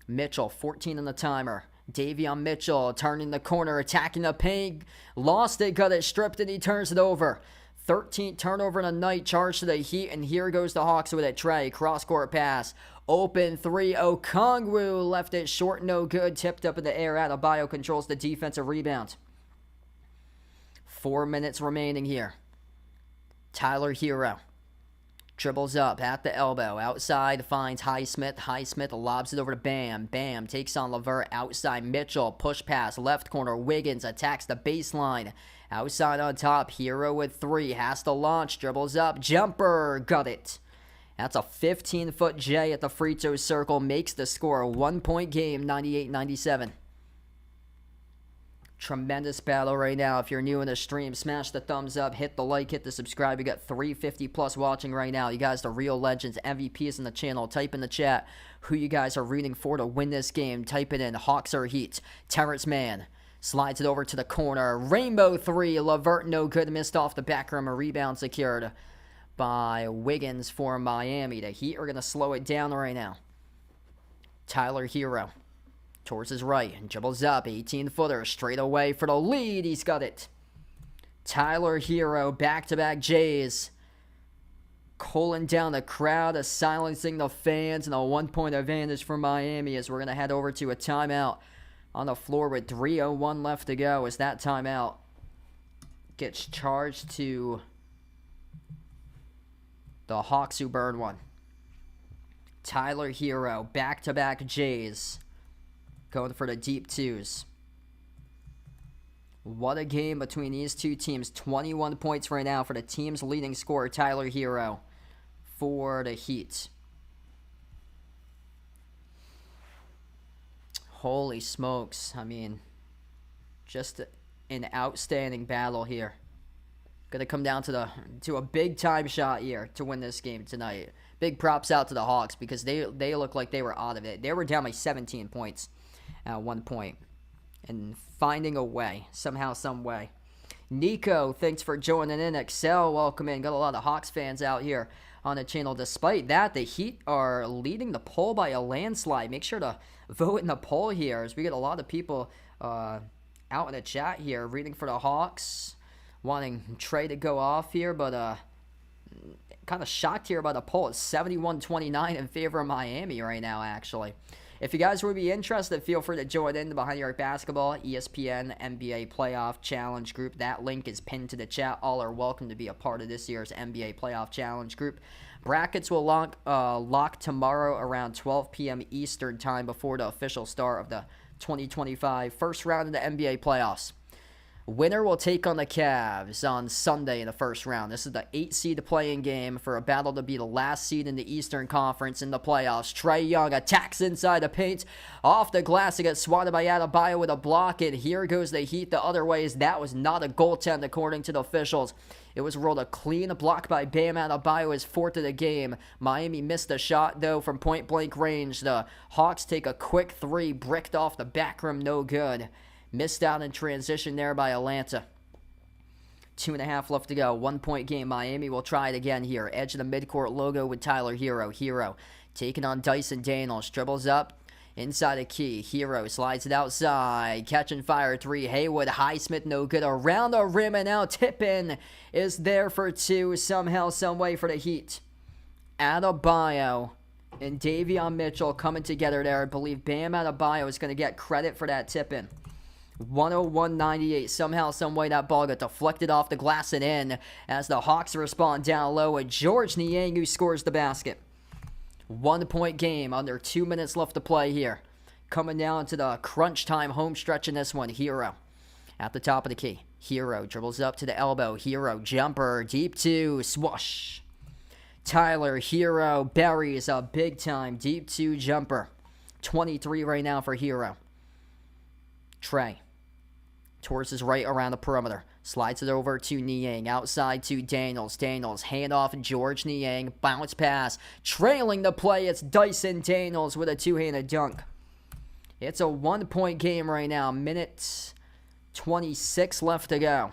Mitchell, 14 on the timer. Davion Mitchell turning the corner, attacking the paint. Lost it, got it stripped, and he turns it over. 13th turnover in a night, charge to the Heat, and here goes the Hawks with it. Trae, cross-court pass. Open three, Okongwu left it short, no good. Tipped up in the air. Adebayo controls the defensive rebound. 4 minutes remaining here. Tyler Hero dribbles up at the elbow. Outside finds Highsmith. Highsmith lobs it over to Bam. Bam takes on LeVert. Outside Mitchell. Push pass. Left corner. Wiggins attacks the baseline. Outside on top. Hero with three. Has to launch. Dribbles up. Jumper. Got it. That's a 15-foot J at the free throw circle. Makes the score a 1-point game. 98-97. Tremendous battle right now. If you're new in the stream, smash the thumbs up, hit the like, hit the subscribe. We got 350 plus watching right now. You guys, the real legends, MVPs in the channel. Type in the chat who you guys are rooting for to win this game. Type it in, Hawks or Heat. Terrence Mann slides it over to the corner. Rainbow three. LeVert no good. Missed off the back rim. A rebound secured by Wiggins for Miami. The Heat are going to slow it down right now. Tyler Hero towards his right and dribbles up. 18-footer straight away for the lead. He's got it. Tyler Hero, back-to-back Jays. Cooling down the crowd, silencing the fans, and a 1-point advantage for Miami as we're going to head over to a timeout on the floor with 3:01 left to go as that timeout gets charged to the Hawks who burn one. Tyler Hero, back-to-back Jays. Going for the deep twos. What a game between these two teams. 21 points right now for the team's leading scorer, Tyler Hero, for the Heat. Holy smokes. I mean, just an outstanding battle here. Going to come down to a big-time shot here to win this game tonight. Big props out to the Hawks because they look like they were out of it. They were down by 17 points. At one point, and finding a way, somehow, some way. Nico, thanks for joining in. Excel, welcome in. Got a lot of Hawks fans out here on the channel. Despite that, the Heat are leading the poll by a landslide. Make sure to vote in the poll here, as we get a lot of people out in the chat here, reading for the Hawks, wanting Trae to go off here, but kind of shocked here by the poll. It's 71-29 in favor of Miami right now, actually. If you guys would be interested, feel free to join in the Behind the Arc Basketball ESPN NBA Playoff Challenge group. That link is pinned to the chat. All are welcome to be a part of this year's NBA Playoff Challenge group. Brackets will lock tomorrow around 12 p.m. Eastern time before the official start of the 2025 first round of the NBA playoffs. Winner will take on the Cavs on Sunday in the first round. This is the 8-seed playing game for a battle to be the last seed in the Eastern Conference in the playoffs. Trae Young attacks inside the paint. Off the glass, it gets swatted by Adebayo with a block, and here goes the Heat the other way, as that was not a goaltend according to the officials. It was rolled a clean block by Bam Adebayo, his fourth of the game. Miami missed a shot, though, from point-blank range. The Hawks take a quick three, bricked off the back rim, no good. Missed out in transition there by Atlanta. 2.5 left to go. 1-point game. Miami will try it again here. Edge of the midcourt logo with Tyler Hero. Hero taking on Dyson Daniels. Dribbles up inside a key. Hero slides it outside. Catch and fire three. Haywood. Highsmith no good. Around the rim and out. Tip-in is there for two. Somehow, some way for the Heat. Adebayo and Davion Mitchell coming together there. I believe Bam Adebayo is going to get credit for that tip-in. 101-98. Somehow, some way, that ball got deflected off the glass and in as the Hawks respond down low, and George Niang who scores the basket. 1-point game. Under 2 minutes left to play here. Coming down to the crunch time home stretch in this one. Hero at the top of the key. Hero dribbles up to the elbow. Hero jumper. Deep two. Swoosh. Tyler Hero buries a big-time deep 2 jumper. 23 right now for Hero. Trey towards his right around the perimeter. Slides it over to Niang. Outside to Daniels. Daniels, handoff George Niang. Bounce pass. Trailing the play, it's Dyson Daniels with a 2-handed dunk. It's a 1-point game right now. Minute 26 left to go.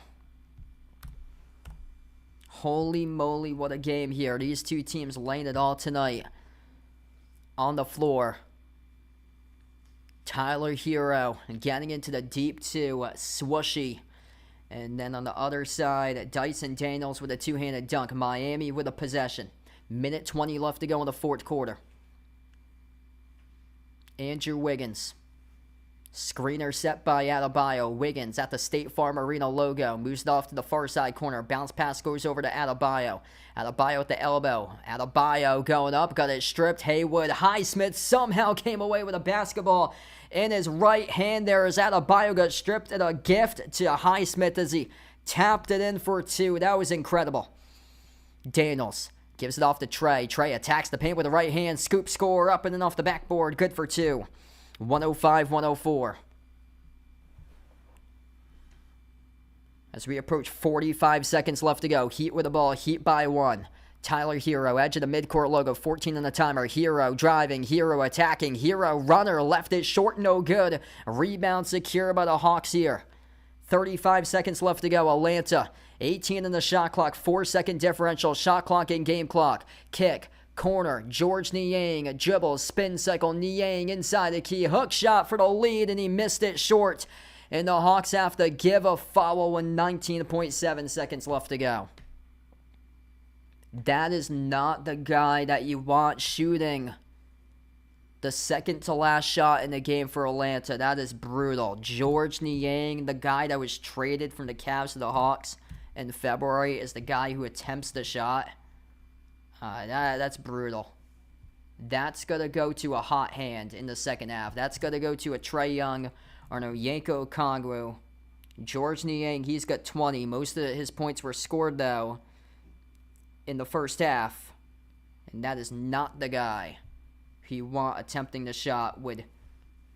Holy moly, what a game here. These two teams laying it all tonight. On the floor. Tyler Hero getting into the deep 2. Swooshy. And then on the other side, Dyson Daniels with a 2-handed dunk. Miami with a possession. Minute 20 left to go in the fourth quarter. Andrew Wiggins. Screener set by Adebayo. Wiggins at the State Farm Arena logo. Moves it off to the far side corner. Bounce pass goes over to Adebayo. Adebayo at the elbow. Adebayo going up. Got it stripped. Haywood. Highsmith somehow came away with a basketball in his right hand there as Adebayo got stripped, and a gift to Highsmith as he tapped it in for 2. That was incredible. Daniels gives it off to Trey. Trey attacks the paint with the right hand. Scoop score up and then off the backboard. Good for 2. 105-104. As we approach 45 seconds left to go. Heat with the ball. Heat by 1. Tyler Hero, edge of the midcourt logo, 14 on the timer. Hero driving, Hero attacking, Hero runner, left it short, no good. Rebound secure by the Hawks here. 35 seconds left to go. Atlanta, 18 in the shot clock, 4-second differential, shot clock and game clock. Kick, corner, George Niang, dribbles, spin cycle, Niang inside the key, hook shot for the lead, and he missed it short. And the Hawks have to give a foul with 19.7 seconds left to go. That is not the guy that you want shooting the second to last shot in the game for Atlanta. That is brutal. George Niang, the guy that was traded from the Cavs to the Hawks in February, is the guy who attempts the shot. That's brutal. That's going to go to a hot hand in the second half. That's going to go to a Trae Young or no Yanko Okongwu. George Niang, he's got 20. Most of his points were scored, though, in the first half, and that is not the guy you want attempting the shot with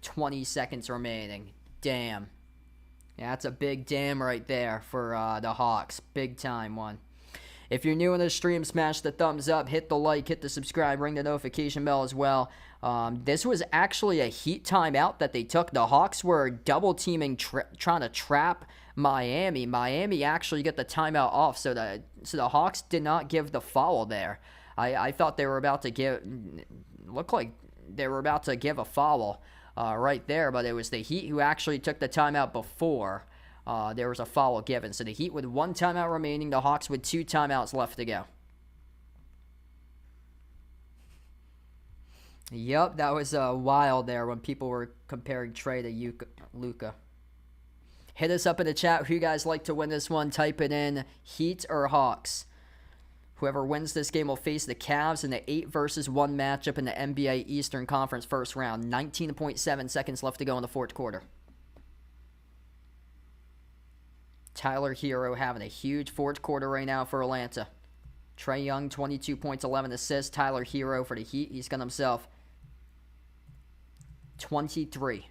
20 seconds remaining. Damn. Yeah, that's a big damn right there for the Hawks. Big time one. If you're new in the stream, smash the thumbs up, hit the like, hit the subscribe, ring the notification bell as well. This was actually a Heat timeout that they took. The Hawks were double teaming, trying to trap Miami. Miami actually got the timeout off, so the Hawks did not give the foul there. I thought they were about to looked like they were about to give a foul right there, but it was the Heat who actually took the timeout before there was a foul given. So the Heat with 1 timeout remaining, the Hawks with 2 timeouts left to go. Yep, that was wild there when people were comparing Trey to Luka. Hit us up in the chat who you guys like to win this one. Type it in, Heat or Hawks. Whoever wins this game will face the Cavs in the 8-1 matchup in the NBA Eastern Conference first round. 19.7 seconds left to go in the fourth quarter. Tyler Hero having a huge fourth quarter right now for Atlanta. Trae Young, 22 points, 11 assists. Tyler Hero for the Heat. He's got himself 23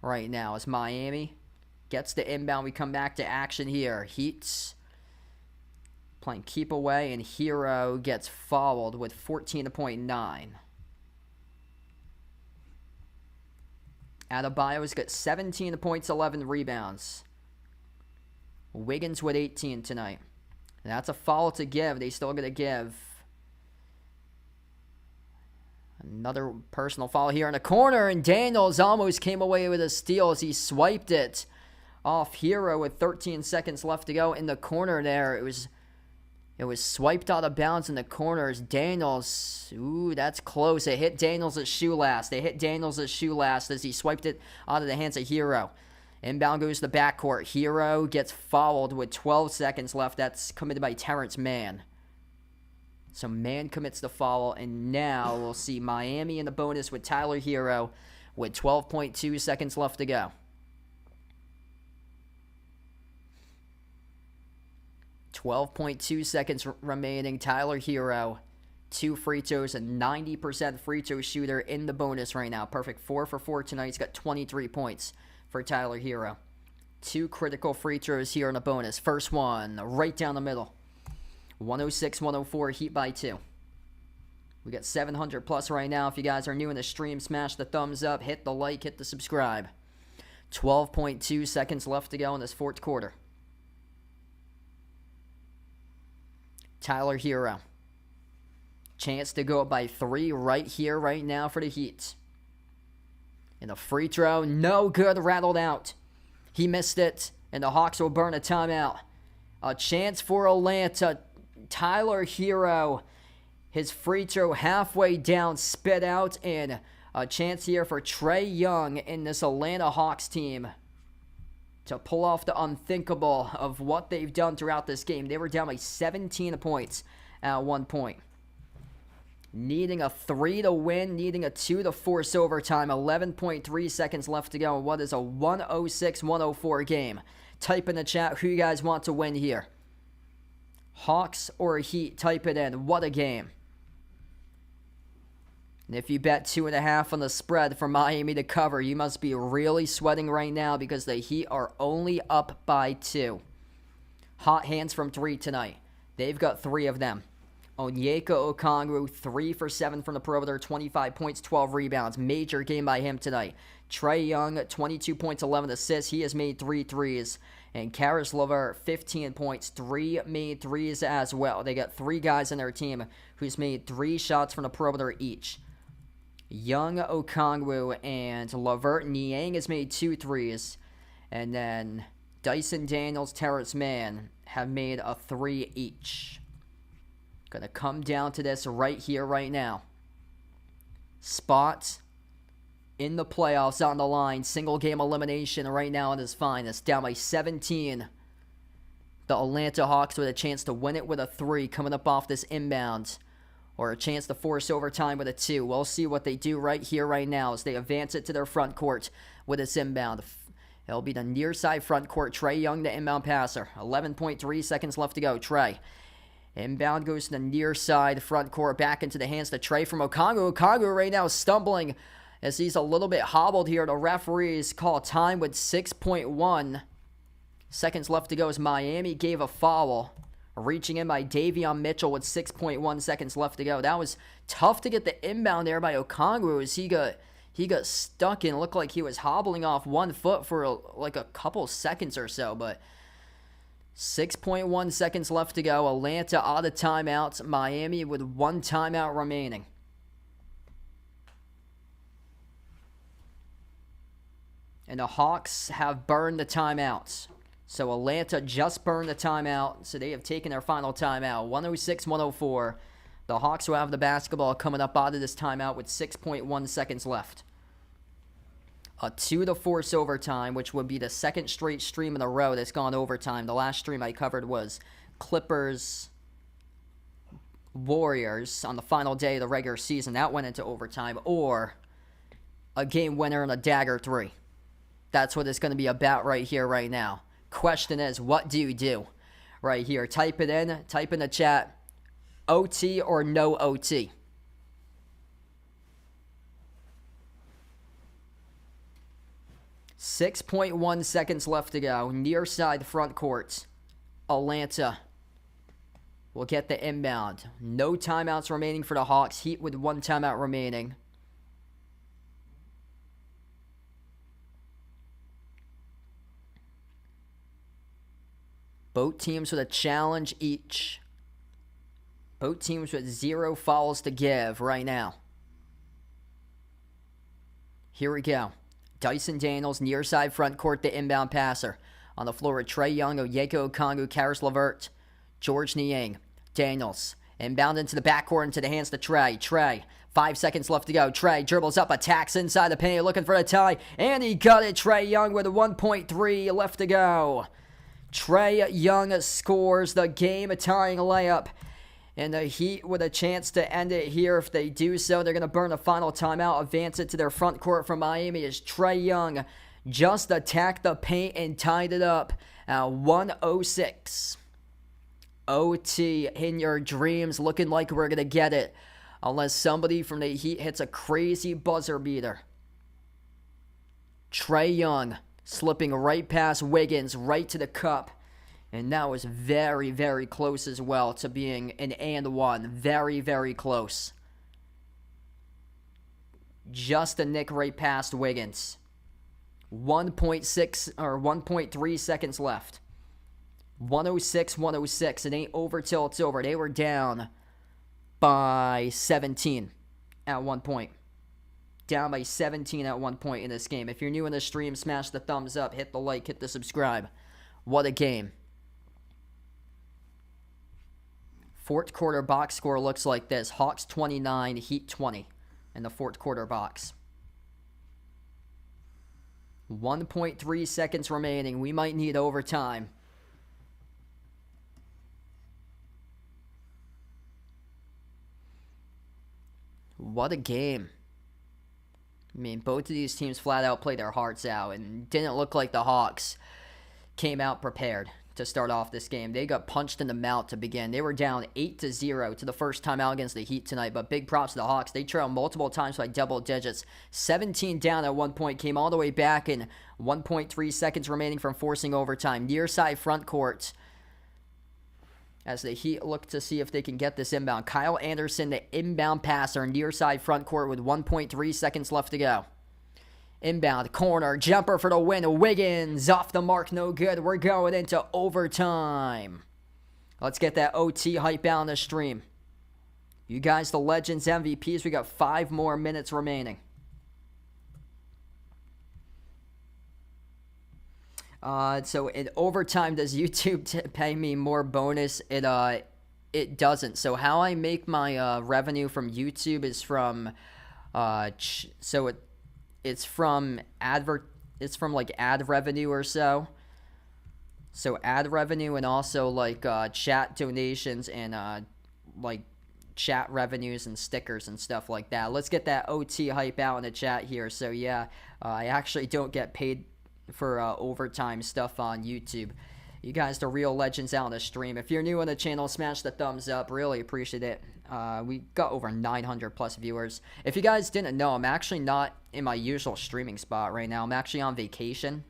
right now as Miami gets the inbound. We come back to action here. Heat's playing keep away, and Hero gets fouled with 14.9. Adebayo's got 17 points, 11 rebounds. Wiggins with 18 tonight. And that's a foul to give. They still got to give. Another personal foul here in the corner, and Daniels almost came away with a steal as he swiped it off Hero with 13 seconds left to go in the corner there. It was swiped out of bounds in the corners. Daniels, ooh, that's close. It hit Daniels' shoe last. They hit Daniels' shoe last as he swiped it out of the hands of Hero. Inbound goes to the backcourt. Hero gets fouled with 12 seconds left. That's committed by Terrence Mann. So Mann commits the foul, and now we'll see Miami in the bonus with Tyler Hero with 12.2 seconds left to go. 12.2 seconds remaining. Tyler Hero 2 free throws, a 90% free throw shooter in the bonus right now. Perfect 4 for 4 tonight. He's got 23 points for Tyler Hero. 2 critical free throws here in the bonus. First one, right down the middle. 106-104, Heat by 2. We got 700 plus right now. If you guys are new in the stream, smash the thumbs up, hit the like, hit the subscribe. 12.2 seconds left to go in this fourth quarter. Tyler Hero. Chance to go up by 3 right here, right now for the Heat. And a free throw, no good, rattled out. He missed it, and the Hawks will burn a timeout. A chance for Atlanta. Tyler Hero, his free throw halfway down, spit out, and a chance here for Trae Young in this Atlanta Hawks team to pull off the unthinkable of what they've done throughout this game. They were down by 17 points at one point. Needing a 3 to win, needing a 2 to force overtime. 11.3 seconds left to go in what is a 106-104 game. Type in the chat who you guys want to win here. Hawks or Heat, type it in. What a game. And if you bet 2.5 on the spread for Miami to cover, you must be really sweating right now because the Heat are only up by 2. Hot hands from 3 tonight. They've got 3 of them. Onyeka Okongwu, 3 for 7 from the perimeter, 25 points, 12 rebounds. Major game by him tonight. Trae Young, 22 points, 11 assists. He has made 3 threes. And Caris LeVert, 15 points, 3 made threes as well. They got 3 guys in their team who's made 3 shots from the perimeter each. Young, Okongwu, and LeVert. Niang has made 2 threes. And then Dyson Daniels, Terrence Mann have made a 3 each. Going to come down to this right here, right now. Spot in the playoffs on the line. Single game elimination right now at his finest. Down by 17. The Atlanta Hawks with a chance to win it with a 3 coming up off this inbound. Or a chance to force overtime with a 2. We'll see what they do right here, right now as they advance it to their front court with this inbound. It'll be the near side front court. Trae Young, the inbound passer. 11.3 seconds left to go. Trae. Inbound goes to the near side front court. Back into the hands to Trae from Okongwu. Okongwu right now stumbling as he's a little bit hobbled here. The referees call time with 6.1 seconds left to go as Miami gave a foul. Reaching in by Davion Mitchell with 6.1 seconds left to go. That was tough to get the inbound there by Okongwu as he got stuck in. It looked like he was hobbling off 1 foot for like a couple seconds or so, but 6.1 seconds left to go. Atlanta out of timeouts. Miami with 1 timeout remaining. And the Hawks have burned the timeouts. So Atlanta just burned the timeout. So they have taken their final timeout. 106-104. The Hawks will have the basketball coming up out of this timeout with 6.1 seconds left. A 2 to force overtime, which would be the second straight stream in a row that's gone overtime. The last stream I covered was Clippers Warriors on the final day of the regular season. That went into overtime. Or a game winner and a dagger 3. That's what it's going to be about right here, right now. Question is, what do you do right here? Type it in. Type in the chat. OT or no OT? .1 seconds left to go. Near side front court. Atlanta will get the inbound. No timeouts remaining for the Hawks. Heat with 1 timeout remaining. Both teams with a challenge each. Both teams with 0 fouls to give right now. Here we go. Dyson Daniels, near side front court, the inbound passer. On the floor with Trae Young, Onyeka Okongwu, Caris LeVert, George Niang. Daniels, inbound into the backcourt, into the hands to Trae. Trae, 5 seconds left to go. Trae dribbles up, attacks inside the paint, looking for a tie, and he got it. Trae Young with a 1.3 left to go. Trae Young scores the game-tying layup. And the Heat with a chance to end it here. If they do so, they're going to burn the final timeout, advance it to their front court from Miami as Trae Young just attacked the paint and tied it up at 106. OT in your dreams, looking like we're going to get it. Unless somebody from the Heat hits a crazy buzzer beater. Trae Young slipping right past Wiggins, right to the cup. And that was very, very close as well to being an and one. Very, very close. Just a nick right past Wiggins. 1.6 or 1.3 seconds left. 106. It ain't over till it's over. They were down by 17 at one point. Down by 17 at one point in this game. If you're new in the stream, smash the thumbs up, hit the like, hit the subscribe. What a game. Fourth quarter box score looks like this. Hawks 29, Heat 20 in the fourth quarter box. 1.3 seconds remaining. We might need overtime. What a game. I mean, both of these teams flat out played their hearts out, and didn't look like the Hawks came out prepared to start off this game. They got punched in the mouth to begin. They were down 8-0 to the first time out against the Heat tonight, but big props to the Hawks. They trailed multiple times by double digits. 17 down at one point, came all the way back in 1.3 seconds remaining from forcing overtime. Near side front court as the Heat look to see if they can get this inbound. Kyle Anderson, the inbound passer, near side front court with 1.3 seconds left to go. Inbound, corner, jumper for the win. Wiggins, off the mark, no good. We're going into overtime. Let's get that OT hype out on the stream. You guys, the Legends MVPs, we got 5 more minutes remaining. So in overtime, does YouTube pay me more bonus? It doesn't. So how I make my revenue from YouTube is from it's from like ad revenue or so. So ad revenue and also like chat donations and like chat revenues and stickers and stuff like that. Let's get that OT hype out in the chat here. So yeah, I actually don't get paid for overtime stuff on YouTube. You guys, the real legends out on the stream. If you're new on the channel, smash the thumbs up. Really appreciate it. We got over 900 plus viewers. If you guys didn't know, I'm actually not in my usual streaming spot right now. I'm actually on vacation.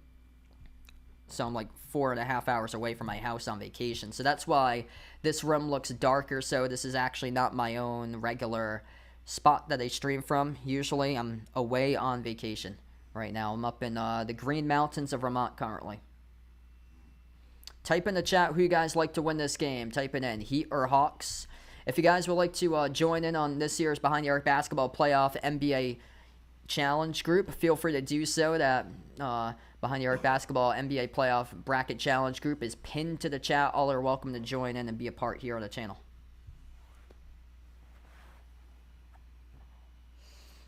So I'm like 4.5 hours away from my house on vacation. So that's why this room looks darker. So this is actually not my own regular spot that I stream from. Usually I'm away on vacation right now. I'm up in the Green Mountains of Vermont currently. Type in the chat who you guys like to win this game. Type it in, Heat or Hawks. If you guys would like to join in on this year's Behind the Arc Basketball Playoff NBA Challenge group, feel free to do so. That Behind the Arc Basketball NBA Playoff Bracket Challenge group is pinned to the chat. All are welcome to join in and be a part here on the channel.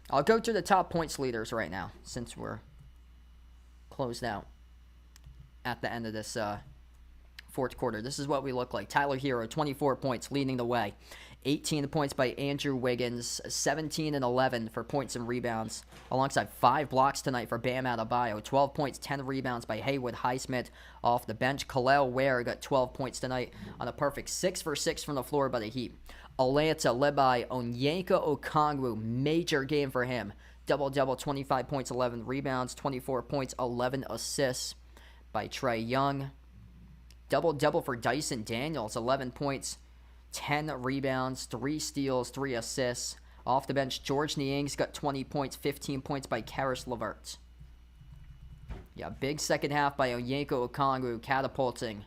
I'll go to the top points leaders right now since we're closed out at the end of this fourth quarter. This is what we look like. Tyler Hero, 24 points, leading the way. 18 points by Andrew Wiggins. 17 and 11 for points and rebounds, alongside 5 blocks tonight for Bam Adebayo. 12 points, 10 rebounds by Haywood Highsmith off the bench. Khalil Ware got 12 points tonight on a perfect 6 for 6 from the floor by the Heat. Atlanta led by Onyeka Okongwu. Major game for him. Double-double, 25 points, 11 rebounds, 24 points, 11 assists by Trae Young. Double-double for Dyson Daniels, 11 points, 10 rebounds, 3 steals, 3 assists. Off the bench, George Niang's got 20 points, 15 points by Karis LeVert. Yeah, big second half by Onyeka Okongwu, catapulting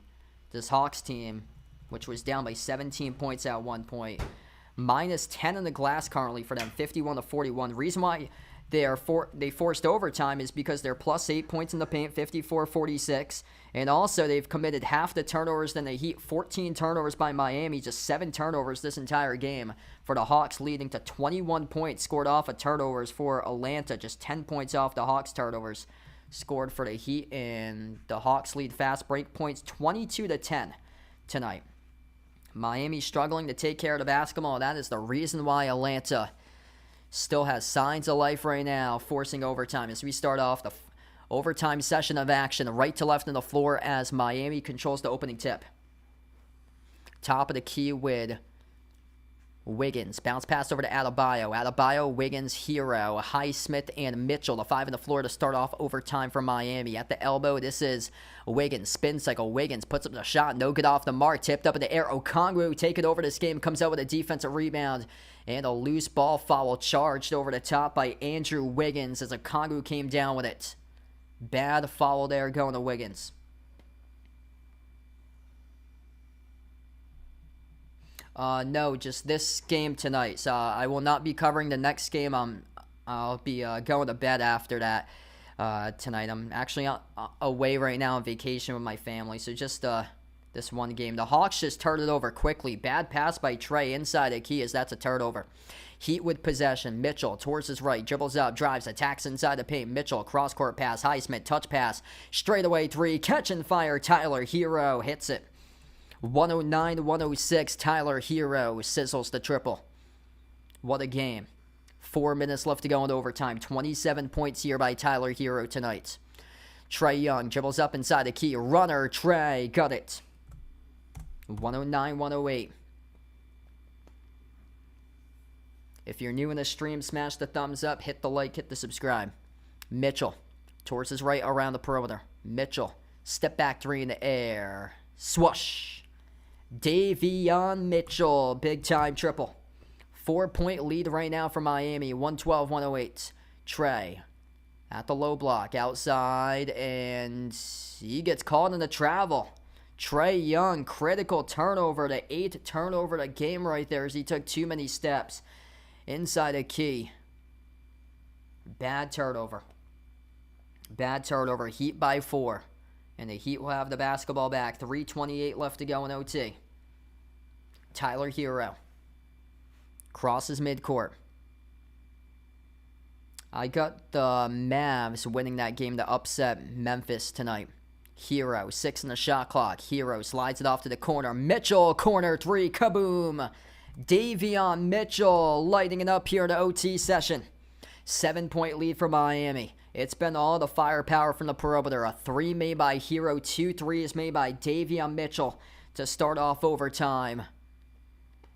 this Hawks team, which was down by 17 points at one point. Minus 10 in the glass currently for them, 51-41. The reason why they forced overtime is because they're plus 8 points in the paint, 54-46. And also, they've committed half the turnovers than the Heat. 14 turnovers by Miami, just 7 turnovers this entire game for the Hawks, leading to 21 points scored off of turnovers for Atlanta. Just 10 points off the Hawks' turnovers scored for the Heat. And the Hawks lead fast break points 22-10 tonight. Miami struggling to take care of the basketball. That is the reason why Atlanta still has signs of life right now, forcing overtime as we start off the overtime session of action, right to left on the floor as Miami controls the opening tip. Top of the key with Wiggins. Bounce pass over to Adebayo. Adebayo, Wiggins, Hero, Highsmith, and Mitchell. The 5 on the floor to start off overtime for Miami. At the elbow, this is Wiggins. Spin cycle. Wiggins puts up the shot. No good off the mark. Tipped up in the air. Okongwu take it over this game. Comes out with a defensive rebound. And a loose ball foul charged over the top by Andrew Wiggins as Okongwu came down with it. Bad foul there going to Wiggins. No, just this game tonight. So I will not be covering the next game. I'll be going to bed after that tonight. I'm actually away right now on vacation with my family. So just this one game. The Hawks just turned it over quickly. Bad pass by Trey inside the key as that's a turnover. Heat with possession. Mitchell towards his right. Dribbles up, drives, attacks inside the paint. Mitchell, cross-court pass. Highsmith, touch pass. Straightaway 3. Catch and fire. Tyler Hero hits it. 109-106, Tyler Hero sizzles the triple. What a game. 4 minutes left to go in overtime. 27 points here by Tyler Hero tonight. Trae Young dribbles up inside the key. Runner, Trae, got it. 109-108. If you're new in the stream, smash the thumbs up, hit the like, hit the subscribe. Mitchell, towards his right around the perimeter. Mitchell, step back 3 in the air. Swoosh. Davion Mitchell, big-time triple. 4-point lead right now for Miami, 112-108. Trey at the low block, outside, and he gets caught in the travel. Trae Young, critical turnover, the 8th turnover of the game right there as he took too many steps. Inside a key. Bad turnover. Bad turnover, Heat by 4. And the Heat will have the basketball back. 3:28 left to go in OT. Tyler Hero crosses midcourt. I got the Mavs winning that game to upset Memphis tonight. Hero, 6 in the shot clock. Hero slides it off to the corner. Mitchell, corner 3, kaboom. Davion Mitchell lighting it up here in the OT session. 7-point lead for Miami. It's been all the firepower from the perimeter. A 3 made by Hero, 2 threes made by Davion Mitchell to start off overtime.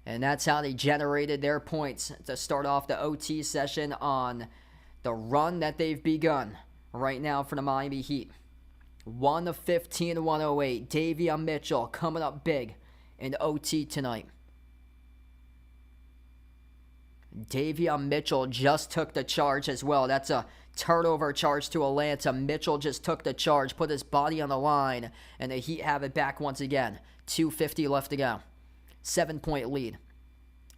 And that's how they generated their points to start off the OT session on the run that they've begun right now for the Miami Heat. 115-108. Davion Mitchell coming up big in OT tonight. Davion Mitchell just took the charge as well. That's a turnover charge to Atlanta. Mitchell just took the charge, put his body on the line, and the Heat have it back once again. 2:50 left to go. 7-point lead.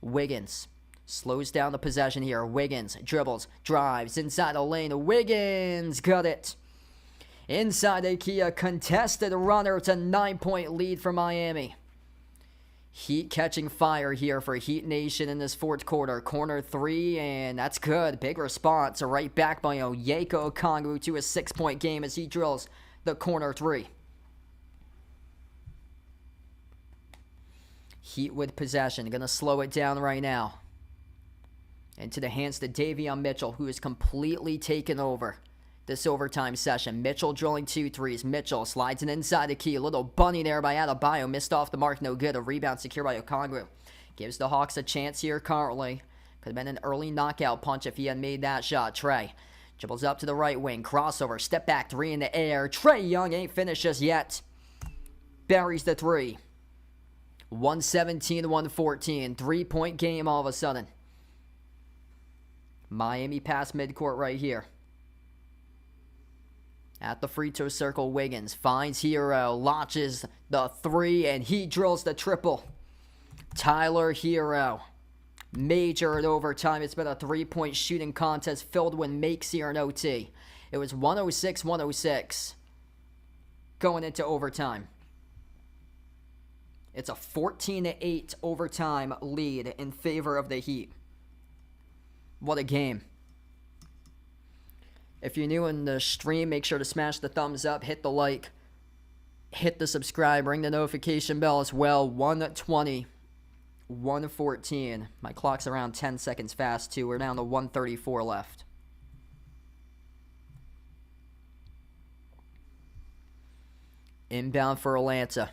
Wiggins slows down the possession here. Wiggins dribbles, drives inside the lane. Wiggins got it. Inside Ikea, contested runner. It's a 9-point lead for Miami. Heat catching fire here for Heat Nation in this fourth quarter. Corner 3, and that's good. Big response. A right back by Onyeka Okongwu to a 6-point game as he drills the corner 3. Heat with possession. Going to slow it down right now. Into the hands to Davion Mitchell, who is completely taken over this overtime session. Mitchell drilling 2 threes. Mitchell slides it inside the key. A little bunny there by Adebayo. Missed off the mark. No good. A rebound secured by Okongwu. Gives the Hawks a chance here currently. Could have been an early knockout punch if he had made that shot. Trey dribbles up to the right wing. Crossover. Step back 3 in the air. Trae Young ain't finished just yet. Buries the 3. 117-114. 3-point game all of a sudden. Miami pass midcourt right here. At the free throw circle, Wiggins finds Hero, launches the 3, and he drills the triple. Tyler Hero. Major at overtime. It's been a 3-point shooting contest filled with makes here in OT. It was 106-106 going into overtime. It's a 14-8 overtime lead in favor of the Heat. What a game. If you're new in the stream, make sure to smash the thumbs up, hit the like, hit the subscribe, ring the notification bell as well. 120, 114. My clock's around 10 seconds fast too. We're down to 134 left. Inbound for Atlanta.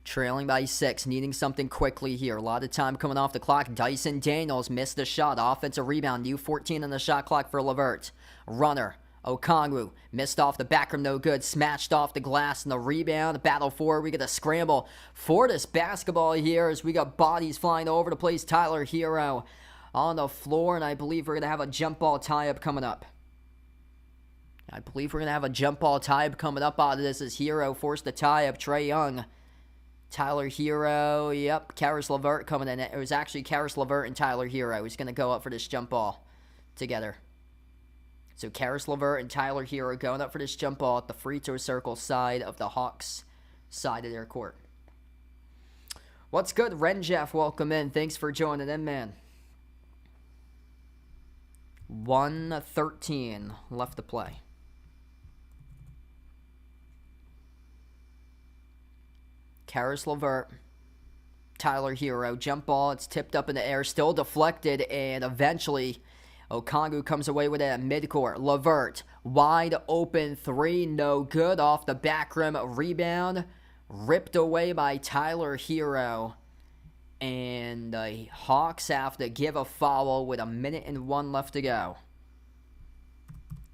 Trailing by 6, needing something quickly here. A lot of time coming off the clock. Dyson Daniels missed the shot. Offensive rebound. New 14 on the shot clock for LeVert. Runner. Okongwu missed off the back rim, no good. Smashed off the glass and the rebound. Battle forward. We get a scramble for this basketball here as we got bodies flying over the place. Tyler Hero on the floor, and I believe we're going to have a jump ball tie-up coming up. Out of this as Hero forced the tie-up. Trae Young. Tyler Hero, yep. Karis LeVert coming in. It was actually Karis LeVert and Tyler Hero who's going to go up for this jump ball together. So Karis LeVert and Tyler Hero going up for this jump ball at the free throw circle side of the Hawks side of their court. What's good, Renjeff? Welcome in. Thanks for joining in, man. 1:13 left to play. Karis LeVert, Tyler Hero, jump ball. It's tipped up in the air, still deflected, and eventually Okongwu comes away with it at midcourt. LeVert, wide open three, no good. Off the back rim, rebound, ripped away by Tyler Hero. And the Hawks have to give a foul with 1:01 left to go.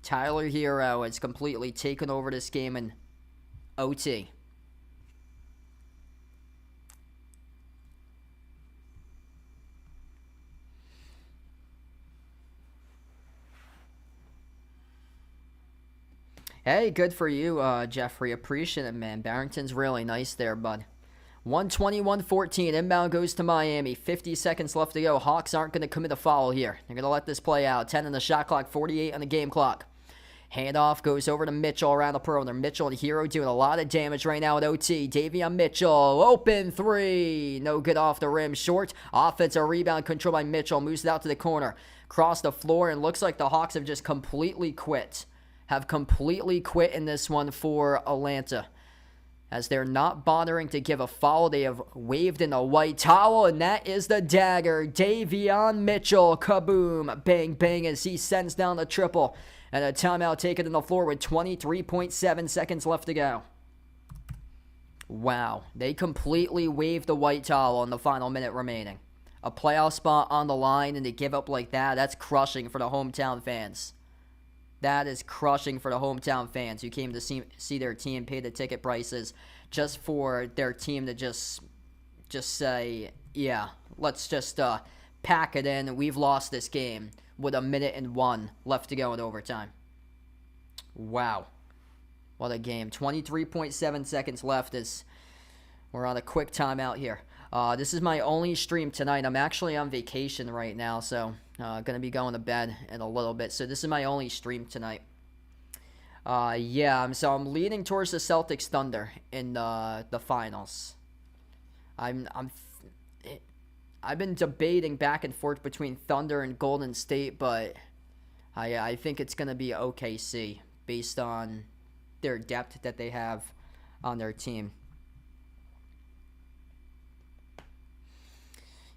Tyler Hero has completely taken over this game in OT. Hey, good for you, Jeffrey. Appreciate it, man. Barrington's really nice there, bud. 121-14. Inbound goes to Miami. 50 seconds left to go. Hawks aren't going to commit a foul here. They're going to let this play out. 10 on the shot clock, 48 on the game clock. Handoff goes over to Mitchell around the perimeter. Mitchell and Hero doing a lot of damage right now at OT. Davion Mitchell, open three. No good off the rim. Short. Offensive rebound controlled by Mitchell. Moves it out to the corner. Cross the floor, and looks like the Hawks have just completely quit. In this one for Atlanta, as they're not bothering to give a foul. They have waved in a white towel, and that is the dagger. Davion Mitchell, kaboom, bang, bang, as he sends down the triple. And a timeout taken on the floor with 23.7 seconds left to go. Wow, they completely waved the white towel in the final minute remaining. A playoff spot on the line, and to give up like that, that's crushing for the hometown fans. That is crushing for the hometown fans who came to see their team, pay the ticket prices, just for their team to just say, yeah, let's just pack it in. We've lost this game with 1:01 left to go in overtime. Wow. What a game. 23.7 seconds left as we're on a quick timeout here. This is my only stream tonight. I'm actually on vacation right now, so going to be going to bed in a little bit. So this is my only stream tonight. So I'm leaning towards the Celtics Thunder in the finals. I've been debating back and forth between Thunder and Golden State, but I think it's going to be OKC based on their depth that they have on their team.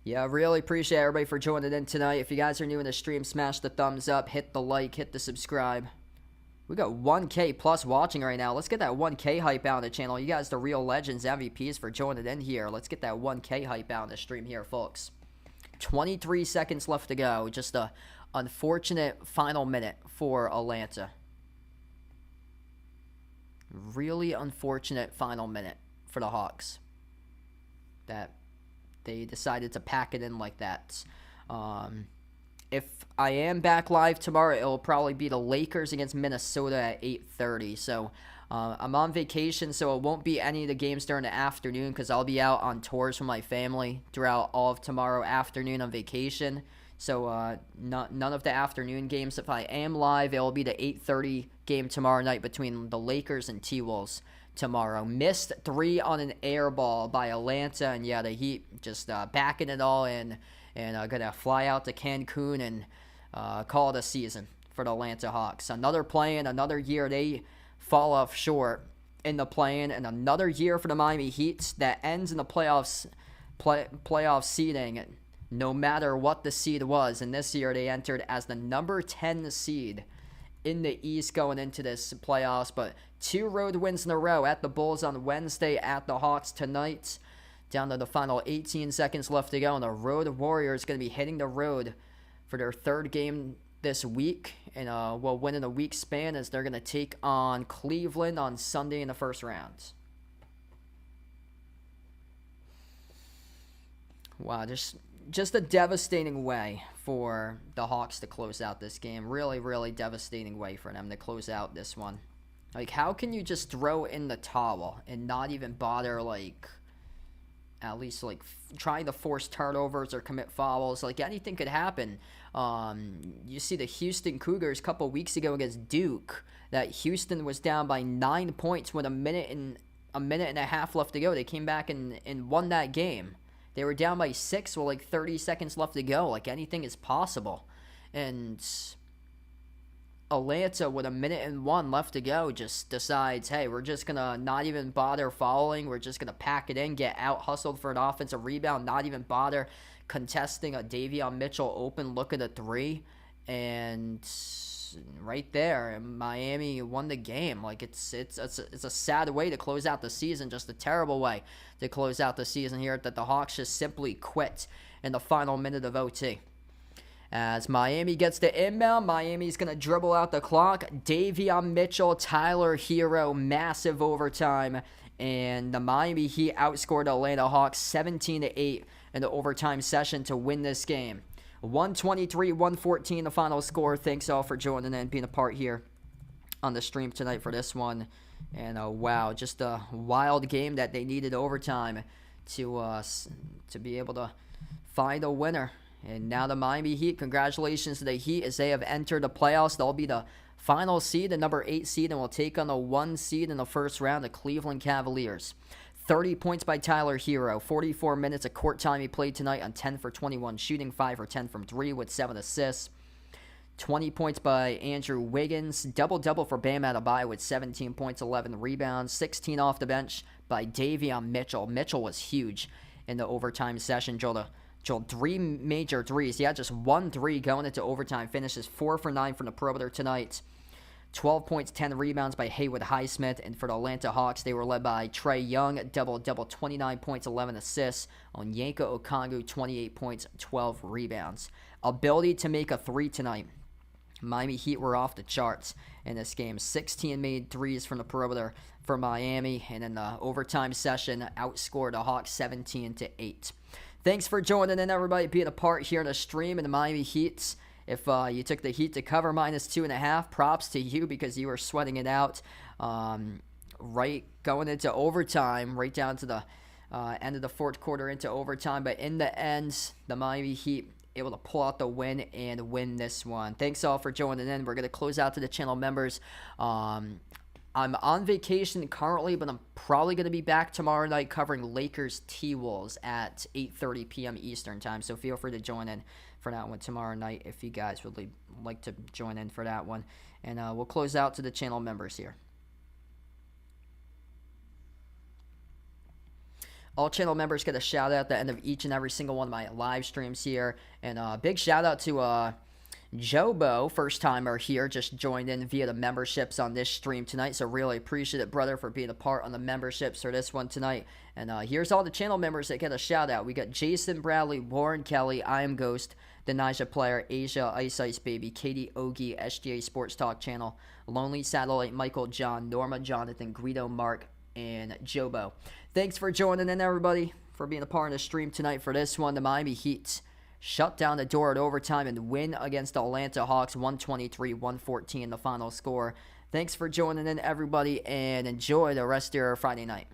Yeah, really appreciate everybody for joining in tonight. If you guys are new in the stream, smash the thumbs up, hit the like, hit the subscribe. We got 1K plus watching right now. Let's get that 1K hype out on the channel. You guys, the real legends, MVPs for joining in here. Let's get that 1K hype out on the stream here, folks. 23 seconds left to go. Just a unfortunate final minute for Atlanta. Really unfortunate final minute for the Hawks. That they decided to pack it in like that. If I am back live tomorrow, it'll probably be the Lakers against Minnesota at 8:30. So I'm on vacation, so it won't be any of the games during the afternoon because I'll be out on tours with my family throughout all of tomorrow afternoon on vacation. So none of the afternoon games. If I am live, it'll be the 8:30 game tomorrow night between the Lakers and T-Wolves tomorrow. Missed three on an air ball by Atlanta, and yeah, the Heat just backing it all in and gonna fly out to Cancun and call it a season for the Atlanta Hawks. Another play-in, another year they fall off short in the play-in, and another year for the Miami Heat that ends in the playoffs seeding, no matter what the seed was. And this year they entered as the number 10 seed in the East going into this playoffs, but 2 road wins in a row at the Bulls on Wednesday, at the Hawks tonight. down to the final 18 seconds left to go, and the Road Warriors going to be hitting the road for their third game this week, and will win in a week span as they're going to take on Cleveland on Sunday in the first round. Wow, just a devastating way for the Hawks to close out this game. Really, really devastating way for them to close out this one. Like, how can you just throw in the towel and not even bother, like, at least, like, trying to force turnovers or commit fouls? Like, anything could happen. You see the Houston Cougars a couple weeks ago against Duke, that Houston was down by 9 points with a minute and a half left to go. They came back and won that game. They were down by 6 with, like, 30 seconds left to go. Like, anything is possible. And Atlanta, with a minute and 1 left to go, just decides, hey, we're just going to not even bother fouling. We're just going to pack it in, get out-hustled for an offensive rebound, not even bother contesting a Davion Mitchell open look at a 3. And right there, Miami won the game. Like, it's a sad way to close out the season, just a terrible way to close out the season here, that the Hawks just simply quit in the final minute of OT. As Miami gets the inbound, Miami's going to dribble out the clock. Davion Mitchell, Tyler Hero, massive overtime. And the Miami Heat outscored the Atlanta Hawks 17-8 in the overtime session to win this game. 123-114 the final score. Thanks all for joining and being a part here on the stream tonight for this one. And wow, just a wild game that they needed overtime to be able to find a winner. And now the Miami Heat, congratulations to the Heat as they have entered the playoffs. They'll be the final seed, the number 8 seed, and will take on the 1 seed in the first round, the Cleveland Cavaliers. 30 points by Tyler Hero, 44 minutes of court time he played tonight on 10 for 21 shooting, 5 for 10 from 3 with 7 assists. 20 points by Andrew Wiggins, double-double for Bam Adebayo with 17 points, 11 rebounds, 16 off the bench by Davion Mitchell. Mitchell was huge in the overtime session. Drilled 3 major threes. He had just 1 3 going into overtime. Finishes 4 for 9 from the perimeter tonight. 12 points, 10 rebounds by Haywood Highsmith. And for the Atlanta Hawks, they were led by Trae Young, double-double, 29 points, 11 assists. Onyeka Okongwu, 28 points, 12 rebounds. Ability to make a 3 tonight. Miami Heat were off the charts in this game. 16 made threes from the perimeter for Miami. And in the overtime session, outscored the Hawks 17-8. Thanks for joining in, everybody, being a part here in the stream in the Miami Heat. If you took the Heat to cover -2.5, props to you because you were sweating it out. Right going into overtime, right down to the end of the fourth quarter into overtime. But in the end, the Miami Heat able to pull out the win and win this one. Thanks all for joining in. We're going to close out to the channel members. I'm on vacation currently, but I'm probably going to be back tomorrow night covering Lakers T-Wolves at 8:30 p.m. Eastern time. So feel free to join in for that one tomorrow night if you guys would like to join in for that one. And we'll close out to the channel members here. All channel members get a shout out at the end of each and every single one of my live streams here. And a big shout out to Jobo, first timer here, just joined in via the memberships on this stream tonight. So really appreciate it, brother, for being a part on the memberships for this one tonight. And here's all the channel members that get a shout out. We got Jason Bradley, Warren Kelly, I Am Ghost, Denaja Player, Asia, Ice Baby, Katie Ogie, SGA Sports Talk Channel, Lonely Satellite, Michael John, Norma Jonathan, Guido Mark, and Jobo. Thanks for joining in, everybody, for being a part of the stream tonight for this one. The Miami Heat shut down the door at overtime and win against the Atlanta Hawks, 123-114 the final score. Thanks for joining in, everybody, and enjoy the rest of your Friday night.